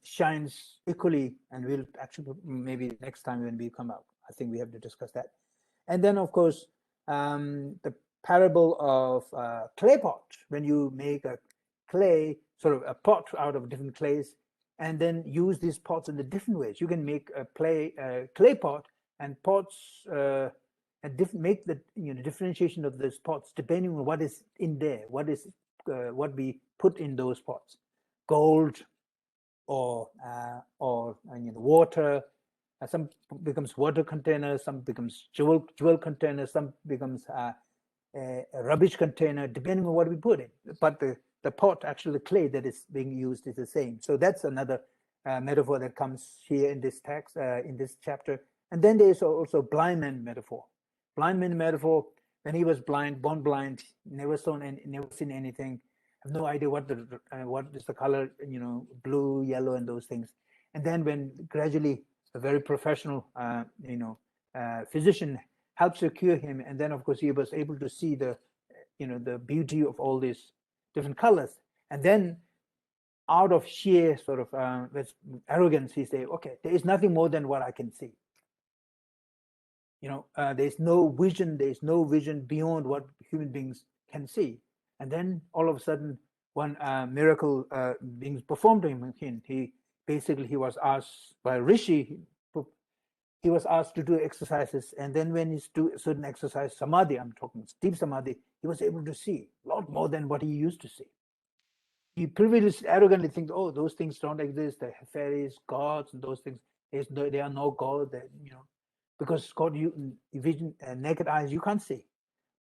shines equally, and we'll actually maybe next time when we come out, I think we have to discuss that. And then, of course, the parable of clay pot, when you make a clay, sort of a pot out of different clays, and then use these pots in the different ways. You can make a clay pot and pots and make the differentiation of those pots depending on what is in there, what what we put in those pots, gold or water. Some becomes water container, some becomes jewel container, some becomes a rubbish container, depending on what we put in. But the pot, actually the clay that is being used is the same. So that's another metaphor that comes here in this text, in this chapter. And then there's also blind man metaphor. Blind man metaphor, when he was blind, born blind, never seen anything, have no idea what is the color, blue, yellow, and those things. And then when gradually a very professional, physician helps to cure him, and then of course he was able to see the beauty of all these different colors, and then out of sheer sort of arrogance, he say, okay, there is nothing more than what I can see. There's no vision beyond what human beings can see. And then all of a sudden, one miracle being performed to him. He was asked by Rishi. He was asked to do exercises, and then when he do certain exercise, samadhi, I'm talking deep samadhi, he was able to see a lot more than what he used to see. He previously arrogantly thinks, oh, those things don't exist. The fairies, gods, and those things. There are no gods. Because God, vision, naked eyes, you can't see.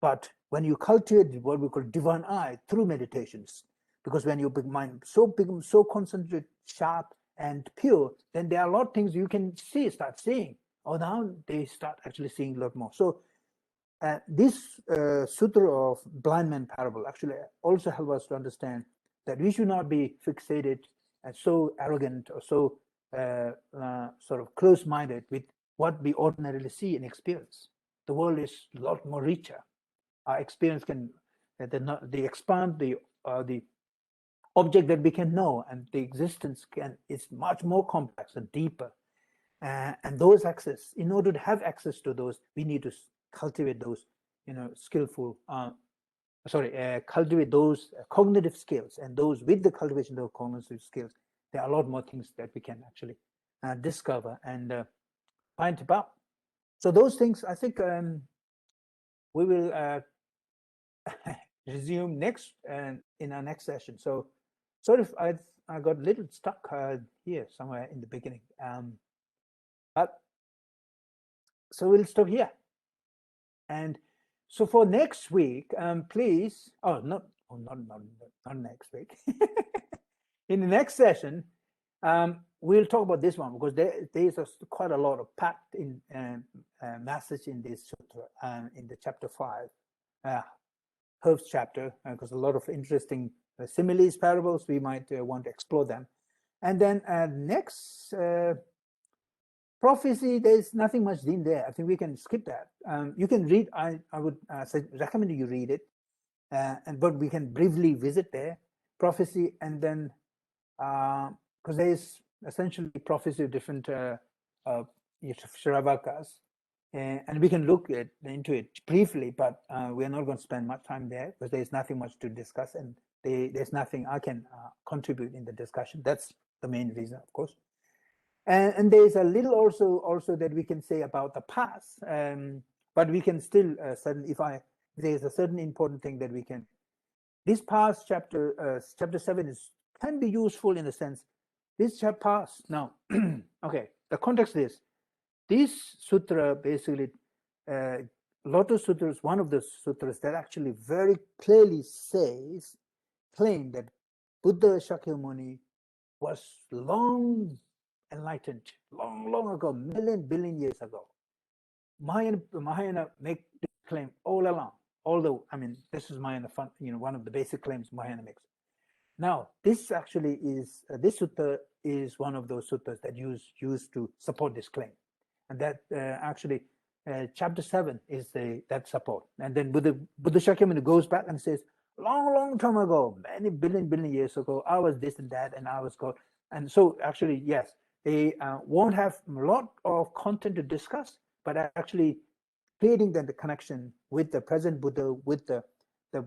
But when you cultivate what we call divine eye through meditations, because when your mind becomes so concentrated, sharp, and pure, then there are a lot of things you can start seeing. Or now they start actually seeing a lot more. So this sutra of blind man parable actually also helps us to understand that we should not be fixated and so arrogant or so sort of close-minded with what we ordinarily see and experience. The world is a lot more richer. Our experience can expand the object that we can know, and the existence is much more complex and deeper. And those access, in order to have access to those, we need to cultivate those, cultivate those cognitive skills, and those with the cultivation of cognitive skills, there are a lot more things that we can actually discover and find about. So those things, I think we will resume next in our next session. So sorry if I got a little stuck here somewhere in the beginning. But so we'll stop here. And so for next week, please, not next week. In the next session, we'll talk about this one, because there's quite a lot of packed in message in this sutra, in the chapter 5, first chapter, because a lot of interesting similes, parables, we might want to explore them. And then next prophecy, there's nothing much in there. I think we can skip that. You can read, I would recommend you read it, but we can briefly visit there, prophecy, and then because there is essentially prophecy of different Shravakas, and we can look into it briefly, but we're not going to spend much time there because there's nothing much to discuss, and there's nothing I can contribute in the discussion. That's the main reason, of course. And there's a little also that we can say about the past, but we can still if there's a certain important thing that we can. This past chapter 7 can be useful in the sense this chapter past now. Okay, the context is this sutra basically. Lotus Sutra is one of the sutras that actually very clearly claim that Buddha Shakyamuni was long enlightened, long ago, billion years ago. Mahayana make this claim all along. Although, I mean, this is Mahayana, one of the basic claims Mahayana makes. Now, this actually is this sutta is one of those sutras that used to support this claim, and that actually chapter 7 is that support. And then Buddha Shakyamuni goes back and says, long time ago, many billion years ago, I was this and that, and I was God. And so actually, yes, they won't have a lot of content to discuss, but actually creating the connection with the present Buddha, with the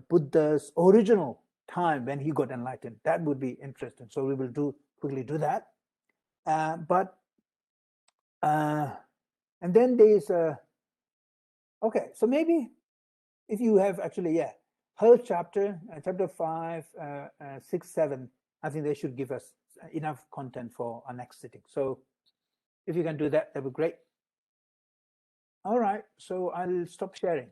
Buddha's original time when he got enlightened. That would be interesting. So we will quickly do that. And then there's Okay, so maybe if you have actually, whole chapter, chapter 5, 6, 7, I think they should give us enough content for our next sitting. So if you can do that, that would be great. All right, so I'll stop sharing.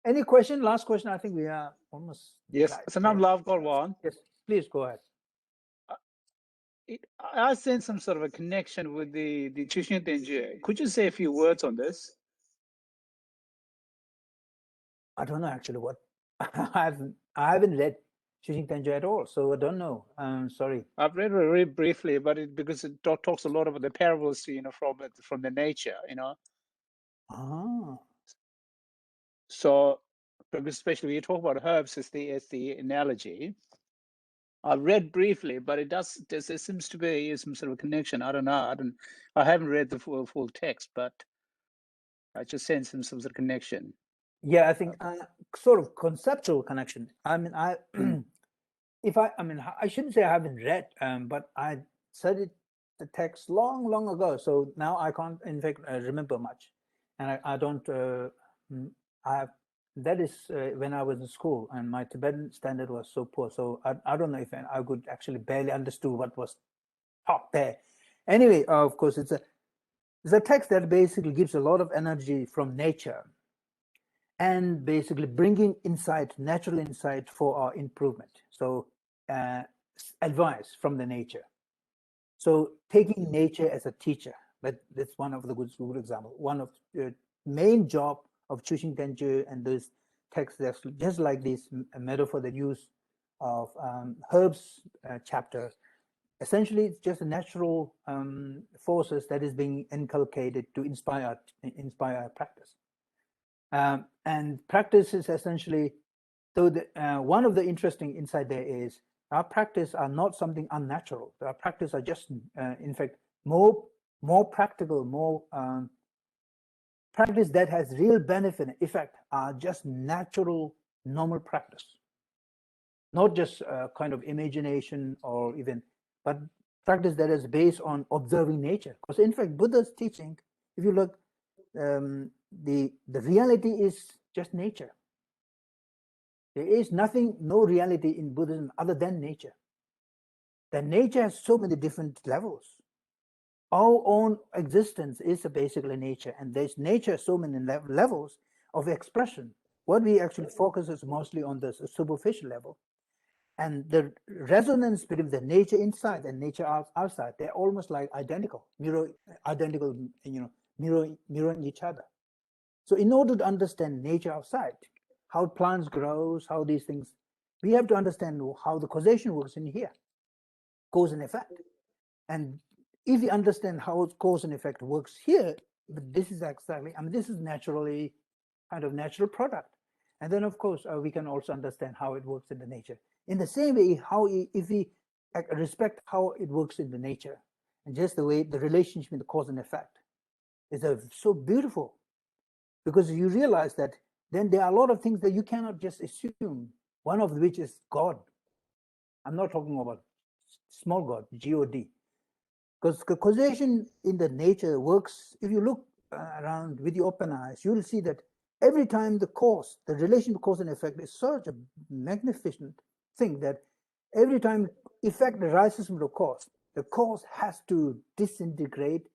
Any question? Last question. I think we are almost. Yes, Sonam, I've got one. Yes, please go ahead. I sense some sort of a connection with the Chushin Tenje. Could you say a few words on this? I don't know actually what I haven't read Chushin Tenje at all, so I don't know. Sorry. I've read it very briefly, but because it talks a lot about the parables, from the nature, Ah. So, especially when you talk about herbs as the analogy, I've read briefly, but there seems to be some sort of connection. I don't know. I haven't read the full text, but I just sense some sort of connection. Yeah, I think sort of conceptual connection. I mean, I shouldn't say I haven't read, but I studied the text long ago. So now I can't, in fact, remember much, and I don't. That is when I was in school, and my Tibetan standard was so poor. So I don't know if I could actually barely understood what was taught there. Anyway, of course, it's a text that basically gives a lot of energy from nature, and basically bringing insight, natural insight for our improvement. So advice from the nature. So taking nature as a teacher, that's one of the good example. One of the main job of Chushin Tenje and those texts, just like this metaphor that use of herbs chapter. Essentially, it's just a natural forces that is being inculcated to inspire practice. And practice is essentially, so one of the interesting insight there is our practice are not something unnatural. Our practice are just, in fact, more practical, more practice that has real benefit and effect are just natural, normal practice. Not just kind of imagination or even, but practice that is based on observing nature. Because in fact, Buddha's teaching, if you look, the reality is just nature. There is nothing, no reality in Buddhism other than nature. The nature has so many different levels. Our own existence is basically nature, and there's nature so many levels of expression. What we actually focus is mostly on the superficial level, and the resonance between the nature inside and nature outside, they're almost like identical, mirroring each other. So in order to understand nature outside, how plants grows, how these things, we have to understand how the causation works in here, cause and effect. And if we understand how cause and effect works here, but this is exactly, this is naturally kind of natural product. And then of course, we can also understand how it works in the nature. In the same way, if we respect how it works in the nature, and just the way the relationship with the cause and effect is so beautiful, because you realize that then there are a lot of things that you cannot just assume, one of which is God. I'm not talking about small God, G-O-D. Because causation in the nature works, if you look around with your open eyes, you'll see that every time the relation to cause and effect is such a magnificent thing that every time effect arises from the cause has to disintegrate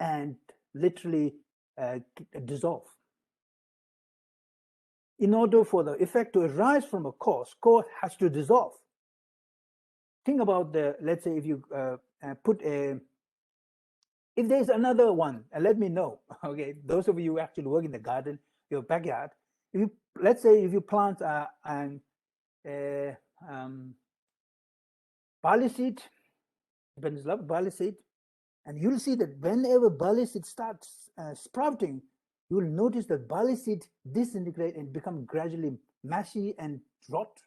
and literally dissolve. In order for the effect to arise from a cause has to dissolve. Think about let's say if you put if there's another one, let me know. Okay, those of you who actually work in the garden, your backyard, let's say if you plant barley seed, barley seed, and you'll see that whenever barley seed starts sprouting, you will notice that barley seed disintegrate and become gradually mushy and rot.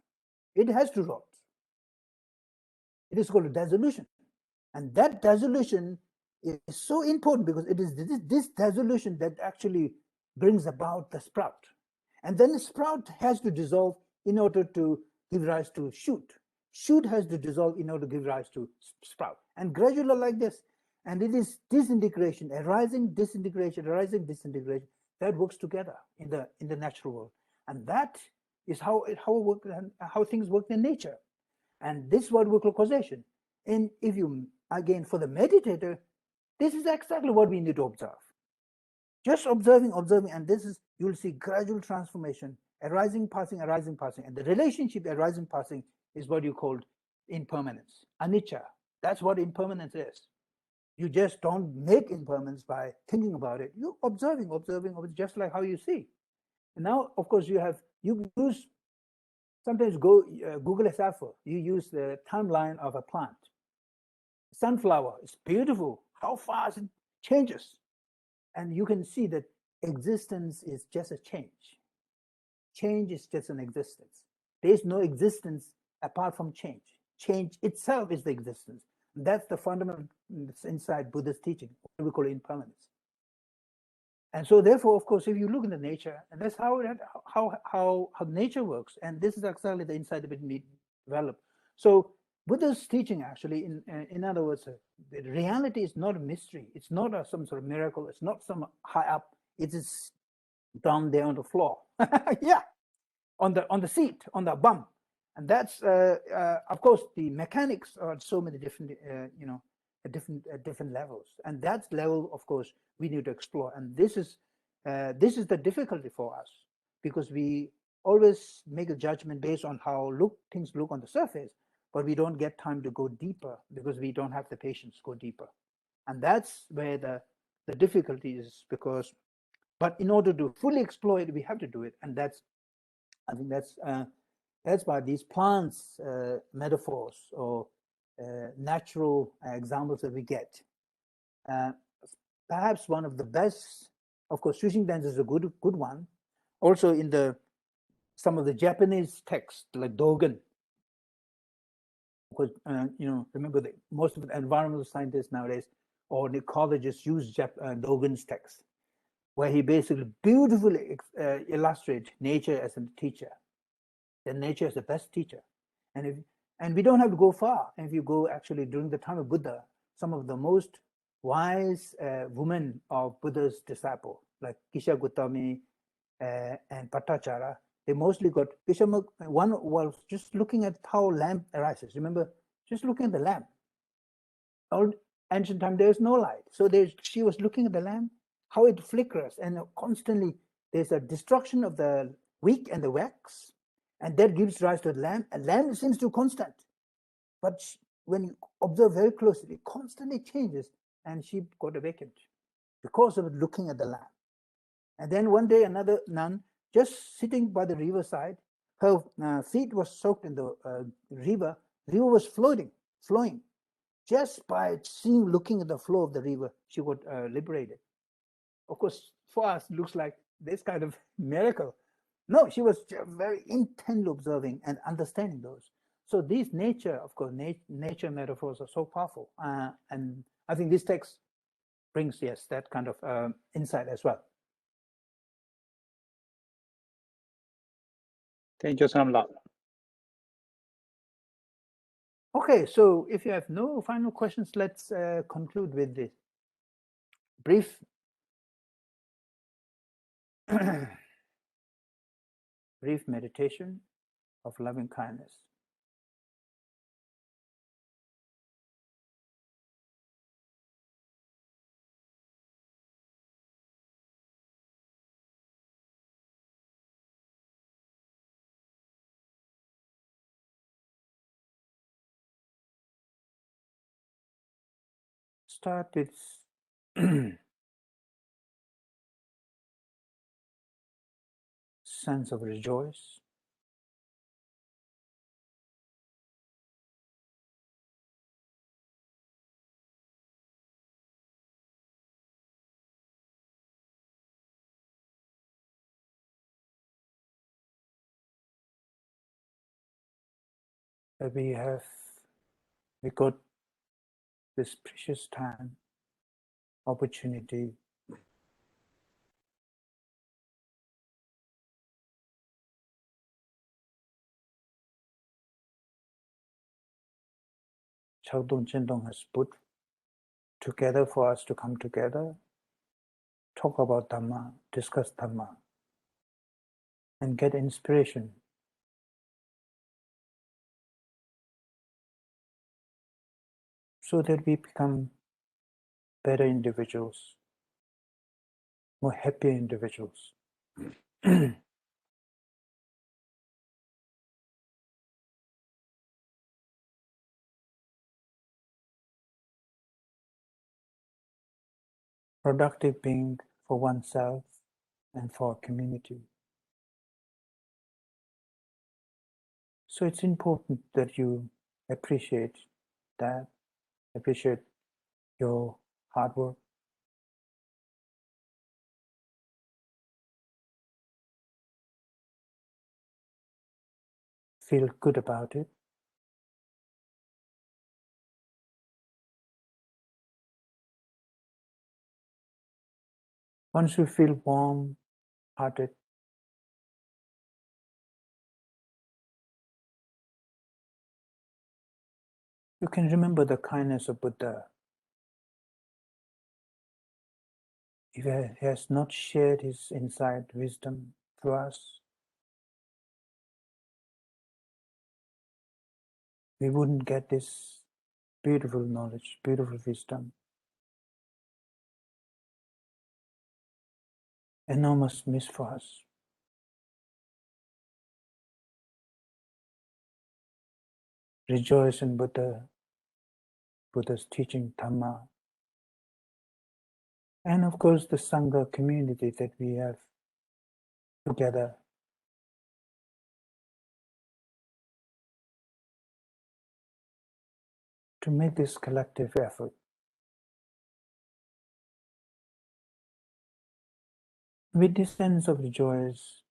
It has to rot. It is called dissolution. And that dissolution is so important because it is this dissolution that actually brings about the sprout. And then the sprout has to dissolve in order to give rise to shoot. Shoot has to dissolve in order to give rise to sprout. And gradually like this. And it is disintegration, arising, disintegration, arising, disintegration, that works together in the natural world. And that is how things work in nature. And this is what we call causation. And if you, again, for the meditator, this is exactly what we need to observe. Just observing, and this is, you'll see gradual transformation, arising, passing, and the relationship arising, passing is what you called impermanence, anicca. That's what impermanence is. You just don't make impermanence by thinking about it. You're observing, just like how you see. And now, of course, you use, sometimes Google a example. You use the timeline of a plant. Sunflower is beautiful, how fast it changes. And you can see that existence is just a change. Change is just an existence. There is no existence apart from change. Change itself is the existence. That's the fundamental inside Buddha's teaching, what we call impermanence. And so therefore, of course, if you look in the nature, and that's how nature works, and this is exactly the insight that we develop. So Buddha's teaching actually, in other words, the reality is not a mystery. It's not some sort of miracle. It's not some high up. It is down there on the floor. Yeah, on the seat, on the bum. And that's, of course, the mechanics are so many different, at different levels. And that level, of course, we need to explore. And this is the difficulty for us, because we always make a judgment based on how things look on the surface, but we don't get time to go deeper because we don't have the patience to go deeper. And that's where the difficulty is, because, but in order to fully explore it, we have to do it. And I think that's why these plants metaphors or natural examples that we get. Perhaps one of the best, of course, Shushing dance is a good one. Also in some of the Japanese texts like Dogen, because remember that most of the environmental scientists nowadays or the ecologists use Dogen's text, where he basically beautifully illustrates nature as a teacher. That nature is the best teacher, and we don't have to go far. And if you go actually during the time of Buddha, some of the most wise women of Buddha's disciple, like Kisha Gautami and Patachara, they mostly got one was just looking at how lamp arises. Remember, just looking at the lamp. Old ancient time, there is no light, so she was looking at the lamp, how it flickers, and constantly there's a destruction of the wick and the wax, and that gives rise to the lamp. And lamp seems to be constant, but when you observe very closely, it constantly changes, and she got awakened because of looking at the lamp. And then one day, another nun, just sitting by the riverside, her feet were soaked in the river. The river was flowing. Just by looking at the flow of the river, she got liberated. Of course, for us, it looks like this kind of miracle. No, she was very intently observing and understanding those. So these nature, of course, nature metaphors are so powerful. And I think this text brings, yes, that kind of insight as well. Thank you, Sonam. Okay, so if you have no final questions, let's conclude with this brief brief meditation of loving kindness. Start with sense of rejoice. That we got this precious time, opportunity Chagdong Chendong has put together for us to come together, talk about Dhamma, discuss Dhamma, and get inspiration. So that we become better individuals, more happy individuals. Productive being for oneself and for a community. So it's important that you appreciate that, appreciate your hard work. Feel good about it. Once you feel warm-hearted, you can remember the kindness of Buddha. If he has not shared his insight wisdom to us, we wouldn't get this beautiful knowledge, beautiful wisdom. Enormous miss for us. Rejoice in Buddha's teaching Dhamma. And of course the Sangha community that we have together. To make this collective effort. With this sense of rejoice,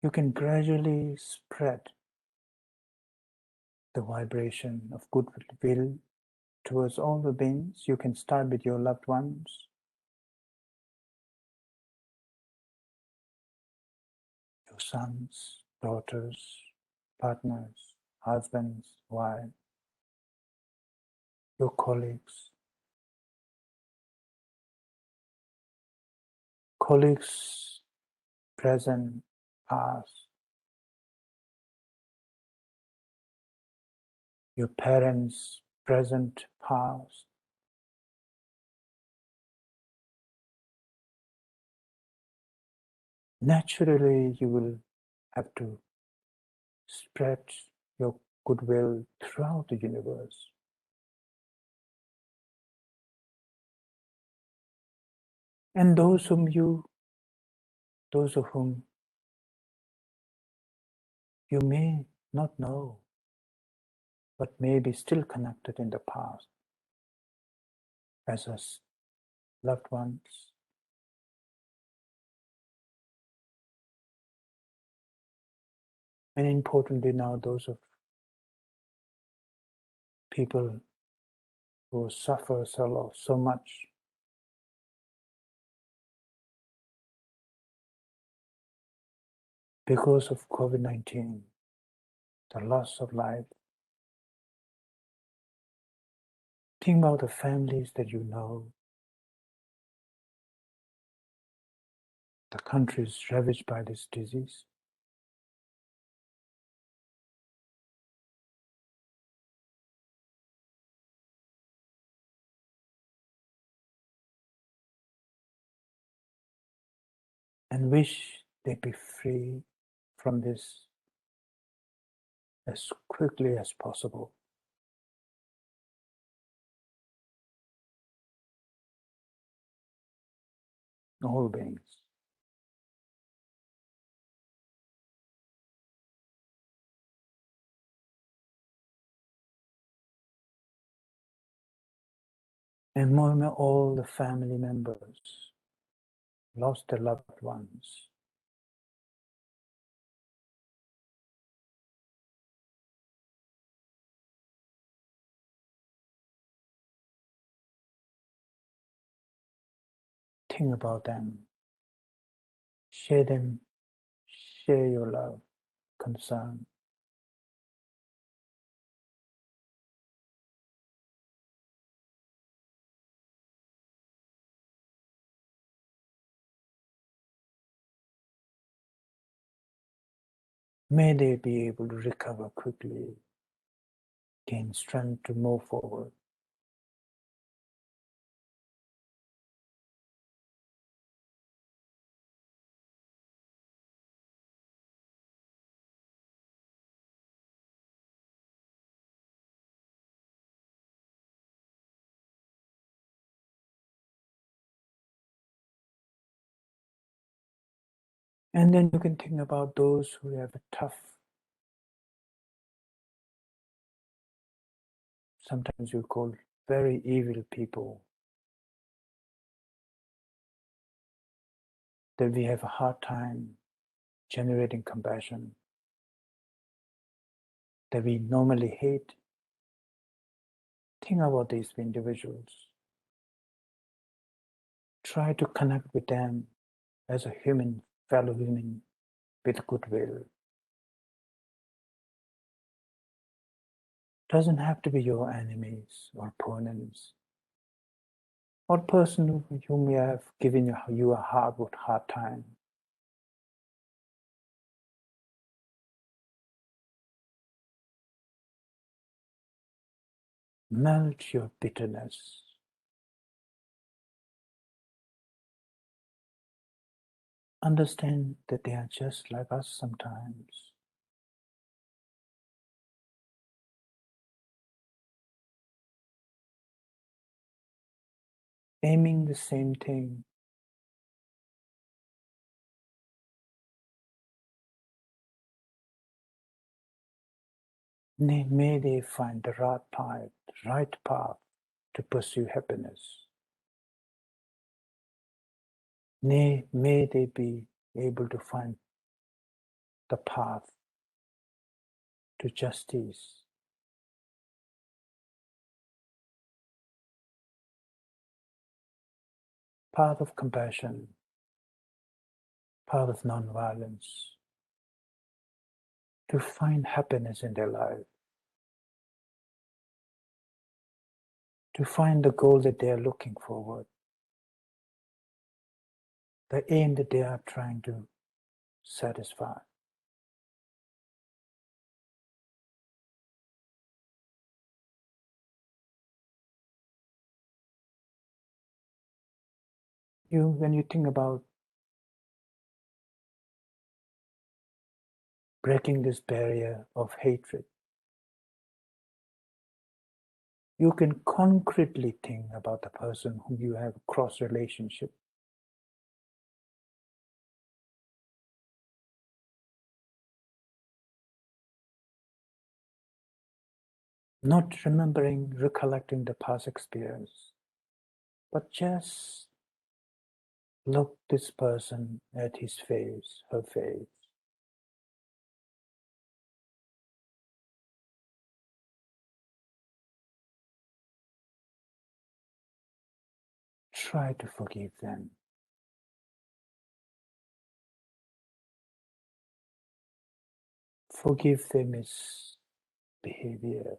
you can gradually spread the vibration of goodwill towards all the beings. You can start with your loved ones, your sons, daughters, partners, husbands, wives, your colleagues. Colleagues present, past, your parents present, past, naturally you will have to spread your goodwill throughout the universe. And those of whom you may not know, but may be still connected in the past as us loved ones. And importantly now, those of people who suffer so much because of COVID-19, the loss of life. Think about the families that you know, the countries ravaged by this disease. And wish they be free from this as quickly as possible. All beings. And more and more all the family members lost their loved ones. Think about them. Share them, share your love, concern. May they be able to recover quickly, gain strength to move forward. And then you can think about those who have a tough, sometimes you call very evil people, that we have a hard time generating compassion, that we normally hate. Think about these individuals. Try to connect with them as a human, fellow human, with goodwill. Doesn't have to be your enemies or opponents, or person whom you have given you a hard time. Melt your bitterness. Understand that they are just like us sometimes. Aiming the same thing. May they find the right path to pursue happiness. May they be able to find the path to justice. Path of compassion, path of non-violence, to find happiness in their life, to find the goal that they are looking forward, the aim that they are trying to satisfy. When you think about breaking this barrier of hatred, you can concretely think about the person whom you have a cross relationship. Not recollecting the past experience, but just look this person at his face, her face. Try to forgive them. Forgive their misbehavior.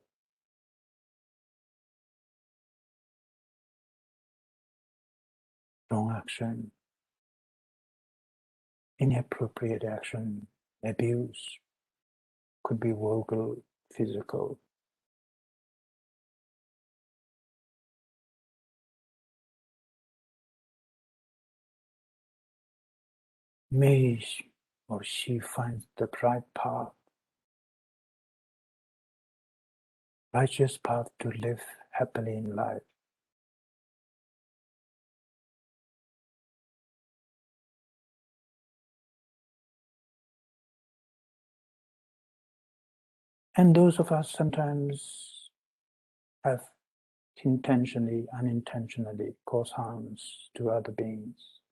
Wrong action, inappropriate action, abuse, could be verbal, physical. May he or she find the right path, righteous path to live happily in life. And those of us sometimes have intentionally, unintentionally cause harms to other beings.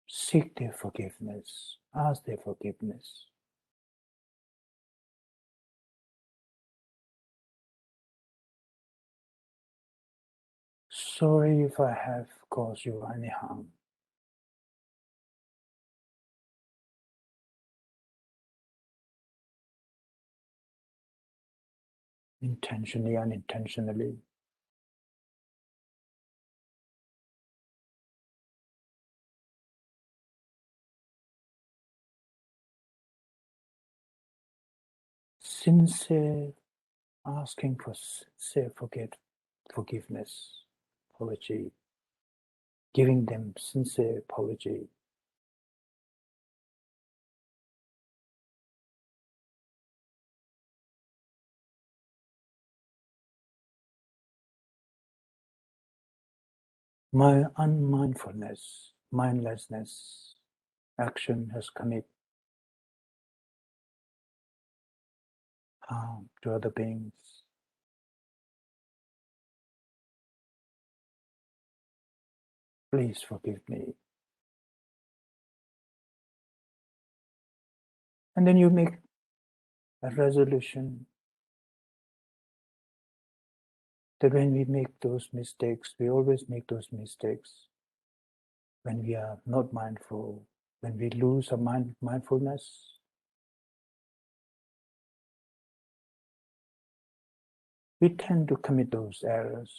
Seek their forgiveness, ask their forgiveness. Sorry if I have caused you any harm. Intentionally, unintentionally. Sincere, asking for sincere forgiveness, apology, giving them sincere apology. My unmindfulness, mindlessness, action has committed harm to other beings. Please forgive me. And then you make a resolution that when we make those mistakes, we always make those mistakes when we are not mindful, when we lose our mindfulness. We tend to commit those errors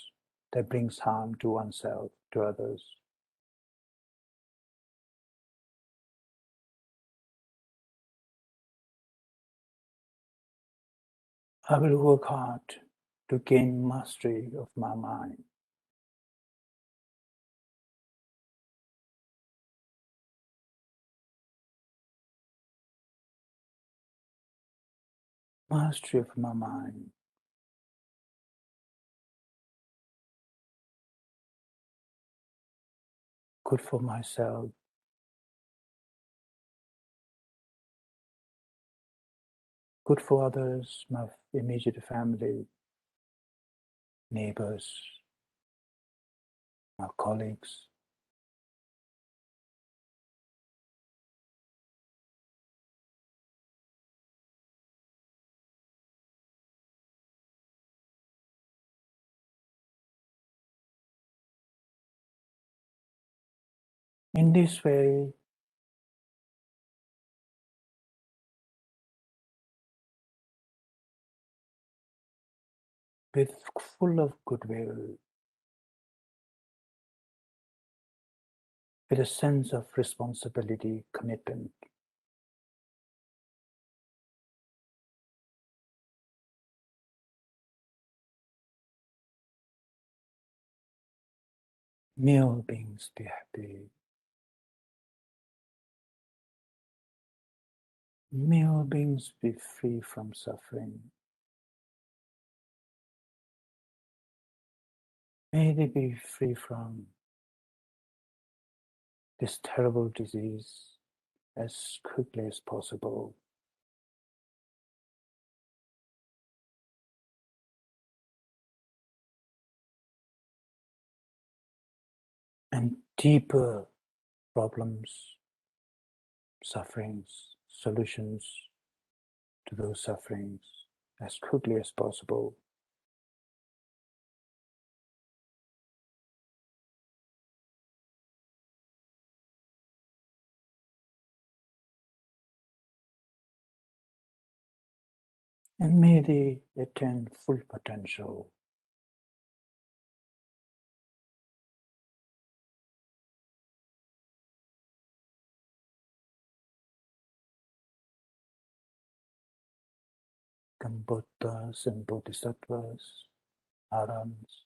that brings harm to oneself, to others. I will work hard to gain mastery of my mind. Mastery of my mind. Good for myself. Good for others, my immediate family, neighbors, my colleagues. In this way, with full of goodwill, with a sense of responsibility, commitment, may all beings be happy. May all beings be free from suffering. May they be free from this terrible disease as quickly as possible. And deeper problems, sufferings, solutions to those sufferings as quickly as possible. And may they attain full potential. Become Buddhas and Bodhisattvas, Arahants.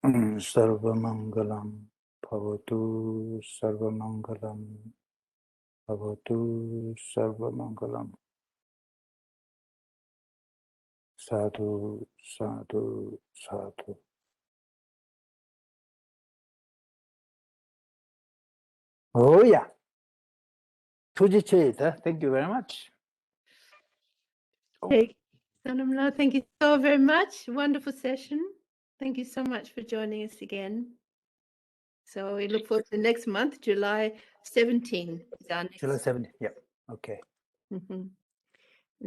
Sarvamangalam Bhavatu, Sarvamangalam Bhavatu, Sarvamangalam. Sadhu, sadhu, sadhu. Oh yeah. Tujiceta, thank you very much. Hey, Sonam, thank you so very much. Wonderful session. Thank you so much for joining us again. So we look forward to next month, July 17 is our next. July 17th. Yep. Okay. And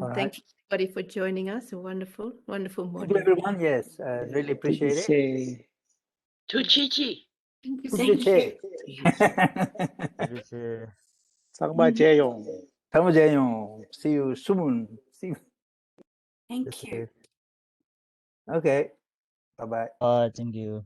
All thank right. you everybody for joining us. A wonderful, wonderful Thank morning. you, everyone. Yes, really appreciate it. Tuchichi. Tuchiche. 상바제용. See you soon. See you. Thank you. Okay. Bye-bye. Thank you.